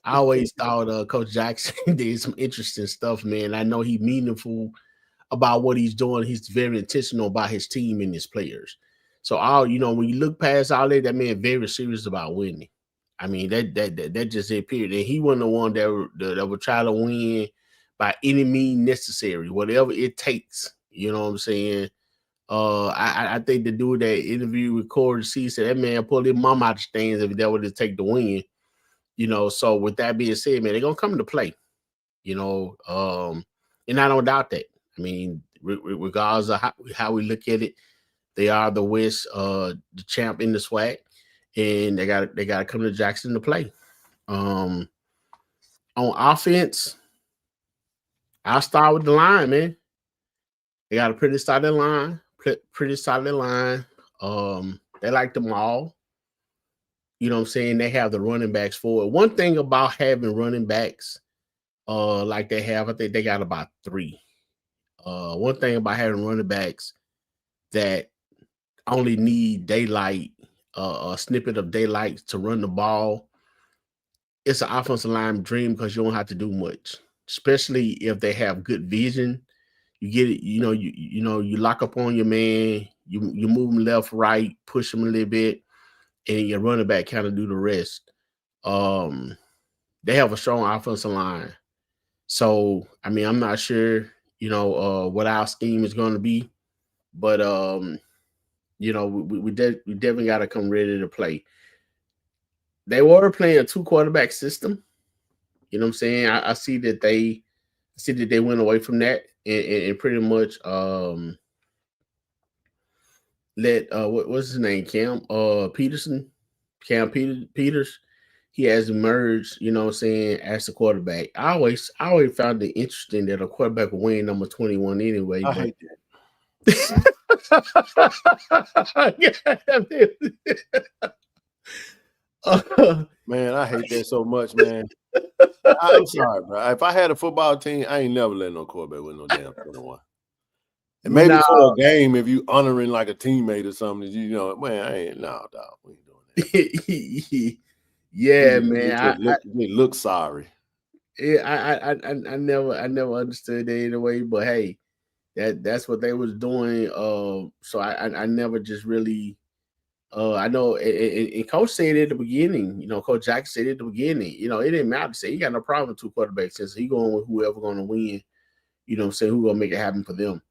I always thought Coach Jackson did some interesting stuff, man. I know he's meaningful about what he's doing. He's very intentional about his team and his players. So when you look past all that man very serious about winning. I mean, that just it, period. And he wasn't the one that would try to win by any means necessary, whatever it takes. You know what I'm saying? I think the dude that interviewed with Corey C said that man pulled his mom out the stands if that would it take to win. So with that being said, man, they're gonna come into play. And I don't doubt that. I mean, regardless of how we look at it, they are the West, the champ in the SWAC, and they got to come to Jackson to play. On offense, I'll start with the line, man. They got a pretty solid line. They like them all. You know what I'm saying? They have the running backs for it. One thing about having running backs like they have, I think they got about 3. One thing about having running backs that only need daylight, a snippet of daylight to run the ball, it's an offensive line dream because you don't have to do much, especially if they have good vision. You get it, you lock up on your man, you move him left, right, push him a little bit, and your running back kind of do the rest. They have a strong offensive line. So, I mean, I'm not sure, what our scheme is going to be, but, we definitely got to come ready to play. They were playing a 2-quarterback system. You know what I'm saying? I see that they went away from that and pretty much let what's his name, Cam Peters. He has emerged, you know what I'm saying, as the quarterback. I always found it interesting that a quarterback would win number 21 anyway. I hate that. Man, I hate that so much, man. I'm sorry, bro. If I had a football team, I ain't never let no quarterback win no damn 21. And maybe for a game, if you honoring like a teammate or something, man, I ain't dog. We ain't doing that. Yeah, man. They look sorry. Yeah, I never understood that anyway, but hey, that's what they was doing. So I never just really I know, and Coach said at the beginning, Coach Jackson said at the beginning, it didn't matter. Say he got no problem with 2 quarterbacks since he going with whoever going to win, say who going to make it happen for them.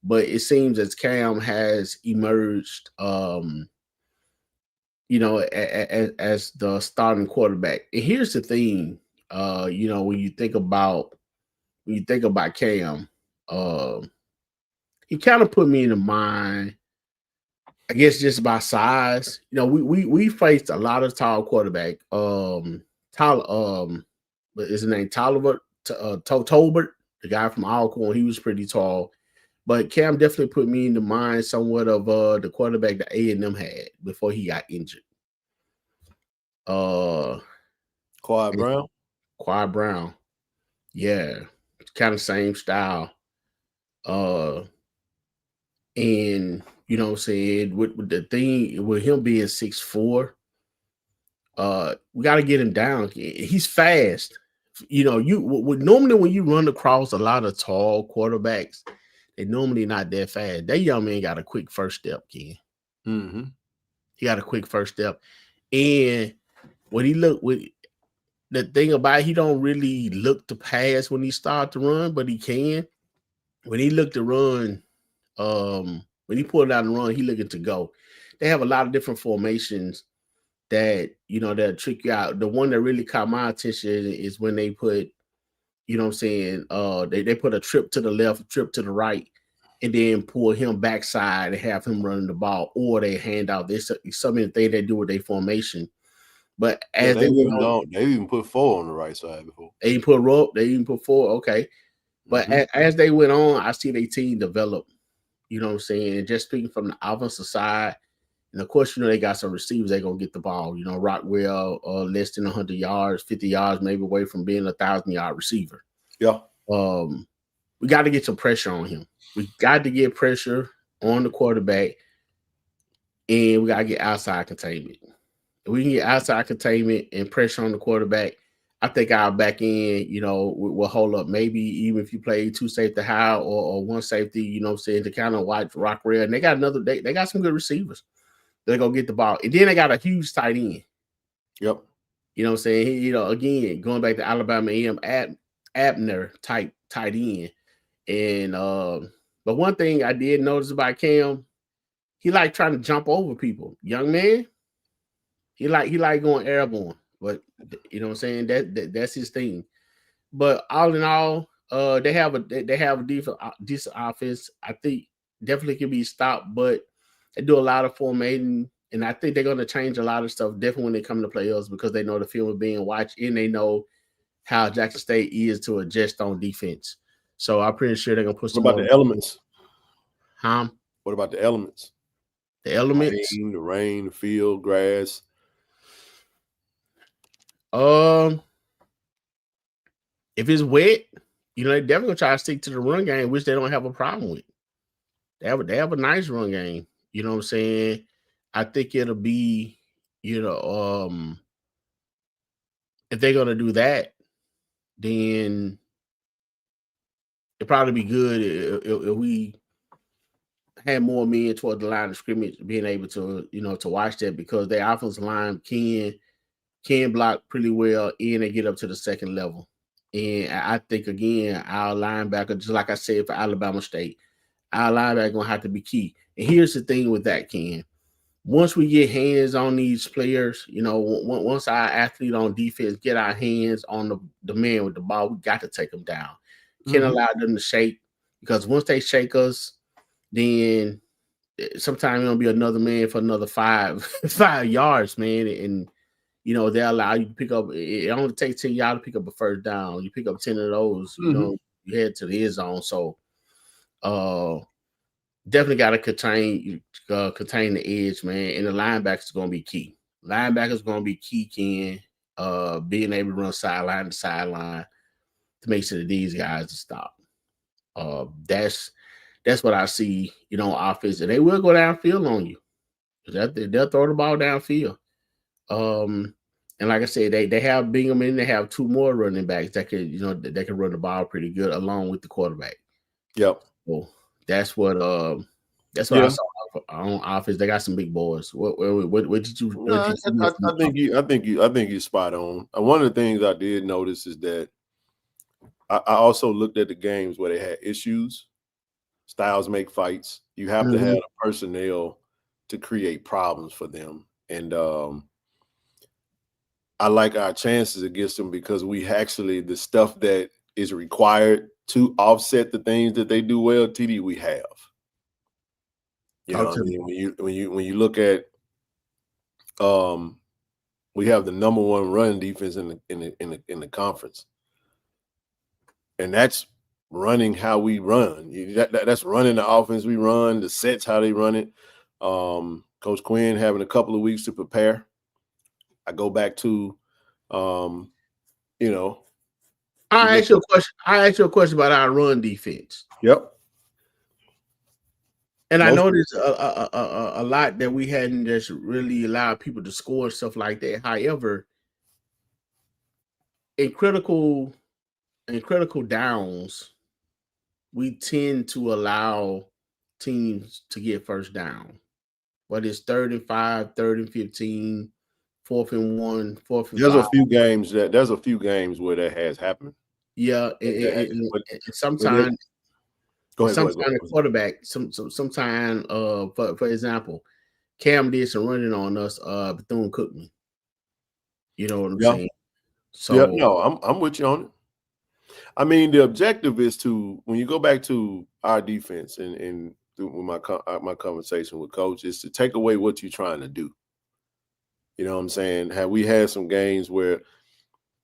But it seems as Cam has emerged, as the starting quarterback. And here's the thing, when you think about Cam, he kind of put me in the mind, I guess, just by size. We faced a lot of tall quarterback. What is his name? Tolbert, the guy from Alcorn. He was pretty tall. But Cam definitely put me in the mind somewhat of the quarterback that A&M had before he got injured. Quad Brown. Yeah. Kind of same style. And you know what I'm saying, with the thing with him being 6'4", we got to get him down. He's fast. Normally when you run across a lot of tall quarterbacks, they're normally not that fast. That young man got a quick first step, Ken. Mm-hmm. He got a quick first step. And when he look with the thing about it, he don't really look to pass when he start to run, but he can. When he look to run, When he pulled out and run, he looking to go. They have a lot of different formations that, you know, that trick you out. The one that really caught my attention is when they put, you know what I'm saying, they put a trip to the left, a trip to the right, and then pull him backside and have him running the ball, or they hand out. There's so many things they do with their formation. But as they even put 4 on the right side before. They even put rope, they even put 4, okay. But as they went on, I see their team develop, you know what I'm saying? And just speaking from the offensive side, and of course, you know, they got some receivers, they're going to get the ball. You know, Rockwell, less than 100 yards, 50 yards, maybe away from being a 1,000-yard receiver. Yeah. We got to get some pressure on him. We got to get pressure on the quarterback, and we got to get outside containment. If we can get outside containment and pressure on the quarterback, I think our back end, you know, will hold up. Maybe even if you play 2 safety high or 1 safety, you know what I'm saying, to kind of watch Rockwell. And they got they got some good receivers. They're going to get the ball. And then they got a huge tight end. Yep. You know what I'm saying? You know, again, going back to Alabama A&M, Abner type tight end. And but one thing I did notice about Cam, he like trying to jump over people. Young man, he like going airborne. But you know what I'm saying? That's his thing. But all in all, they have a decent offense. I think definitely can be stopped, but they do a lot of formatting, and I think they're going to change a lot of stuff definitely when they come to playoffs, because they know the film is being watched and they know how Jackson State is to adjust on defense. So I'm pretty sure they're going to put some. What about the elements? Huh? What about the elements? The elements? The rain, the field, grass. If it's wet, you know, they definitely gonna try to stick to the run game, which they don't have a problem with. They have a nice run game. You know what I'm saying? I think it'll be, you know, if they're gonna do that, then it'd probably be good if we had more men toward the line of scrimmage, being able to, you know, to watch that, because their offensive line can block pretty well and they get up to the second level. And I think, again, our linebacker, just like I said for Alabama State, our linebacker going to have to be key. And here's the thing with that, Ken. Once we get hands on these players, you know, once our athlete on defense get our hands on the man with the ball, we got to take them down. Can't allow them to shake, because once they shake us, then sometimes it'll be another man for another 5 yards, man. And you know, they allow you to pick up. It only takes 10 yards to pick up a first down. You pick up 10 of those, you know, you head to the end zone. So, definitely got to contain the edge, man. And the linebackers going to be key. Linebackers going to be key, Ken. Being able to run sideline to sideline to make sure that these guys stop. That's what I see, you know, offense. And they will go downfield on you. They'll throw the ball downfield. And like I said, they have Bingham and they have 2 more running backs that can, you know, that can run the ball pretty good along with the quarterback. Yep. So that's what I saw on offense. They got some big boys. What did you? I think you're spot on. One of the things I did notice is that I also looked at the games where they had issues. Styles make fights. You have to have the personnel to create problems for them. And I like our chances against them, because we actually, the stuff that is required to offset the things that they do well, TD, we have. You know what I mean? When you look at, we have the number 1 running defense in the conference, and that's running how we run. That's running the offense we run, the sets how they run it. Coach Quinn having a couple of weeks to prepare. I go back to, you know. I asked you a question about our run defense. Yep. And I noticed a lot that we hadn't just really allowed people to score and stuff like that. However, in critical downs, we tend to allow teams to get first down. Whether it's 3rd and 5, 3rd and 15, 4th and 1, 4th and 5. There's a few games where that has happened. Yeah, and sometimes Go ahead. Sometimes the quarterback, sometime, for example, Cam did some running on us, Bethune-Cookman. You know what I'm saying? So yeah, no, I'm with you on it. I mean, the objective is to, when you go back to our defense and with my conversation with coach, is to take away what you're trying to do. You know what I'm saying? Have we had some games where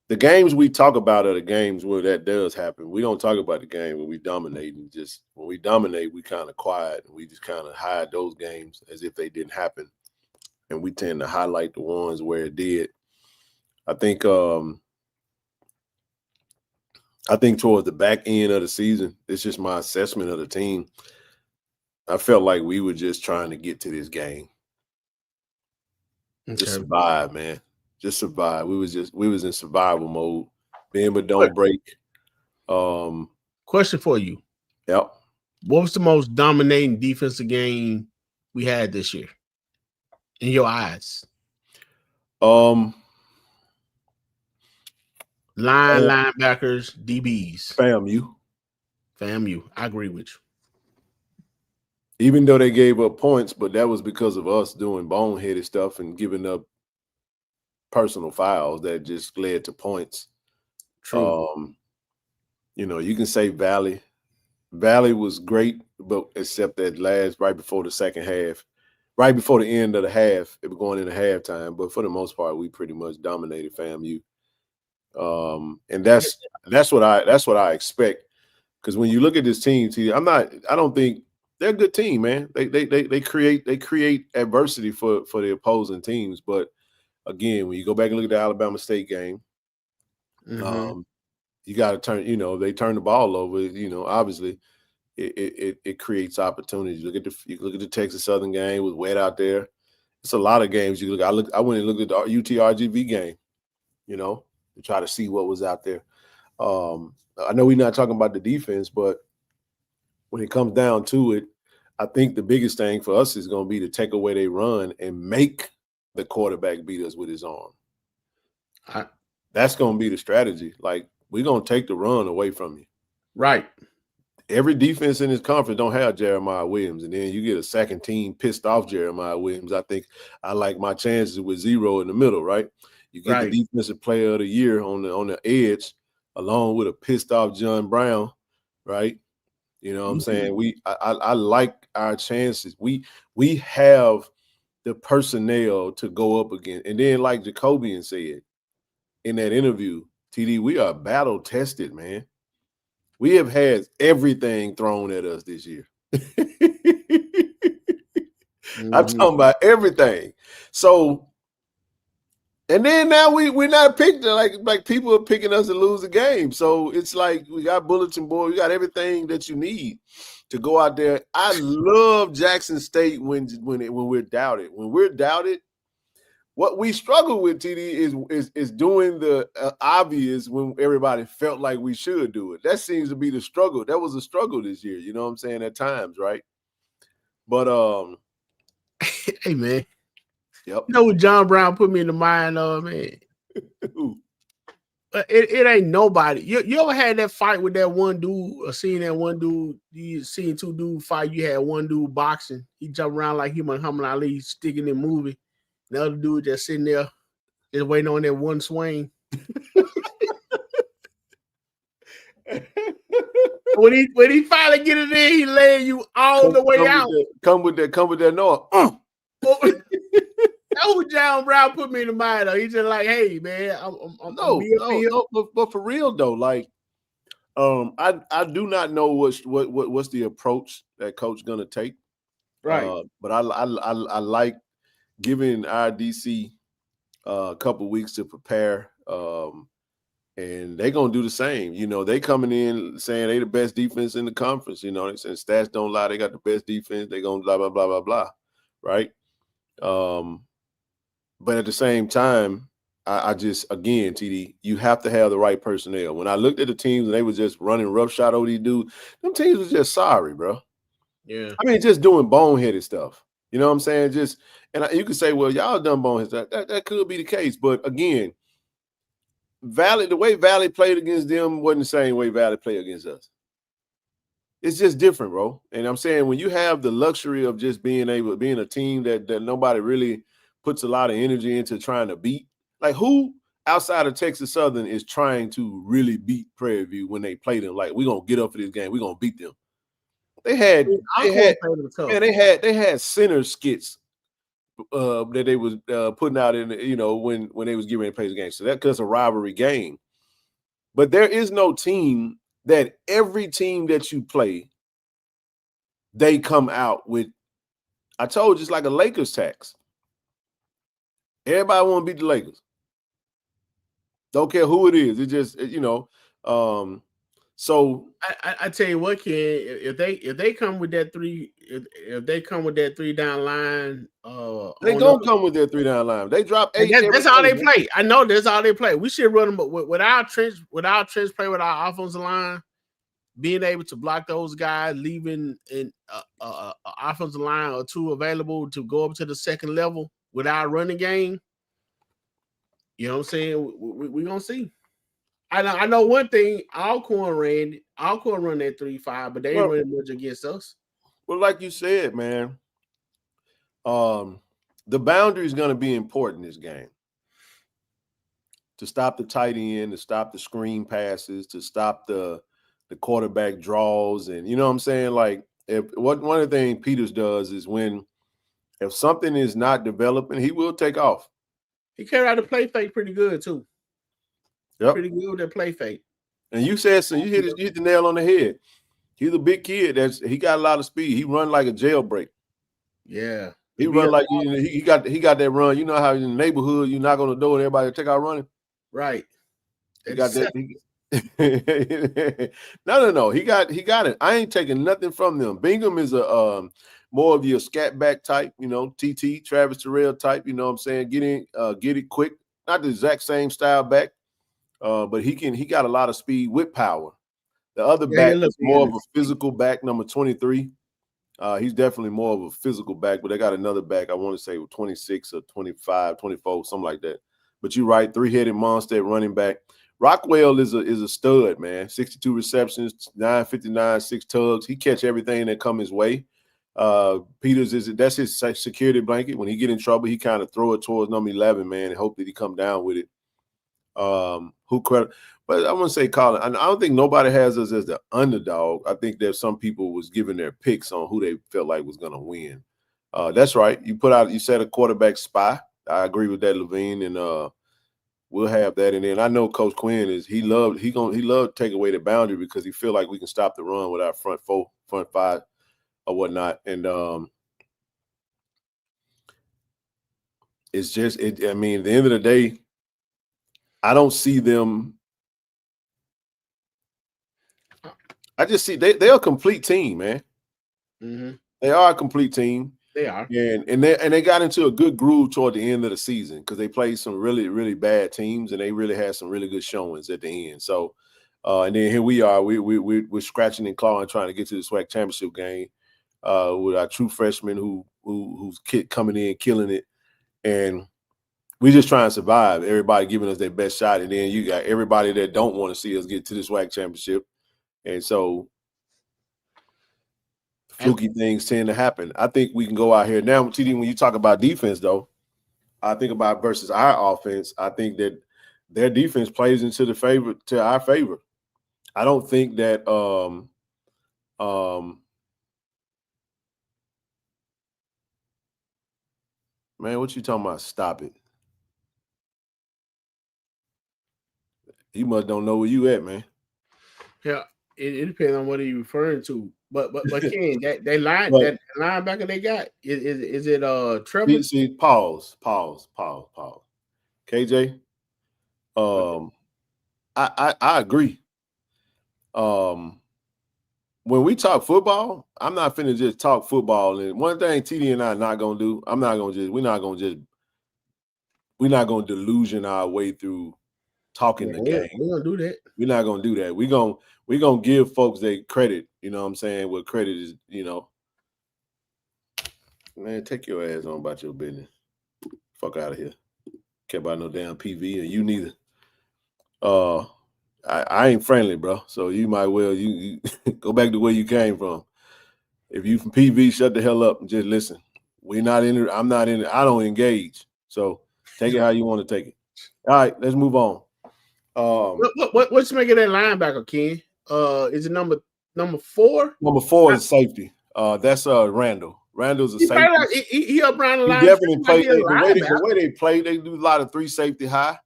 the games we talk about are the games where that does happen. We don't talk about the game when we dominate, and just when we dominate, we kind of quiet and we just kind of hide those games as if they didn't happen. And we tend to highlight the ones where it did. I think towards the back end of the season, it's just my assessment of the team. I felt like we were just trying to get to this game. Okay. Just survive, man. Just survive. We was in survival mode. Bend but don't break. Question for you. Yep. What was the most dominating defensive game we had this year? In your eyes? Linebackers, DBs. FAMU. I agree with you. Even though they gave up points, but that was because of us doing boneheaded stuff and giving up personal fouls that just led to points. True. You can say Valley. Valley was great, but except that right before the second half, right before the end of the half, it was going into halftime. But for the most part, we pretty much dominated FAMU. And that's what I expect. Because when you look at this team, I don't think they're a good team, man. They create adversity for the opposing teams. But again, when you go back and look at the Alabama State game, you got to turn. They turn the ball over. Obviously, it creates opportunities. You look at the Texas Southern game, was wet out there. It's a lot of games you look. I went and looked at the UT-RGV game. To try to see what was out there. I know we're not talking about the defense, but when it comes down to it, I think the biggest thing for us is going to be to take away their run and make the quarterback beat us with his arm. That's going to be the strategy. Like, we're going to take the run away from you. Right. Every defense in this conference don't have Jeremiah Williams, and then you get a second team pissed off Jeremiah Williams. I think I like my chances with zero in the middle, right? You get the defensive player of the year on the edge, along with a pissed off John Brown, right? You know what I'm saying? I like our chances. We have the personnel to go up again. And then, like Jacobian said in that interview, TD, we are battle tested, man. We have had everything thrown at us this year. I'm talking about everything. So, and then now we're not picked like people are picking us to lose the game. So it's like we got bulletin board, we got everything that you need to go out there. I love Jackson State when we're doubted. When we're doubted, what we struggle with, TD, is doing the obvious when everybody felt like we should do it. That seems to be the struggle. That was a struggle this year. You know what I'm saying? At times, right? But hey man. Yep. You know what John Brown put me in the mind of, man? It ain't nobody. You ever had that fight with that one dude, or seen that one dude, you seen two dudes fight, you had one dude boxing, he jumped around like him and Muhammad Ali sticking in movie. The other dude just sitting there, just waiting on that one swing. When he finally get it in, he laying you all the way out. Come with that noise. That's what John Brown put me in the mind of. He's just like, hey man, but for real though, like, I do not know what's the approach that coach gonna take. Right. But I like giving our DC a couple weeks to prepare. And they're gonna do the same. They coming in saying they the best defense in the conference. They saying stats don't lie, they got the best defense, they gonna blah blah blah blah blah. Right. But at the same time, I just, again, TD, you have to have the right personnel. When I looked at the teams and they were just running roughshod over these dudes, them teams was just sorry, bro. Yeah. I mean, just doing boneheaded stuff. You know what I'm saying? You could say, well, y'all done boneheaded. That could be the case. But again, the way Valley played against them wasn't the same way Valley played against us. it's just different, bro. And I'm saying when you have the luxury of just being a team that nobody really puts a lot of energy into trying to beat, like who outside of Texas Southern is trying to really beat Prairie View when they play them? Like, we're gonna get up for this game, we're gonna beat them. They had center skits that they was putting out in, when they was getting ready to play the game. So that's because a rivalry game. But there is no team that every team that you play, they come out with. I told you, it's like a Lakers tax. Everybody want to beat the Lakers. Don't care who it is. It just, so I tell you what, Ken, if they come with that three down line, they gonna come with their 3 down line. They drop 8. That's all they play. I know that's all they play. We should run them with our trench play with our offensive line, being able to block those guys, leaving an offensive line or two available to go up to the second level with our running game. You know what I'm saying? We're gonna see. I know one thing. Alcorn run that 3-5, but they ain't running much against us. Well, like you said, man, the boundary is going to be important this game. To stop the tight end, to stop the screen passes, to stop the quarterback draws, and you know what I'm saying. Like, one of the things Peters does is if something is not developing, he will take off. He carried out the play fake pretty good too. Yep. Pretty good with that play fake. And you said so. You hit the nail on the head. He's a big kid. He got a lot of speed. He run like a jailbreak. Yeah. He run like he got that run. You know how in the neighborhood you knock on the door and everybody take out running. Right. He got that. No. He got it. I ain't taking nothing from them. Bingham is a more of your scat back type, TT, Travis Terrell type, you know what I'm saying? Get it quick. Not the exact same style back, but he got a lot of speed with power. The other back is more of a physical back, number 23. He's definitely more of a physical back, but they got another back, I want to say 26 or 25, 24, something like that. But you're right, 3-headed monster at running back. Rockwell is a stud, man. 62 receptions, 959, 6 tugs. He catch everything that come his way. Peters that's his security blanket. When he get in trouble, he kind of throw it towards number 11, man, and hope that he come down with it. But I want to say, Colin, I don't think nobody has us as the underdog. I think that some people was giving their picks on who they felt like was going to win. That's right. You said a quarterback spy. I agree with that, Levine, and we'll have that. And then I know Coach Quinn he loved to take away the boundary because he feel like we can stop the run with our front 5 or whatnot. And it's just I mean, at the end of the day, I don't see them. I just see they're a complete team, man. Mm-hmm. They are a complete team. They are. And they got into a good groove toward the end of the season because they played some really, really bad teams and they really had some really good showings at the end. So and then here we are, we're scratching and clawing trying to get to the SWAC championship game with our true freshman who's coming in killing it, and we just trying to survive. Everybody giving us their best shot, and then you got everybody that don't want to see us get to the SWAC championship, and so fluky things tend to happen. I think we can go out here now. TD, when you talk about defense, though, I think about versus our offense. I think that their defense plays into our favor. I don't think that man, what you talking about? Stop it. You must don't know where you at, man. Yeah, it depends on what you're referring to. But Ken, that linebacker they got, is it Trevor? See, pause. KJ, I agree. When we talk football, I'm not finna just talk football. And one thing TD and I are not gonna do, we're not gonna delusion our way through talking the game. We're gonna do that. We're not gonna do that. We're gonna give folks their credit, you know what I'm saying? What credit is, man, take your ass on about your business. Fuck out of here. Care about no damn PV, and you neither. I ain't friendly, bro. So you might well you go back to where you came from. If you from PV, shut the hell up and just listen. We're not in it. I'm not in it. I don't engage. So take it how you want to take it. All right, let's move on. What's making that linebacker, Ken? Is it number 4? Number 4 is safety. That's Randall. Randall's a safety. He up around the line. He definitely played the way they play. They do a lot of 3 safety high.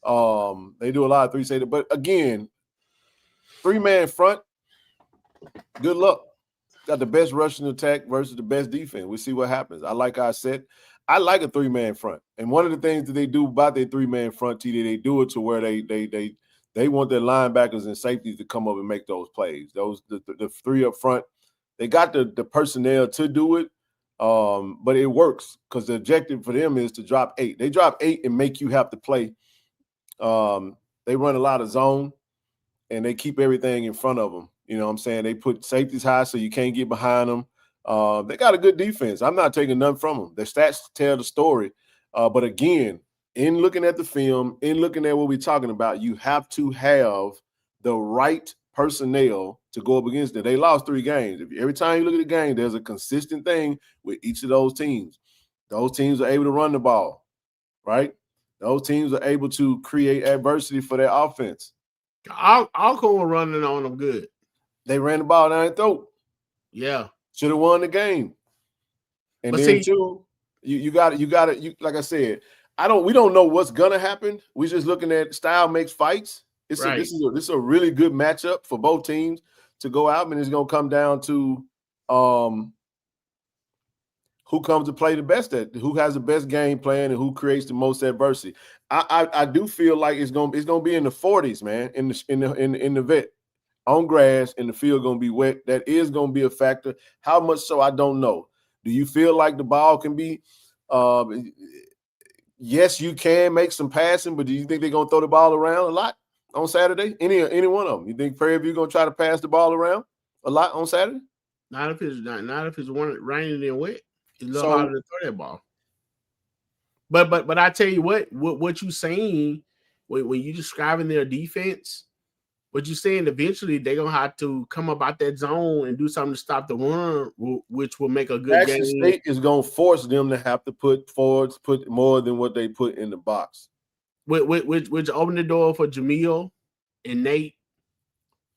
They do a lot of 3 safety, but again, 3-man front. Good luck. Got the best rushing attack versus the best defense. We see what happens. I like a 3-man front, and one of the things that they do about their 3-man front, TD, they do it to where they want their linebackers and safeties to come up and make those plays. The 3 up front, they got the personnel to do it, but it works because the objective for them is to drop 8. They drop 8 and make you have to play. They run a lot of zone, and they keep everything in front of them. You know what I'm saying? They put safeties high so you can't get behind them. They got a good defense. I'm not taking nothing from them. Their stats tell the story. But again, in looking at the film, in looking at what we're talking about, you have to have the right personnel to go up against it. They lost 3 games. Every time you look at the game, there's a consistent thing with each of those teams. Those teams are able to run the ball, right? Those teams are able to create adversity for their offense. Alcorn were running on them good. They ran the ball down their throat. Yeah. Should have won the game. And but then too, you got to like I said, we don't know what's gonna happen. We're just looking at style makes fights. This is a really good matchup for both teams to go out, and it's gonna come down to who comes to play the best at who has the best game plan and who creates the most adversity. I do feel like it's gonna be in the 40s, man, in the vet. On grass, and the field going to be wet. That is going to be a factor. How much so, I don't know. Do you feel like the ball can be yes, you can make some passing, but do you think they're going to throw the ball around a lot on Saturday? Any one of them? You think Prairie View going to try to pass the ball around a lot on Saturday? Not if it's raining and wet. It's a little harder to throw that ball. But I tell you what you saying when you describing their defense, what you're saying, eventually they're going to have to come up out that zone and do something to stop the run, which will make a good game. State is going to force them to have to put more than what they put in the box. Which opened the door for Jamil and Nate.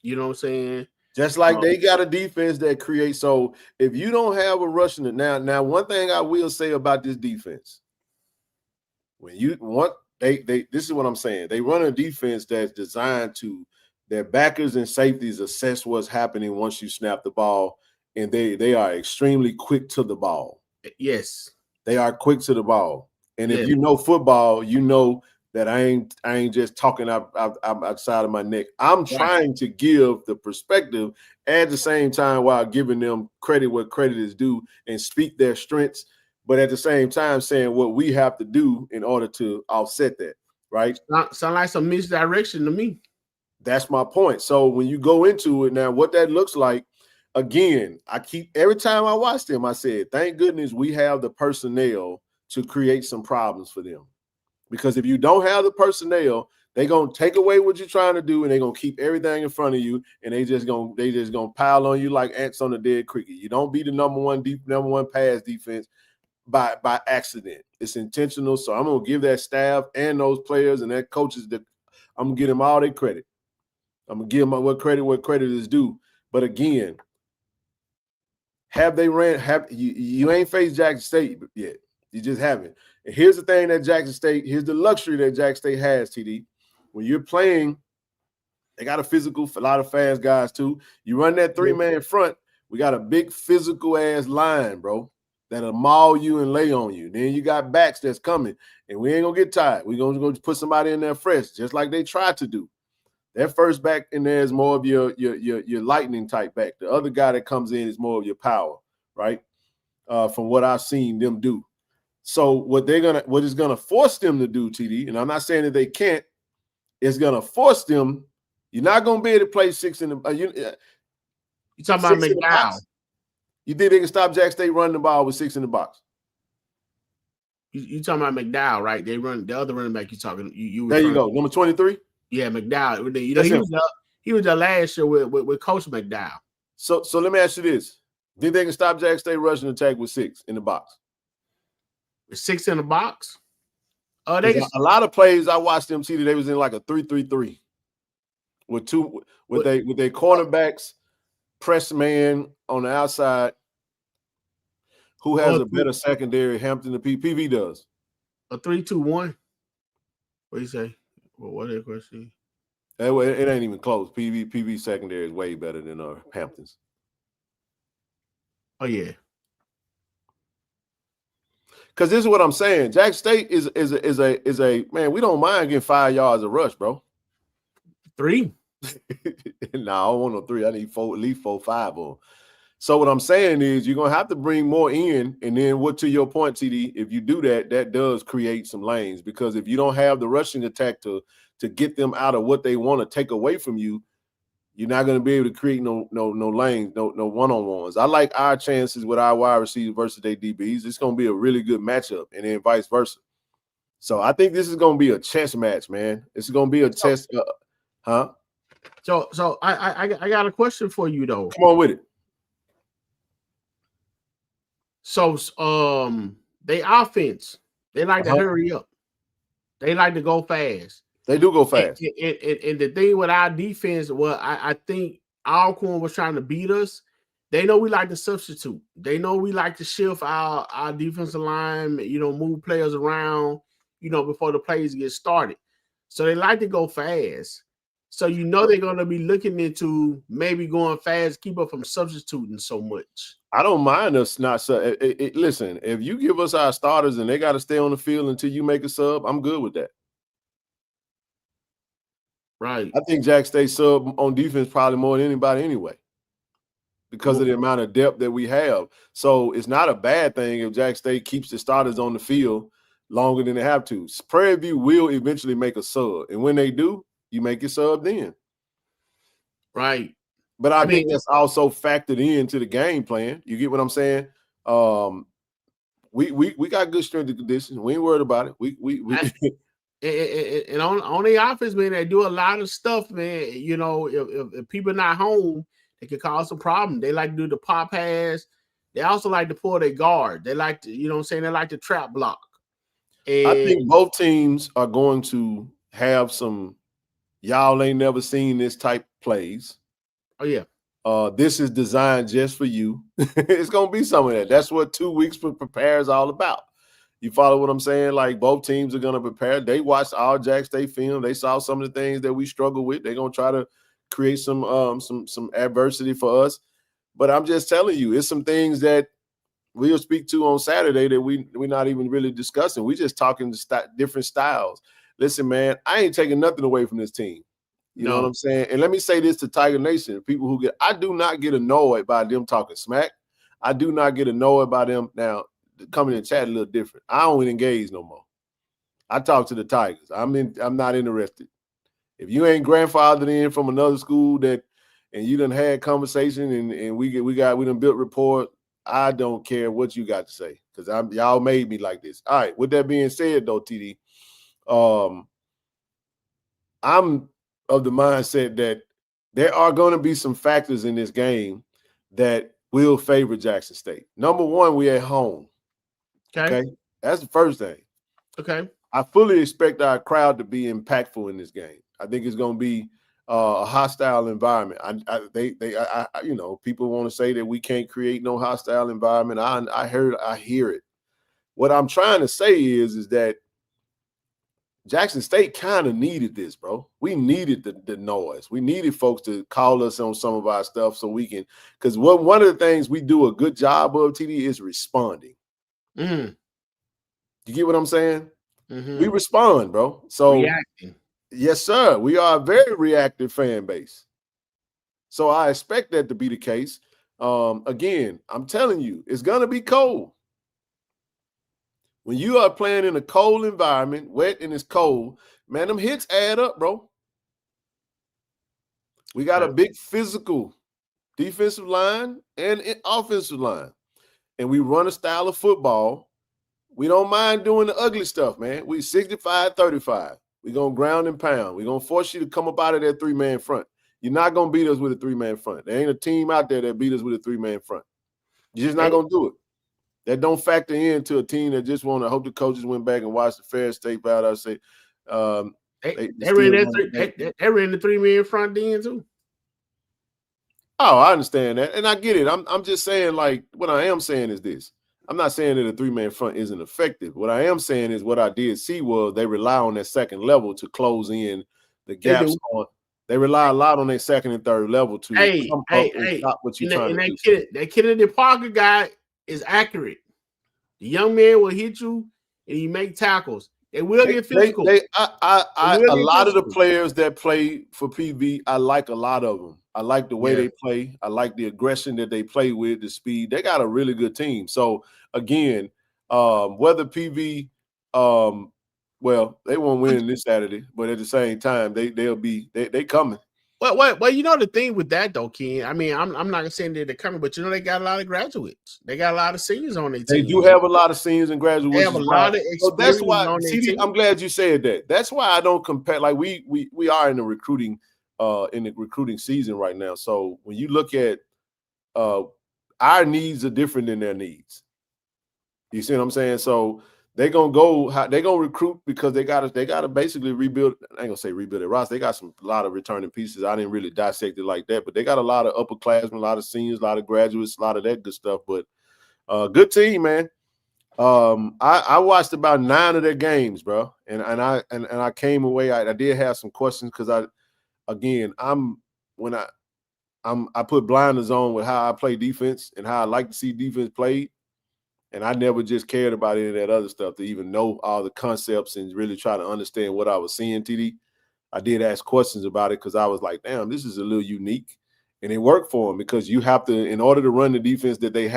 You know what I'm saying? Just like they got a defense that creates. So if you don't have a rushing it now, one thing I will say about this defense, when you want this is what I'm saying. They run a defense that's designed to their backers and safeties assess what's happening once you snap the ball, and they are extremely quick to the ball. Yes, they are quick to the ball. And if you know football, you know that I ain't just talking outside of my neck. I'm trying to give the perspective at the same time while giving them credit where credit is due and speak their strengths, but at the same time saying what we have to do in order to offset that. Right? Sound like some misdirection to me. That's my point. So when you go into it now, what that looks like, again, every time I watch them, I said, thank goodness we have the personnel to create some problems for them. Because if you don't have the personnel, they're going to take away what you're trying to do, and they're going to keep everything in front of you, and they just going to pile on you like ants on a dead cricket. You don't be the number one pass defense by accident. It's intentional. So I'm going to give that staff and those players and that coaches I'm going to give them all their credit. I'm gonna give them what credit is due. But again, you ain't faced Jackson State yet. You just haven't. And here's the thing that here's the luxury that Jackson State has, TD. When you're playing, they got a lot of fast guys too. You run that 3-man front, we got a big physical ass line, bro, that'll maul you and lay on you. Then you got backs that's coming, and we ain't gonna get tired. We're gonna go put somebody in there fresh, just like they tried to do. That first back in there is more of your lightning type back. The other guy that comes in is more of your power, right? From what I've seen them do. So what is gonna force them to do, TD, and I'm not saying that they can't, it's gonna force them. You're not gonna be able to play 6 in the. You talking about McDowell? You think they can stop Jackson State running the ball with 6 in the box? You talking about McDowell, right? They run the other running back. You talking? There you go, number 23. Yeah, McDowell. You know, That's him. he was there last year with Coach McDowell. So let me ask you this: think they can stop Jackson State rushing attack with 6 in the box? With 6 in the box. A lot of plays I watched them see that they was in like a 3-3-3 with their cornerbacks, press man on the outside. Who has a better secondary? Hampton the PV does. A 3-2-1. What do you say? What is the question? It ain't even close. PV secondary is way better than Hampton's. Oh yeah. Because this is what I'm saying. Jackson State is a man. We don't mind getting 5 yards of rush, bro. 3. No, I don't want no 3. I need 4, at least 4, 5 of them. So what I'm saying is you're gonna have to bring more in, and then what to your point, TD, if you do that, that does create some lanes, because if you don't have the rushing attack to get them out of what they want to take away from you, you're not going to be able to create no lanes, no one-on-ones. I like our chances with our wide receivers versus their DBs. It's going to be a really good matchup, and then vice versa. So I think this is going to be a chess match, man. It's going to be a test. So I got a question for you though. Come on with it. So they offense, they like to hurry up. They like to go fast. They do go fast. And the thing with our defense, well, I think Alcorn was trying to beat us. They know we like to substitute. They know we like to shift our defensive line, move players around, before the plays get started. So they like to go fast. So they're going to be looking into maybe going fast, keep us from substituting so much. I don't mind us not sub. Listen, if you give us our starters and they got to stay on the field until you make a sub, I'm good with that. Right. I think Jack State sub on defense probably more than anybody anyway, because of the amount of depth that we have. So it's not a bad thing if Jack State keeps the starters on the field longer than they have to. Prairie View will eventually make a sub, and when they do, you make your sub then. Right. But I think that's also factored into the game plan. You get what I'm saying? We got good strength and conditions. We ain't worried about it. We and on the offense, man, they do a lot of stuff, man. If people are not home, it can cause some problem. They like to do the pop pass. They also like to pull their guard. They like to, they like to trap block. And I think both teams are going to have some y'all ain't never seen this type plays. Oh, yeah. This is designed just for you. It's going to be some of that. That's what 2 weeks for prepare is all about. You follow what I'm saying? Like, both teams are going to prepare. They watched all Jack State film. They saw some of the things that we struggle with. They're going to try to create some adversity for us. But I'm just telling you, it's some things that we'll speak to on Saturday that we're not even really discussing. We just talking different styles. Listen, man, I ain't taking nothing away from this team. You know what I'm saying? And let me say this to Tiger Nation, people I do not get annoyed by them talking smack. I do not get annoyed by them. Now, coming in chat a little different. I don't engage no more. I talk to the Tigers. I'm not interested. If you ain't grandfathered in from another school and you done had conversation and we done built rapport, I don't care what you got to say, because y'all made me like this. All right. With that being said, though, TD, I'm of the mindset that there are going to be some factors in this game that will favor Jackson State. Number one, we at home. Okay. That's the first thing. Okay. I fully expect our crowd to be impactful in this game. I think it's going to be a hostile environment. People want to say that we can't create no hostile environment. I hear it. What I'm trying to say is that Jackson State kind of needed this, bro. We needed the noise. We needed folks to call us on some of our stuff so we can, because one of the things we do a good job of, TD, is responding. Mm-hmm. You get what I'm saying? Mm-hmm. We respond, bro. So reacting. Yes, sir. We are a very reactive fan base. So I expect that to be the case. Again, I'm telling you, it's going to be cold. When you are playing in a cold environment, wet and it's cold, man, them hits add up, bro. We got a big physical defensive line and offensive line. And we run a style of football. We don't mind doing the ugly stuff, man. We 65-35. We're going to ground and pound. We're going to force you to come up out of that 3-man front. You're not going to beat us with a 3-man front. There ain't a team out there that beat us with a 3-man front. You're just not going to do it. That don't factor into a team that just want to hope the coaches went back and watched the Ferris tape out. I say they ran the 3-man front then too. Oh, I understand that. And I get it. I'm just saying, like, what I am saying is this. I'm not saying that a 3-man front isn't effective. What I am saying is what I did see was they rely on that second level to close in the gaps. They rely a lot on their second and third level to stop what you're trying to do. That Kennedy Parker guy is accurate. The young man will hit you and he make tackles. They will get physical. A lot of the players that play for PV, I like a lot of them. I like the way they play. I like the aggression that they play with, the speed. They got a really good team. So again, whether PV, well, they won't win this Saturday, but at the same time, they coming. Well, you know the thing with that though, Ken. I mean, I'm not gonna say that they're coming, but you know they got a lot of graduates. They got a lot of seniors on their team. They do have a lot of seniors and graduates. They have a lot of experience. So that's why. On their team. I'm glad you said that. That's why I don't compare. Like we are in the recruiting season right now. So when you look at our needs are different than their needs. You see what I'm saying? So they're gonna recruit because they gotta basically rebuild. I ain't gonna say rebuild their roster. They got a lot of returning pieces. I didn't really dissect it like that, but they got a lot of upperclassmen, a lot of seniors, a lot of graduates, a lot of that good stuff. But good team, man. I watched about 9 of their games, bro, and I came away. I did have some questions because I put blinders on with how I play defense and how I like to see defense played. And I never just cared about any of that other stuff to even know all the concepts and really try to understand what I was seeing, TD. I did ask questions about it because I was like, damn, this is a little unique. And it worked for them because you have to, in order to run the defense that they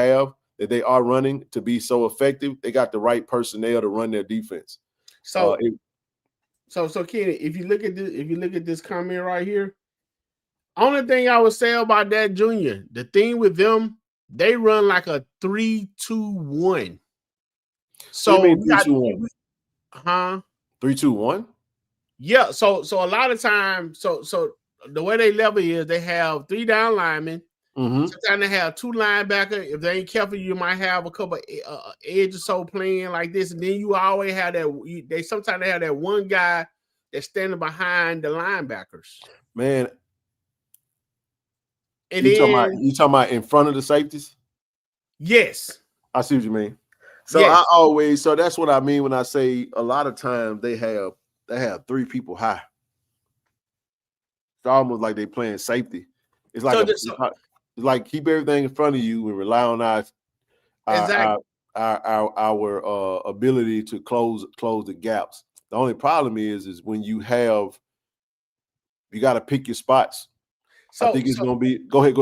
are running to be so effective, they got the right personnel to run their defense. So Kenny, if you look at this comment right here, only thing I would say about that junior, the thing with them, they run like a 3-2-1. So 3-2-1? 3-2-1? Yeah. So a lot of times, so the way they level is they have 3 down linemen. Mm-hmm. Sometimes they have 2 linebackers. If they ain't careful, you might have a couple edge or so playing like this, and then you always have that. Sometimes they have that one guy that's standing behind the linebackers. Man. And you talking about in front of the safeties? Yes. I see what you mean. So yes. So that's what I mean when I say a lot of times they have 3 people high. It's almost like they playing safety. It's like it's like keep everything in front of you and rely on our ability to close the gaps. The only problem is when you got to pick your spots. I think it's going to be. Go ahead.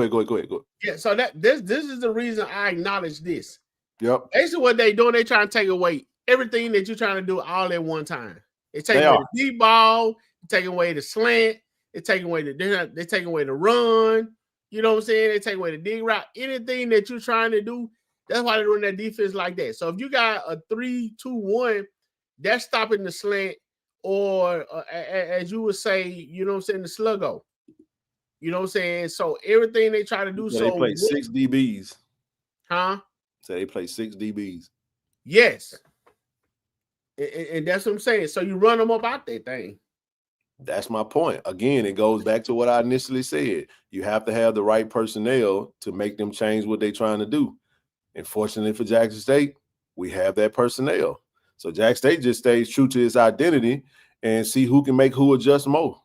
Yeah. So this is the reason I acknowledge this. Yep. Basically, what they doing, they trying to take away everything that you're trying to do all at one time. They taking away the deep ball, taking away the slant, they're taking away the run. You know what I'm saying? They take away the dig route. Anything that you're trying to do, that's why they're doing that defense like that. So if you got a 3-2-1, that's stopping the slant, or as you would say, you know what I'm saying, the sluggo. You know what I'm saying? So everything they try to do. So they play 6 DBs. Huh? So they play 6 DBs. Yes. And that's what I'm saying. So you run them up out that thing. That's my point. Again, it goes back to what I initially said. You have to have the right personnel to make them change what they're trying to do. And fortunately for Jackson State, we have that personnel. So Jackson State just stays true to its identity and see who can make who adjust more.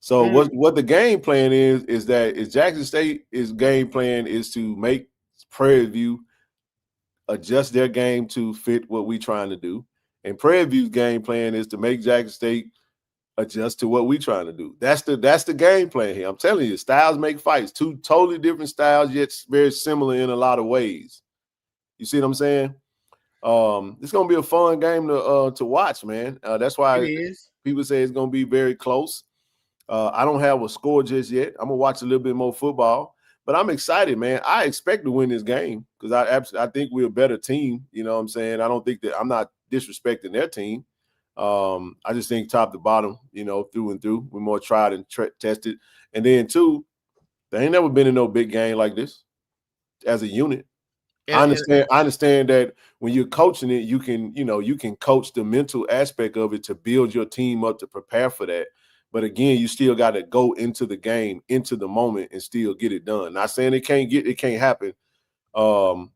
So what the game plan is Jackson State's game plan is to make Prairie View adjust their game to fit what we're trying to do. And Prairie View's game plan is to make Jackson State adjust to what we're trying to do. That's the game plan here. I'm telling you, styles make fights. 2 totally different styles, yet very similar in a lot of ways. You see what I'm saying? It's gonna be a fun game to watch, man. That's why people say it's gonna be very close. I don't have a score just yet. I'm gonna watch a little bit more football, but I'm excited, man. I expect to win this game because I think we're a better team. You know what I'm saying? I don't think that I'm not disrespecting their team. I just think top to bottom, through and through, we're more tried and tested. And then two, they ain't never been in no big game like this as a unit. I understand that when you're coaching it, you can coach the mental aspect of it to build your team up to prepare for that. But again, you still got to go into the game, into the moment, and still get it done. Not saying it can't happen. And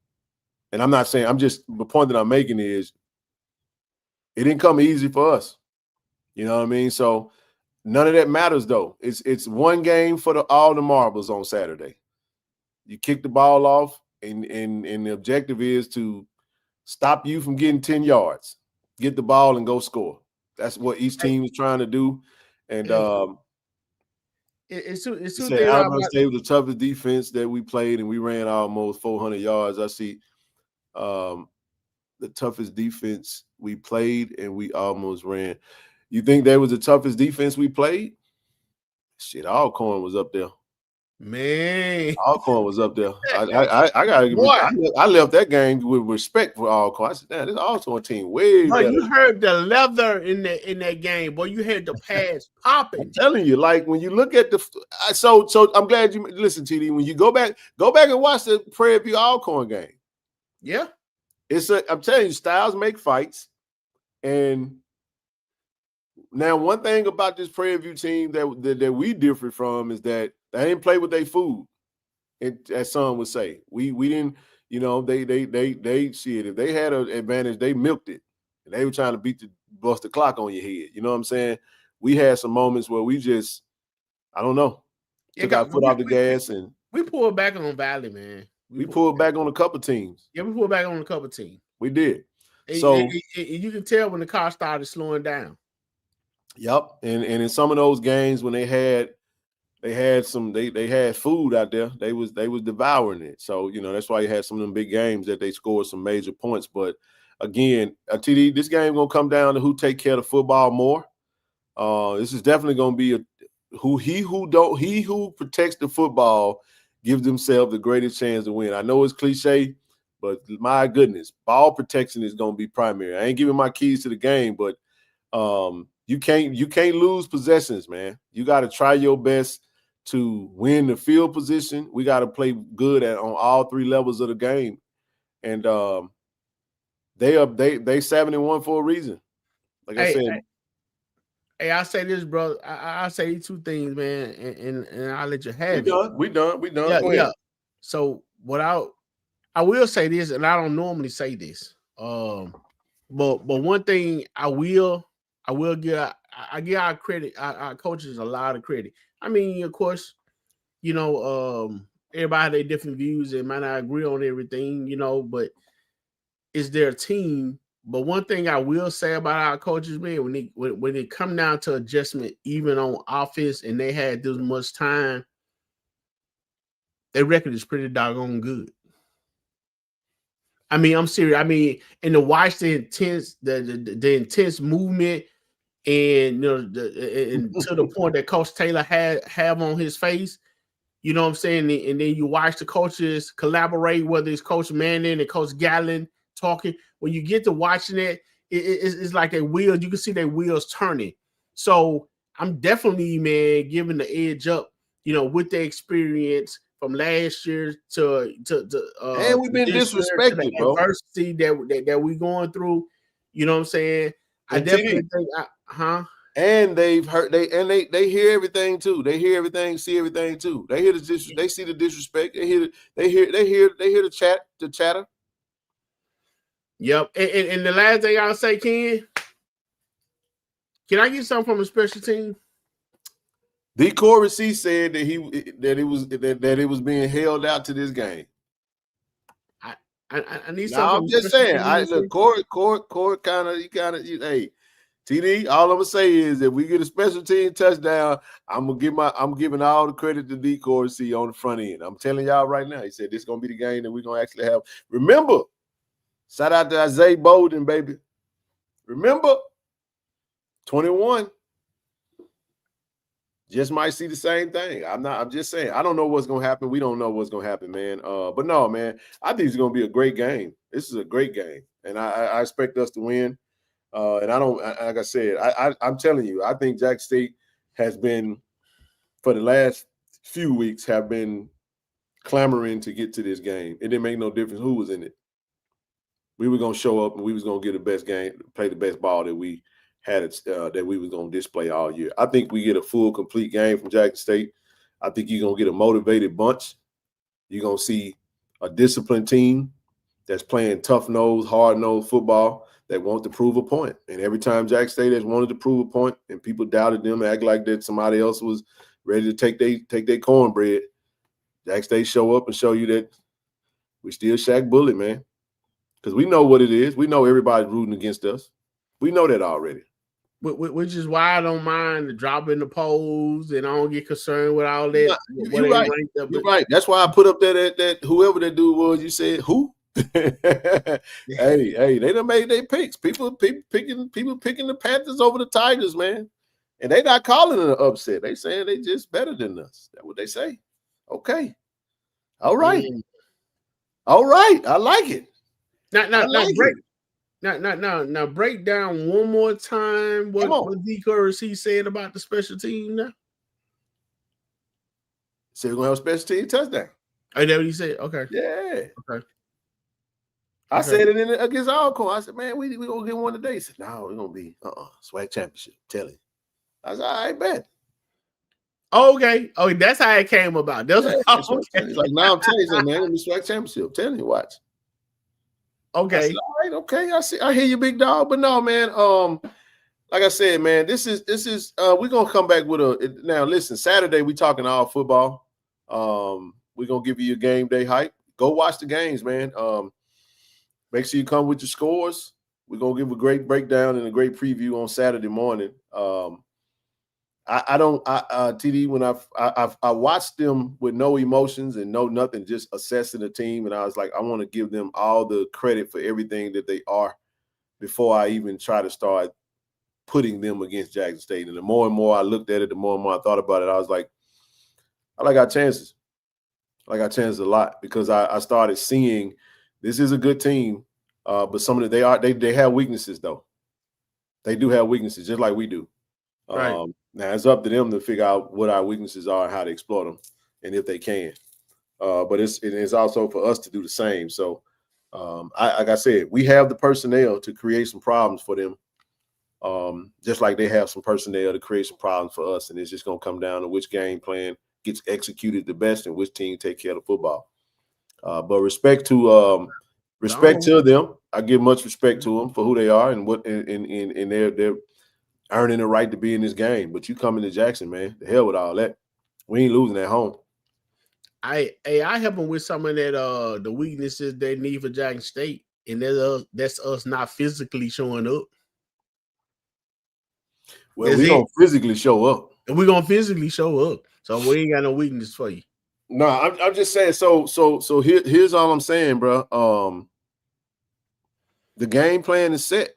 I'm not saying, the point that I'm making is it didn't come easy for us. You know what I mean? So none of that matters though. It's one game for all the marbles on Saturday. You kick the ball off, and the objective is to stop you from getting 10 yards, get the ball and go score. That's what each team is trying to do. And it's Alabama State was the toughest defense that we played, and we ran almost 400 yards. I see the toughest defense we played, and we almost ran. You think that was the toughest defense we played? Shit, Alcorn was up there. Man, Alcorn was up there. I gotta give I left that game with respect for Alcorn. I said, damn, this Alcorn team way better. You heard the leather in that game, boy. You heard the pads popping. I'm telling you, like when you look at so I'm glad you listen, TD. When you go back and watch the Prairie View Alcorn game. Yeah. I'm telling you, styles make fights. And now one thing about this Prairie View team that we differ from is that they didn't play with their food, as some would say. We didn't, they shit. If they had an advantage, they milked it. And they were trying to bust the clock on your head. You know what I'm saying? We had some moments where we just, I don't know, took our foot off the gas, and we pulled back on Valley, man. We pulled back on a couple teams. Yeah, we pulled back on a couple teams. We did. And you can tell when the car started slowing down. Yep. And in some of those games when they had food out there, they was devouring it. So, that's why you had some of them big games that they scored some major points. But again, TD, this game gonna come down to who take care of the football more. This is definitely gonna be he who protects the football gives themselves the greatest chance to win. I know it's cliche, but my goodness, ball protection is gonna be primary. I ain't giving my keys to the game, but you can't lose possessions, man. You got to try your best to win the field position. We got to play good on all three levels of the game, and they 7-1 for a reason. Like I said. Hey, I say this, brother. I say these two things, man, and I'll let you have it. We done. Yeah. So what I will say this, and I don't normally say this, but one thing I give our credit, our coaches a lot of credit. I mean, of course, everybody have their different views and might not agree on everything, but it's their team. But one thing I will say about our coaches, man, when they come down to adjustment, even on offense, and they had this much time, their record is pretty doggone good. I mean, I'm serious. I mean, and to watch the intense movement, and and to the point that Coach Taylor have on his face, you know what I'm saying? And then you watch the coaches collaborate, whether it's Coach Manning and Coach Gallen talking. When you get to watching it, it's like a wheel. You can see their wheels turning. So I'm definitely, man, giving the edge up, with the experience from last year to and we've been disrespected, bro. Adversity that we going through. You know what I'm saying? I definitely think, And they've heard they hear everything too. They hear everything, see everything too. They hear they see the disrespect. They hear the chatter. Yep. And the last thing I'll say, can I get something from a special team? D. Corey C said that it was being held out to this game. I need something. I'm just saying. Corey kind of hey, TD. All I'm gonna say is if we get a special team touchdown, I'm giving all the credit to D. Corey C on the front end. I'm telling y'all right now. He said this is gonna be the game that we're gonna actually have. Remember, shout out to Isaiah Bolden, baby. Remember, 21. Just might see the same thing. I'm just saying. I don't know what's gonna happen. We don't know what's gonna happen, man. But no, man, I think it's gonna be a great game. This is a great game, and I expect us to win. And like I said, I'm telling you, I think Jack State has been, for the last few weeks, have been clamoring to get to this game. It didn't make no difference who was in it. We were going to show up and we was going to get the best game, play the best ball that we had, that we was going to display all year. I think we get a full, complete game from Jackson State. I think you're going to get a motivated bunch. You're going to see a disciplined team that's playing tough-nosed, hard-nosed football that want to prove a point. And every time Jackson State has wanted to prove a point and people doubted them, act like that somebody else was ready to take their cornbread, Jackson State show up and show you that we still Shaq Bullet, man. Because we know what it is. We know everybody's rooting against us. We know that already. Which is why I don't mind dropping the polls and I don't get concerned with all that. You're right. You're right. That's why I put up that whoever that dude was, you said, who? hey, they done made their picks. People picking the Panthers over the Tigers, man. And they not calling it an upset. They saying they just better than us. That's what they say. Okay. All right. All right. I like it. Now break down one more time what D. Curry said about the special team now. Said we're gonna have a special team touchdown. Oh, that what he said? Okay. Yeah. Okay. I said it against Alcorn. I said, man, we gonna get one today. He said, no, we're gonna be SWAC championship. Tell him. I said, I bet. Okay. Oh, that's how it came about. That's okay. He's like, now I'm telling you something, man. We're gonna be SWAC championship. Tell him, watch. Okay. Said, all right, okay. I hear you, big dog. But no, man. Like I said, man, this is we're gonna come back with now. Listen, Saturday we talking all football. We're gonna give you your game day hype. Go watch the games, man. Make sure you come with your scores. We're gonna give a great breakdown and a great preview on Saturday morning. TD, when I watched them with no emotions and no nothing, just assessing the team, and I was like, I want to give them all the credit for everything that they are before I even try to start putting them against Jackson State. And the more and more I looked at it, the more and more I thought about it, I was like, I like our chances. I like our chances a lot because I started seeing this is a good team, but some of they have weaknesses though. They do have weaknesses just like we do. Right. Now it's up to them to figure out what our weaknesses are and how to exploit them, and if they can. But it's also for us to do the same. So, like I said, we have the personnel to create some problems for them, just like they have some personnel to create some problems for us. And it's just going to come down to which game plan gets executed the best and which team take care of the football. But respect to them. I give much respect to them for who they are and what and they're earning the right to be in this game. But you coming to Jackson, man, the hell with all that. We ain't losing at home. I help them with some of that the weaknesses they need for Jackson State, and that's us not physically showing up. Well, we're gonna physically show up. And we're gonna physically show up. So we ain't got no weakness for you. No, I'm just saying. So here's all I'm saying, bro. The game plan is set.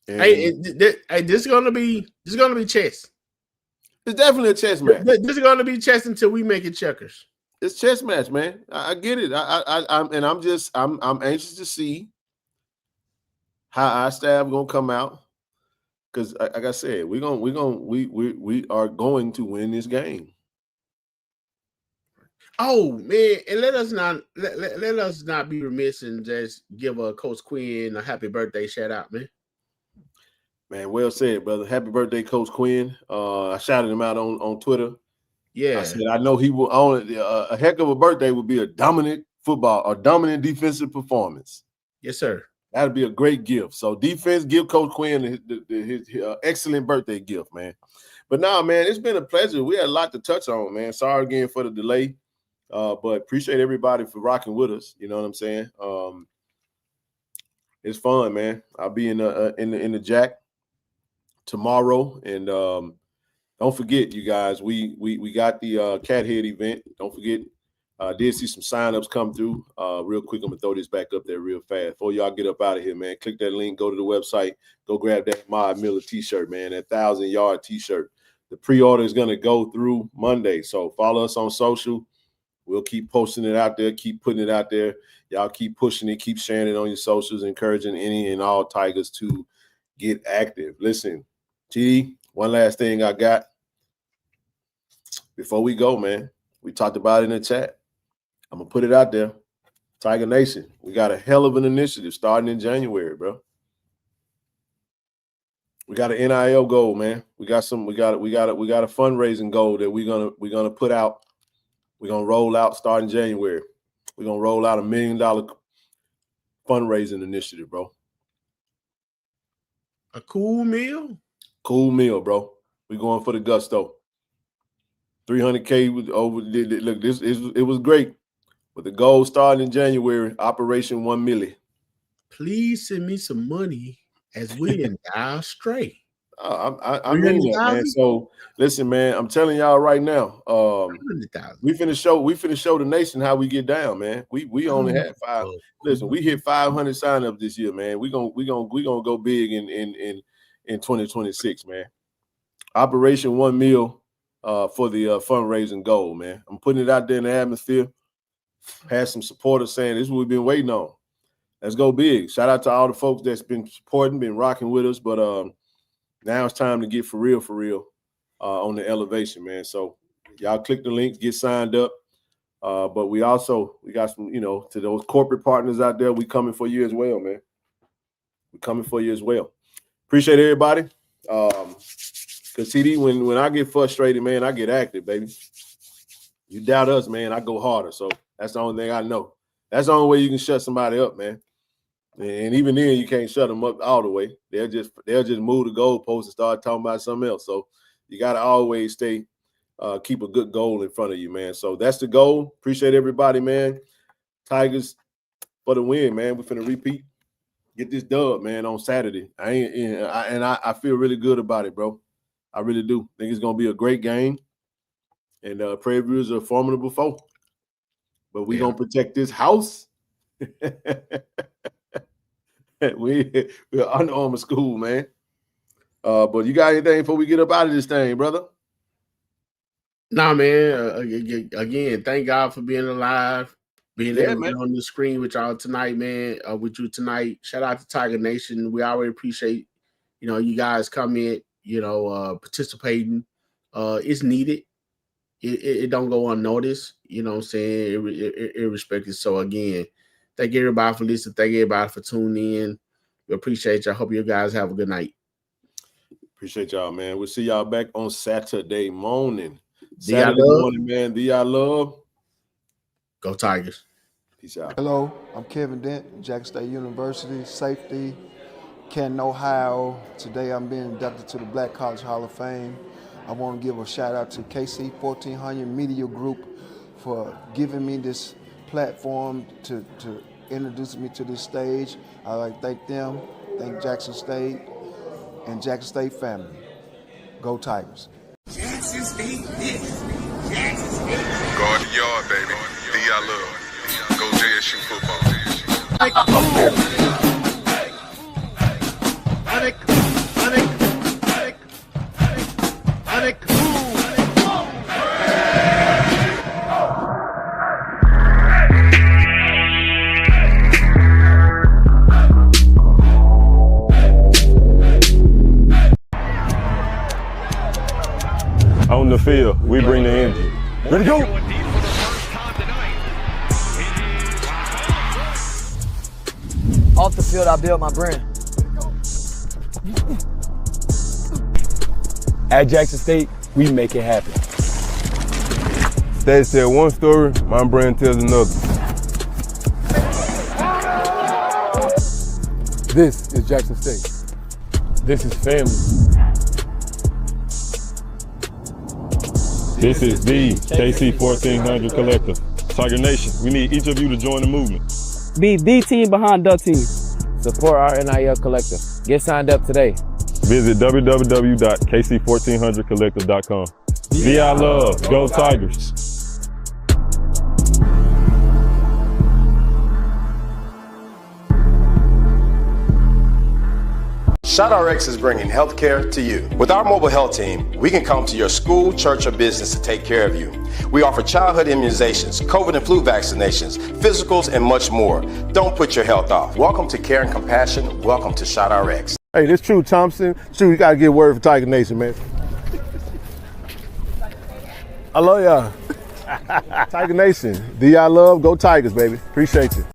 And this is gonna be chess. It's definitely a chess match. This is gonna be chess until we make it checkers. It's chess match, man. I get it. I'm anxious to see how our staff gonna come out. Because, like I said, we are going to win this game. Oh man, and let us not be remiss and just give Coach Quinn a happy birthday shout out, man. Man, well said, brother. Happy birthday, Coach Quinn. I shouted him out on Twitter. Yeah, I said I know he will own it. A heck of a birthday would be a dominant defensive performance. Yes, sir. That'd be a great gift. So defense, give Coach Quinn his excellent birthday gift, man. But now, man, it's been a pleasure. We had a lot to touch on, man. Sorry again for the delay, but appreciate everybody for rocking with us. You know what I'm saying? It's fun, man. I'll be in the Jack tomorrow, and don't forget, you guys, we got the Cat Head event. Don't forget. I did see some signups come through. Real quick, I'm going to throw this back up there real fast. Before y'all get up out of here, man, click that link, go to the website, go grab that Ahmad Miller t-shirt, man, that 1,000-yard t-shirt. The pre-order is going to go through Monday, so follow us on social. We'll keep posting it out there, keep putting it out there. Y'all keep pushing it, keep sharing it on your socials, encouraging any and all Tigers to get active. Listen, T, one last thing I got before we go, man. We talked about it in the chat. I'm going to put it out there. Tiger Nation, we got a hell of an initiative starting in January, bro. We got an NIL goal, man. We got a fundraising goal that we're gonna put out. We're gonna roll out starting January. We're gonna roll out $1 million fundraising initiative, bro. A cool meal? Cool meal, bro. We're going for the gusto. 300K was over. Look, it was great. But the goal starting in January, Operation 1 million. Please send me some money as we in Dire Straits. I mean that, man. So listen, man, I'm telling y'all right now, we finna show the nation how we get down, man. We only had 5. Listen, we hit 500 signups this year, man. We gonna go big in 2026, man. Operation 1 mil for the fundraising goal, man. I'm putting it out there in the atmosphere. Had some supporters saying this is what we've been waiting on. Let's go big. Shout out to all the folks that's been supporting, been rocking with us, but now it's time to get for real on the elevation, man. So y'all click the links, get signed up. But we got some, to those corporate partners out there, we coming for you as well, man. We coming for you as well. Appreciate everybody. Because CD, when I get frustrated, man, I get active, baby. You doubt us, man, I go harder. So that's the only thing I know. That's the only way you can shut somebody up, man. And even then, you can't shut them up all the way. They'll just move the goalpost and start talking about something else. So you got to always keep a good goal in front of you, man. So that's the goal. Appreciate everybody, man. Tigers for the win, man. We're finna repeat. Get this dub, man, on Saturday. I feel really good about it, bro. I really do. Think it's gonna be a great game. And Prairie View is a formidable foe. But we're gonna protect this house. We're Under Armour school, man. But you got anything before we get up out of this thing, brother? Nah, man. Again, thank God for being alive, being able to be on the screen with y'all tonight, man. With you tonight. Shout out to Tiger Nation. We always appreciate, you guys coming, participating. It's needed. It don't go unnoticed. You know what I'm saying? Irrespective. So again, thank everybody for listening. Thank everybody for tuning in. We appreciate y'all. Hope you guys have a good night. Appreciate y'all, man. We'll see y'all back on Saturday morning. Saturday morning, man. I love. Go Tigers. Peace out. Hello, I'm Kevin Dent, Jackson State University, safety, Canton, Ohio. Today I'm being inducted to the Black College Hall of Fame. I want to give a shout out to KC-1400 Media Group for giving me this platform to introduce me to this stage. I'd like to thank them, thank Jackson State, and Jackson State family. Go Tigers. Jackson State, Jackson State. Go in the yard, baby. I love. Go JSU football. On the field, we bring the energy. Ready to go! Off the field, I build my brand. At Jackson State, we make it happen. Stats tell one story, my brand tells another. This is Jackson State. This is family. This is the KC-1400 Collective. Tiger Nation, we need each of you to join the movement. Be the team behind the team. Support our NIL collective. Get signed up today. Visit www.KC1400collective.com. Be our love. Go Tigers. ShotRx is bringing healthcare to you. With our mobile health team, we can come to your school, church, or business to take care of you. We offer childhood immunizations, COVID and flu vaccinations, physicals, and much more. Don't put your health off. Welcome to Care and Compassion. Welcome to ShotRx. Hey, this True Thompson. True, you gotta get a word for Tiger Nation, man. I love y'all. Tiger Nation. Do y'all love? Go Tigers, baby. Appreciate you.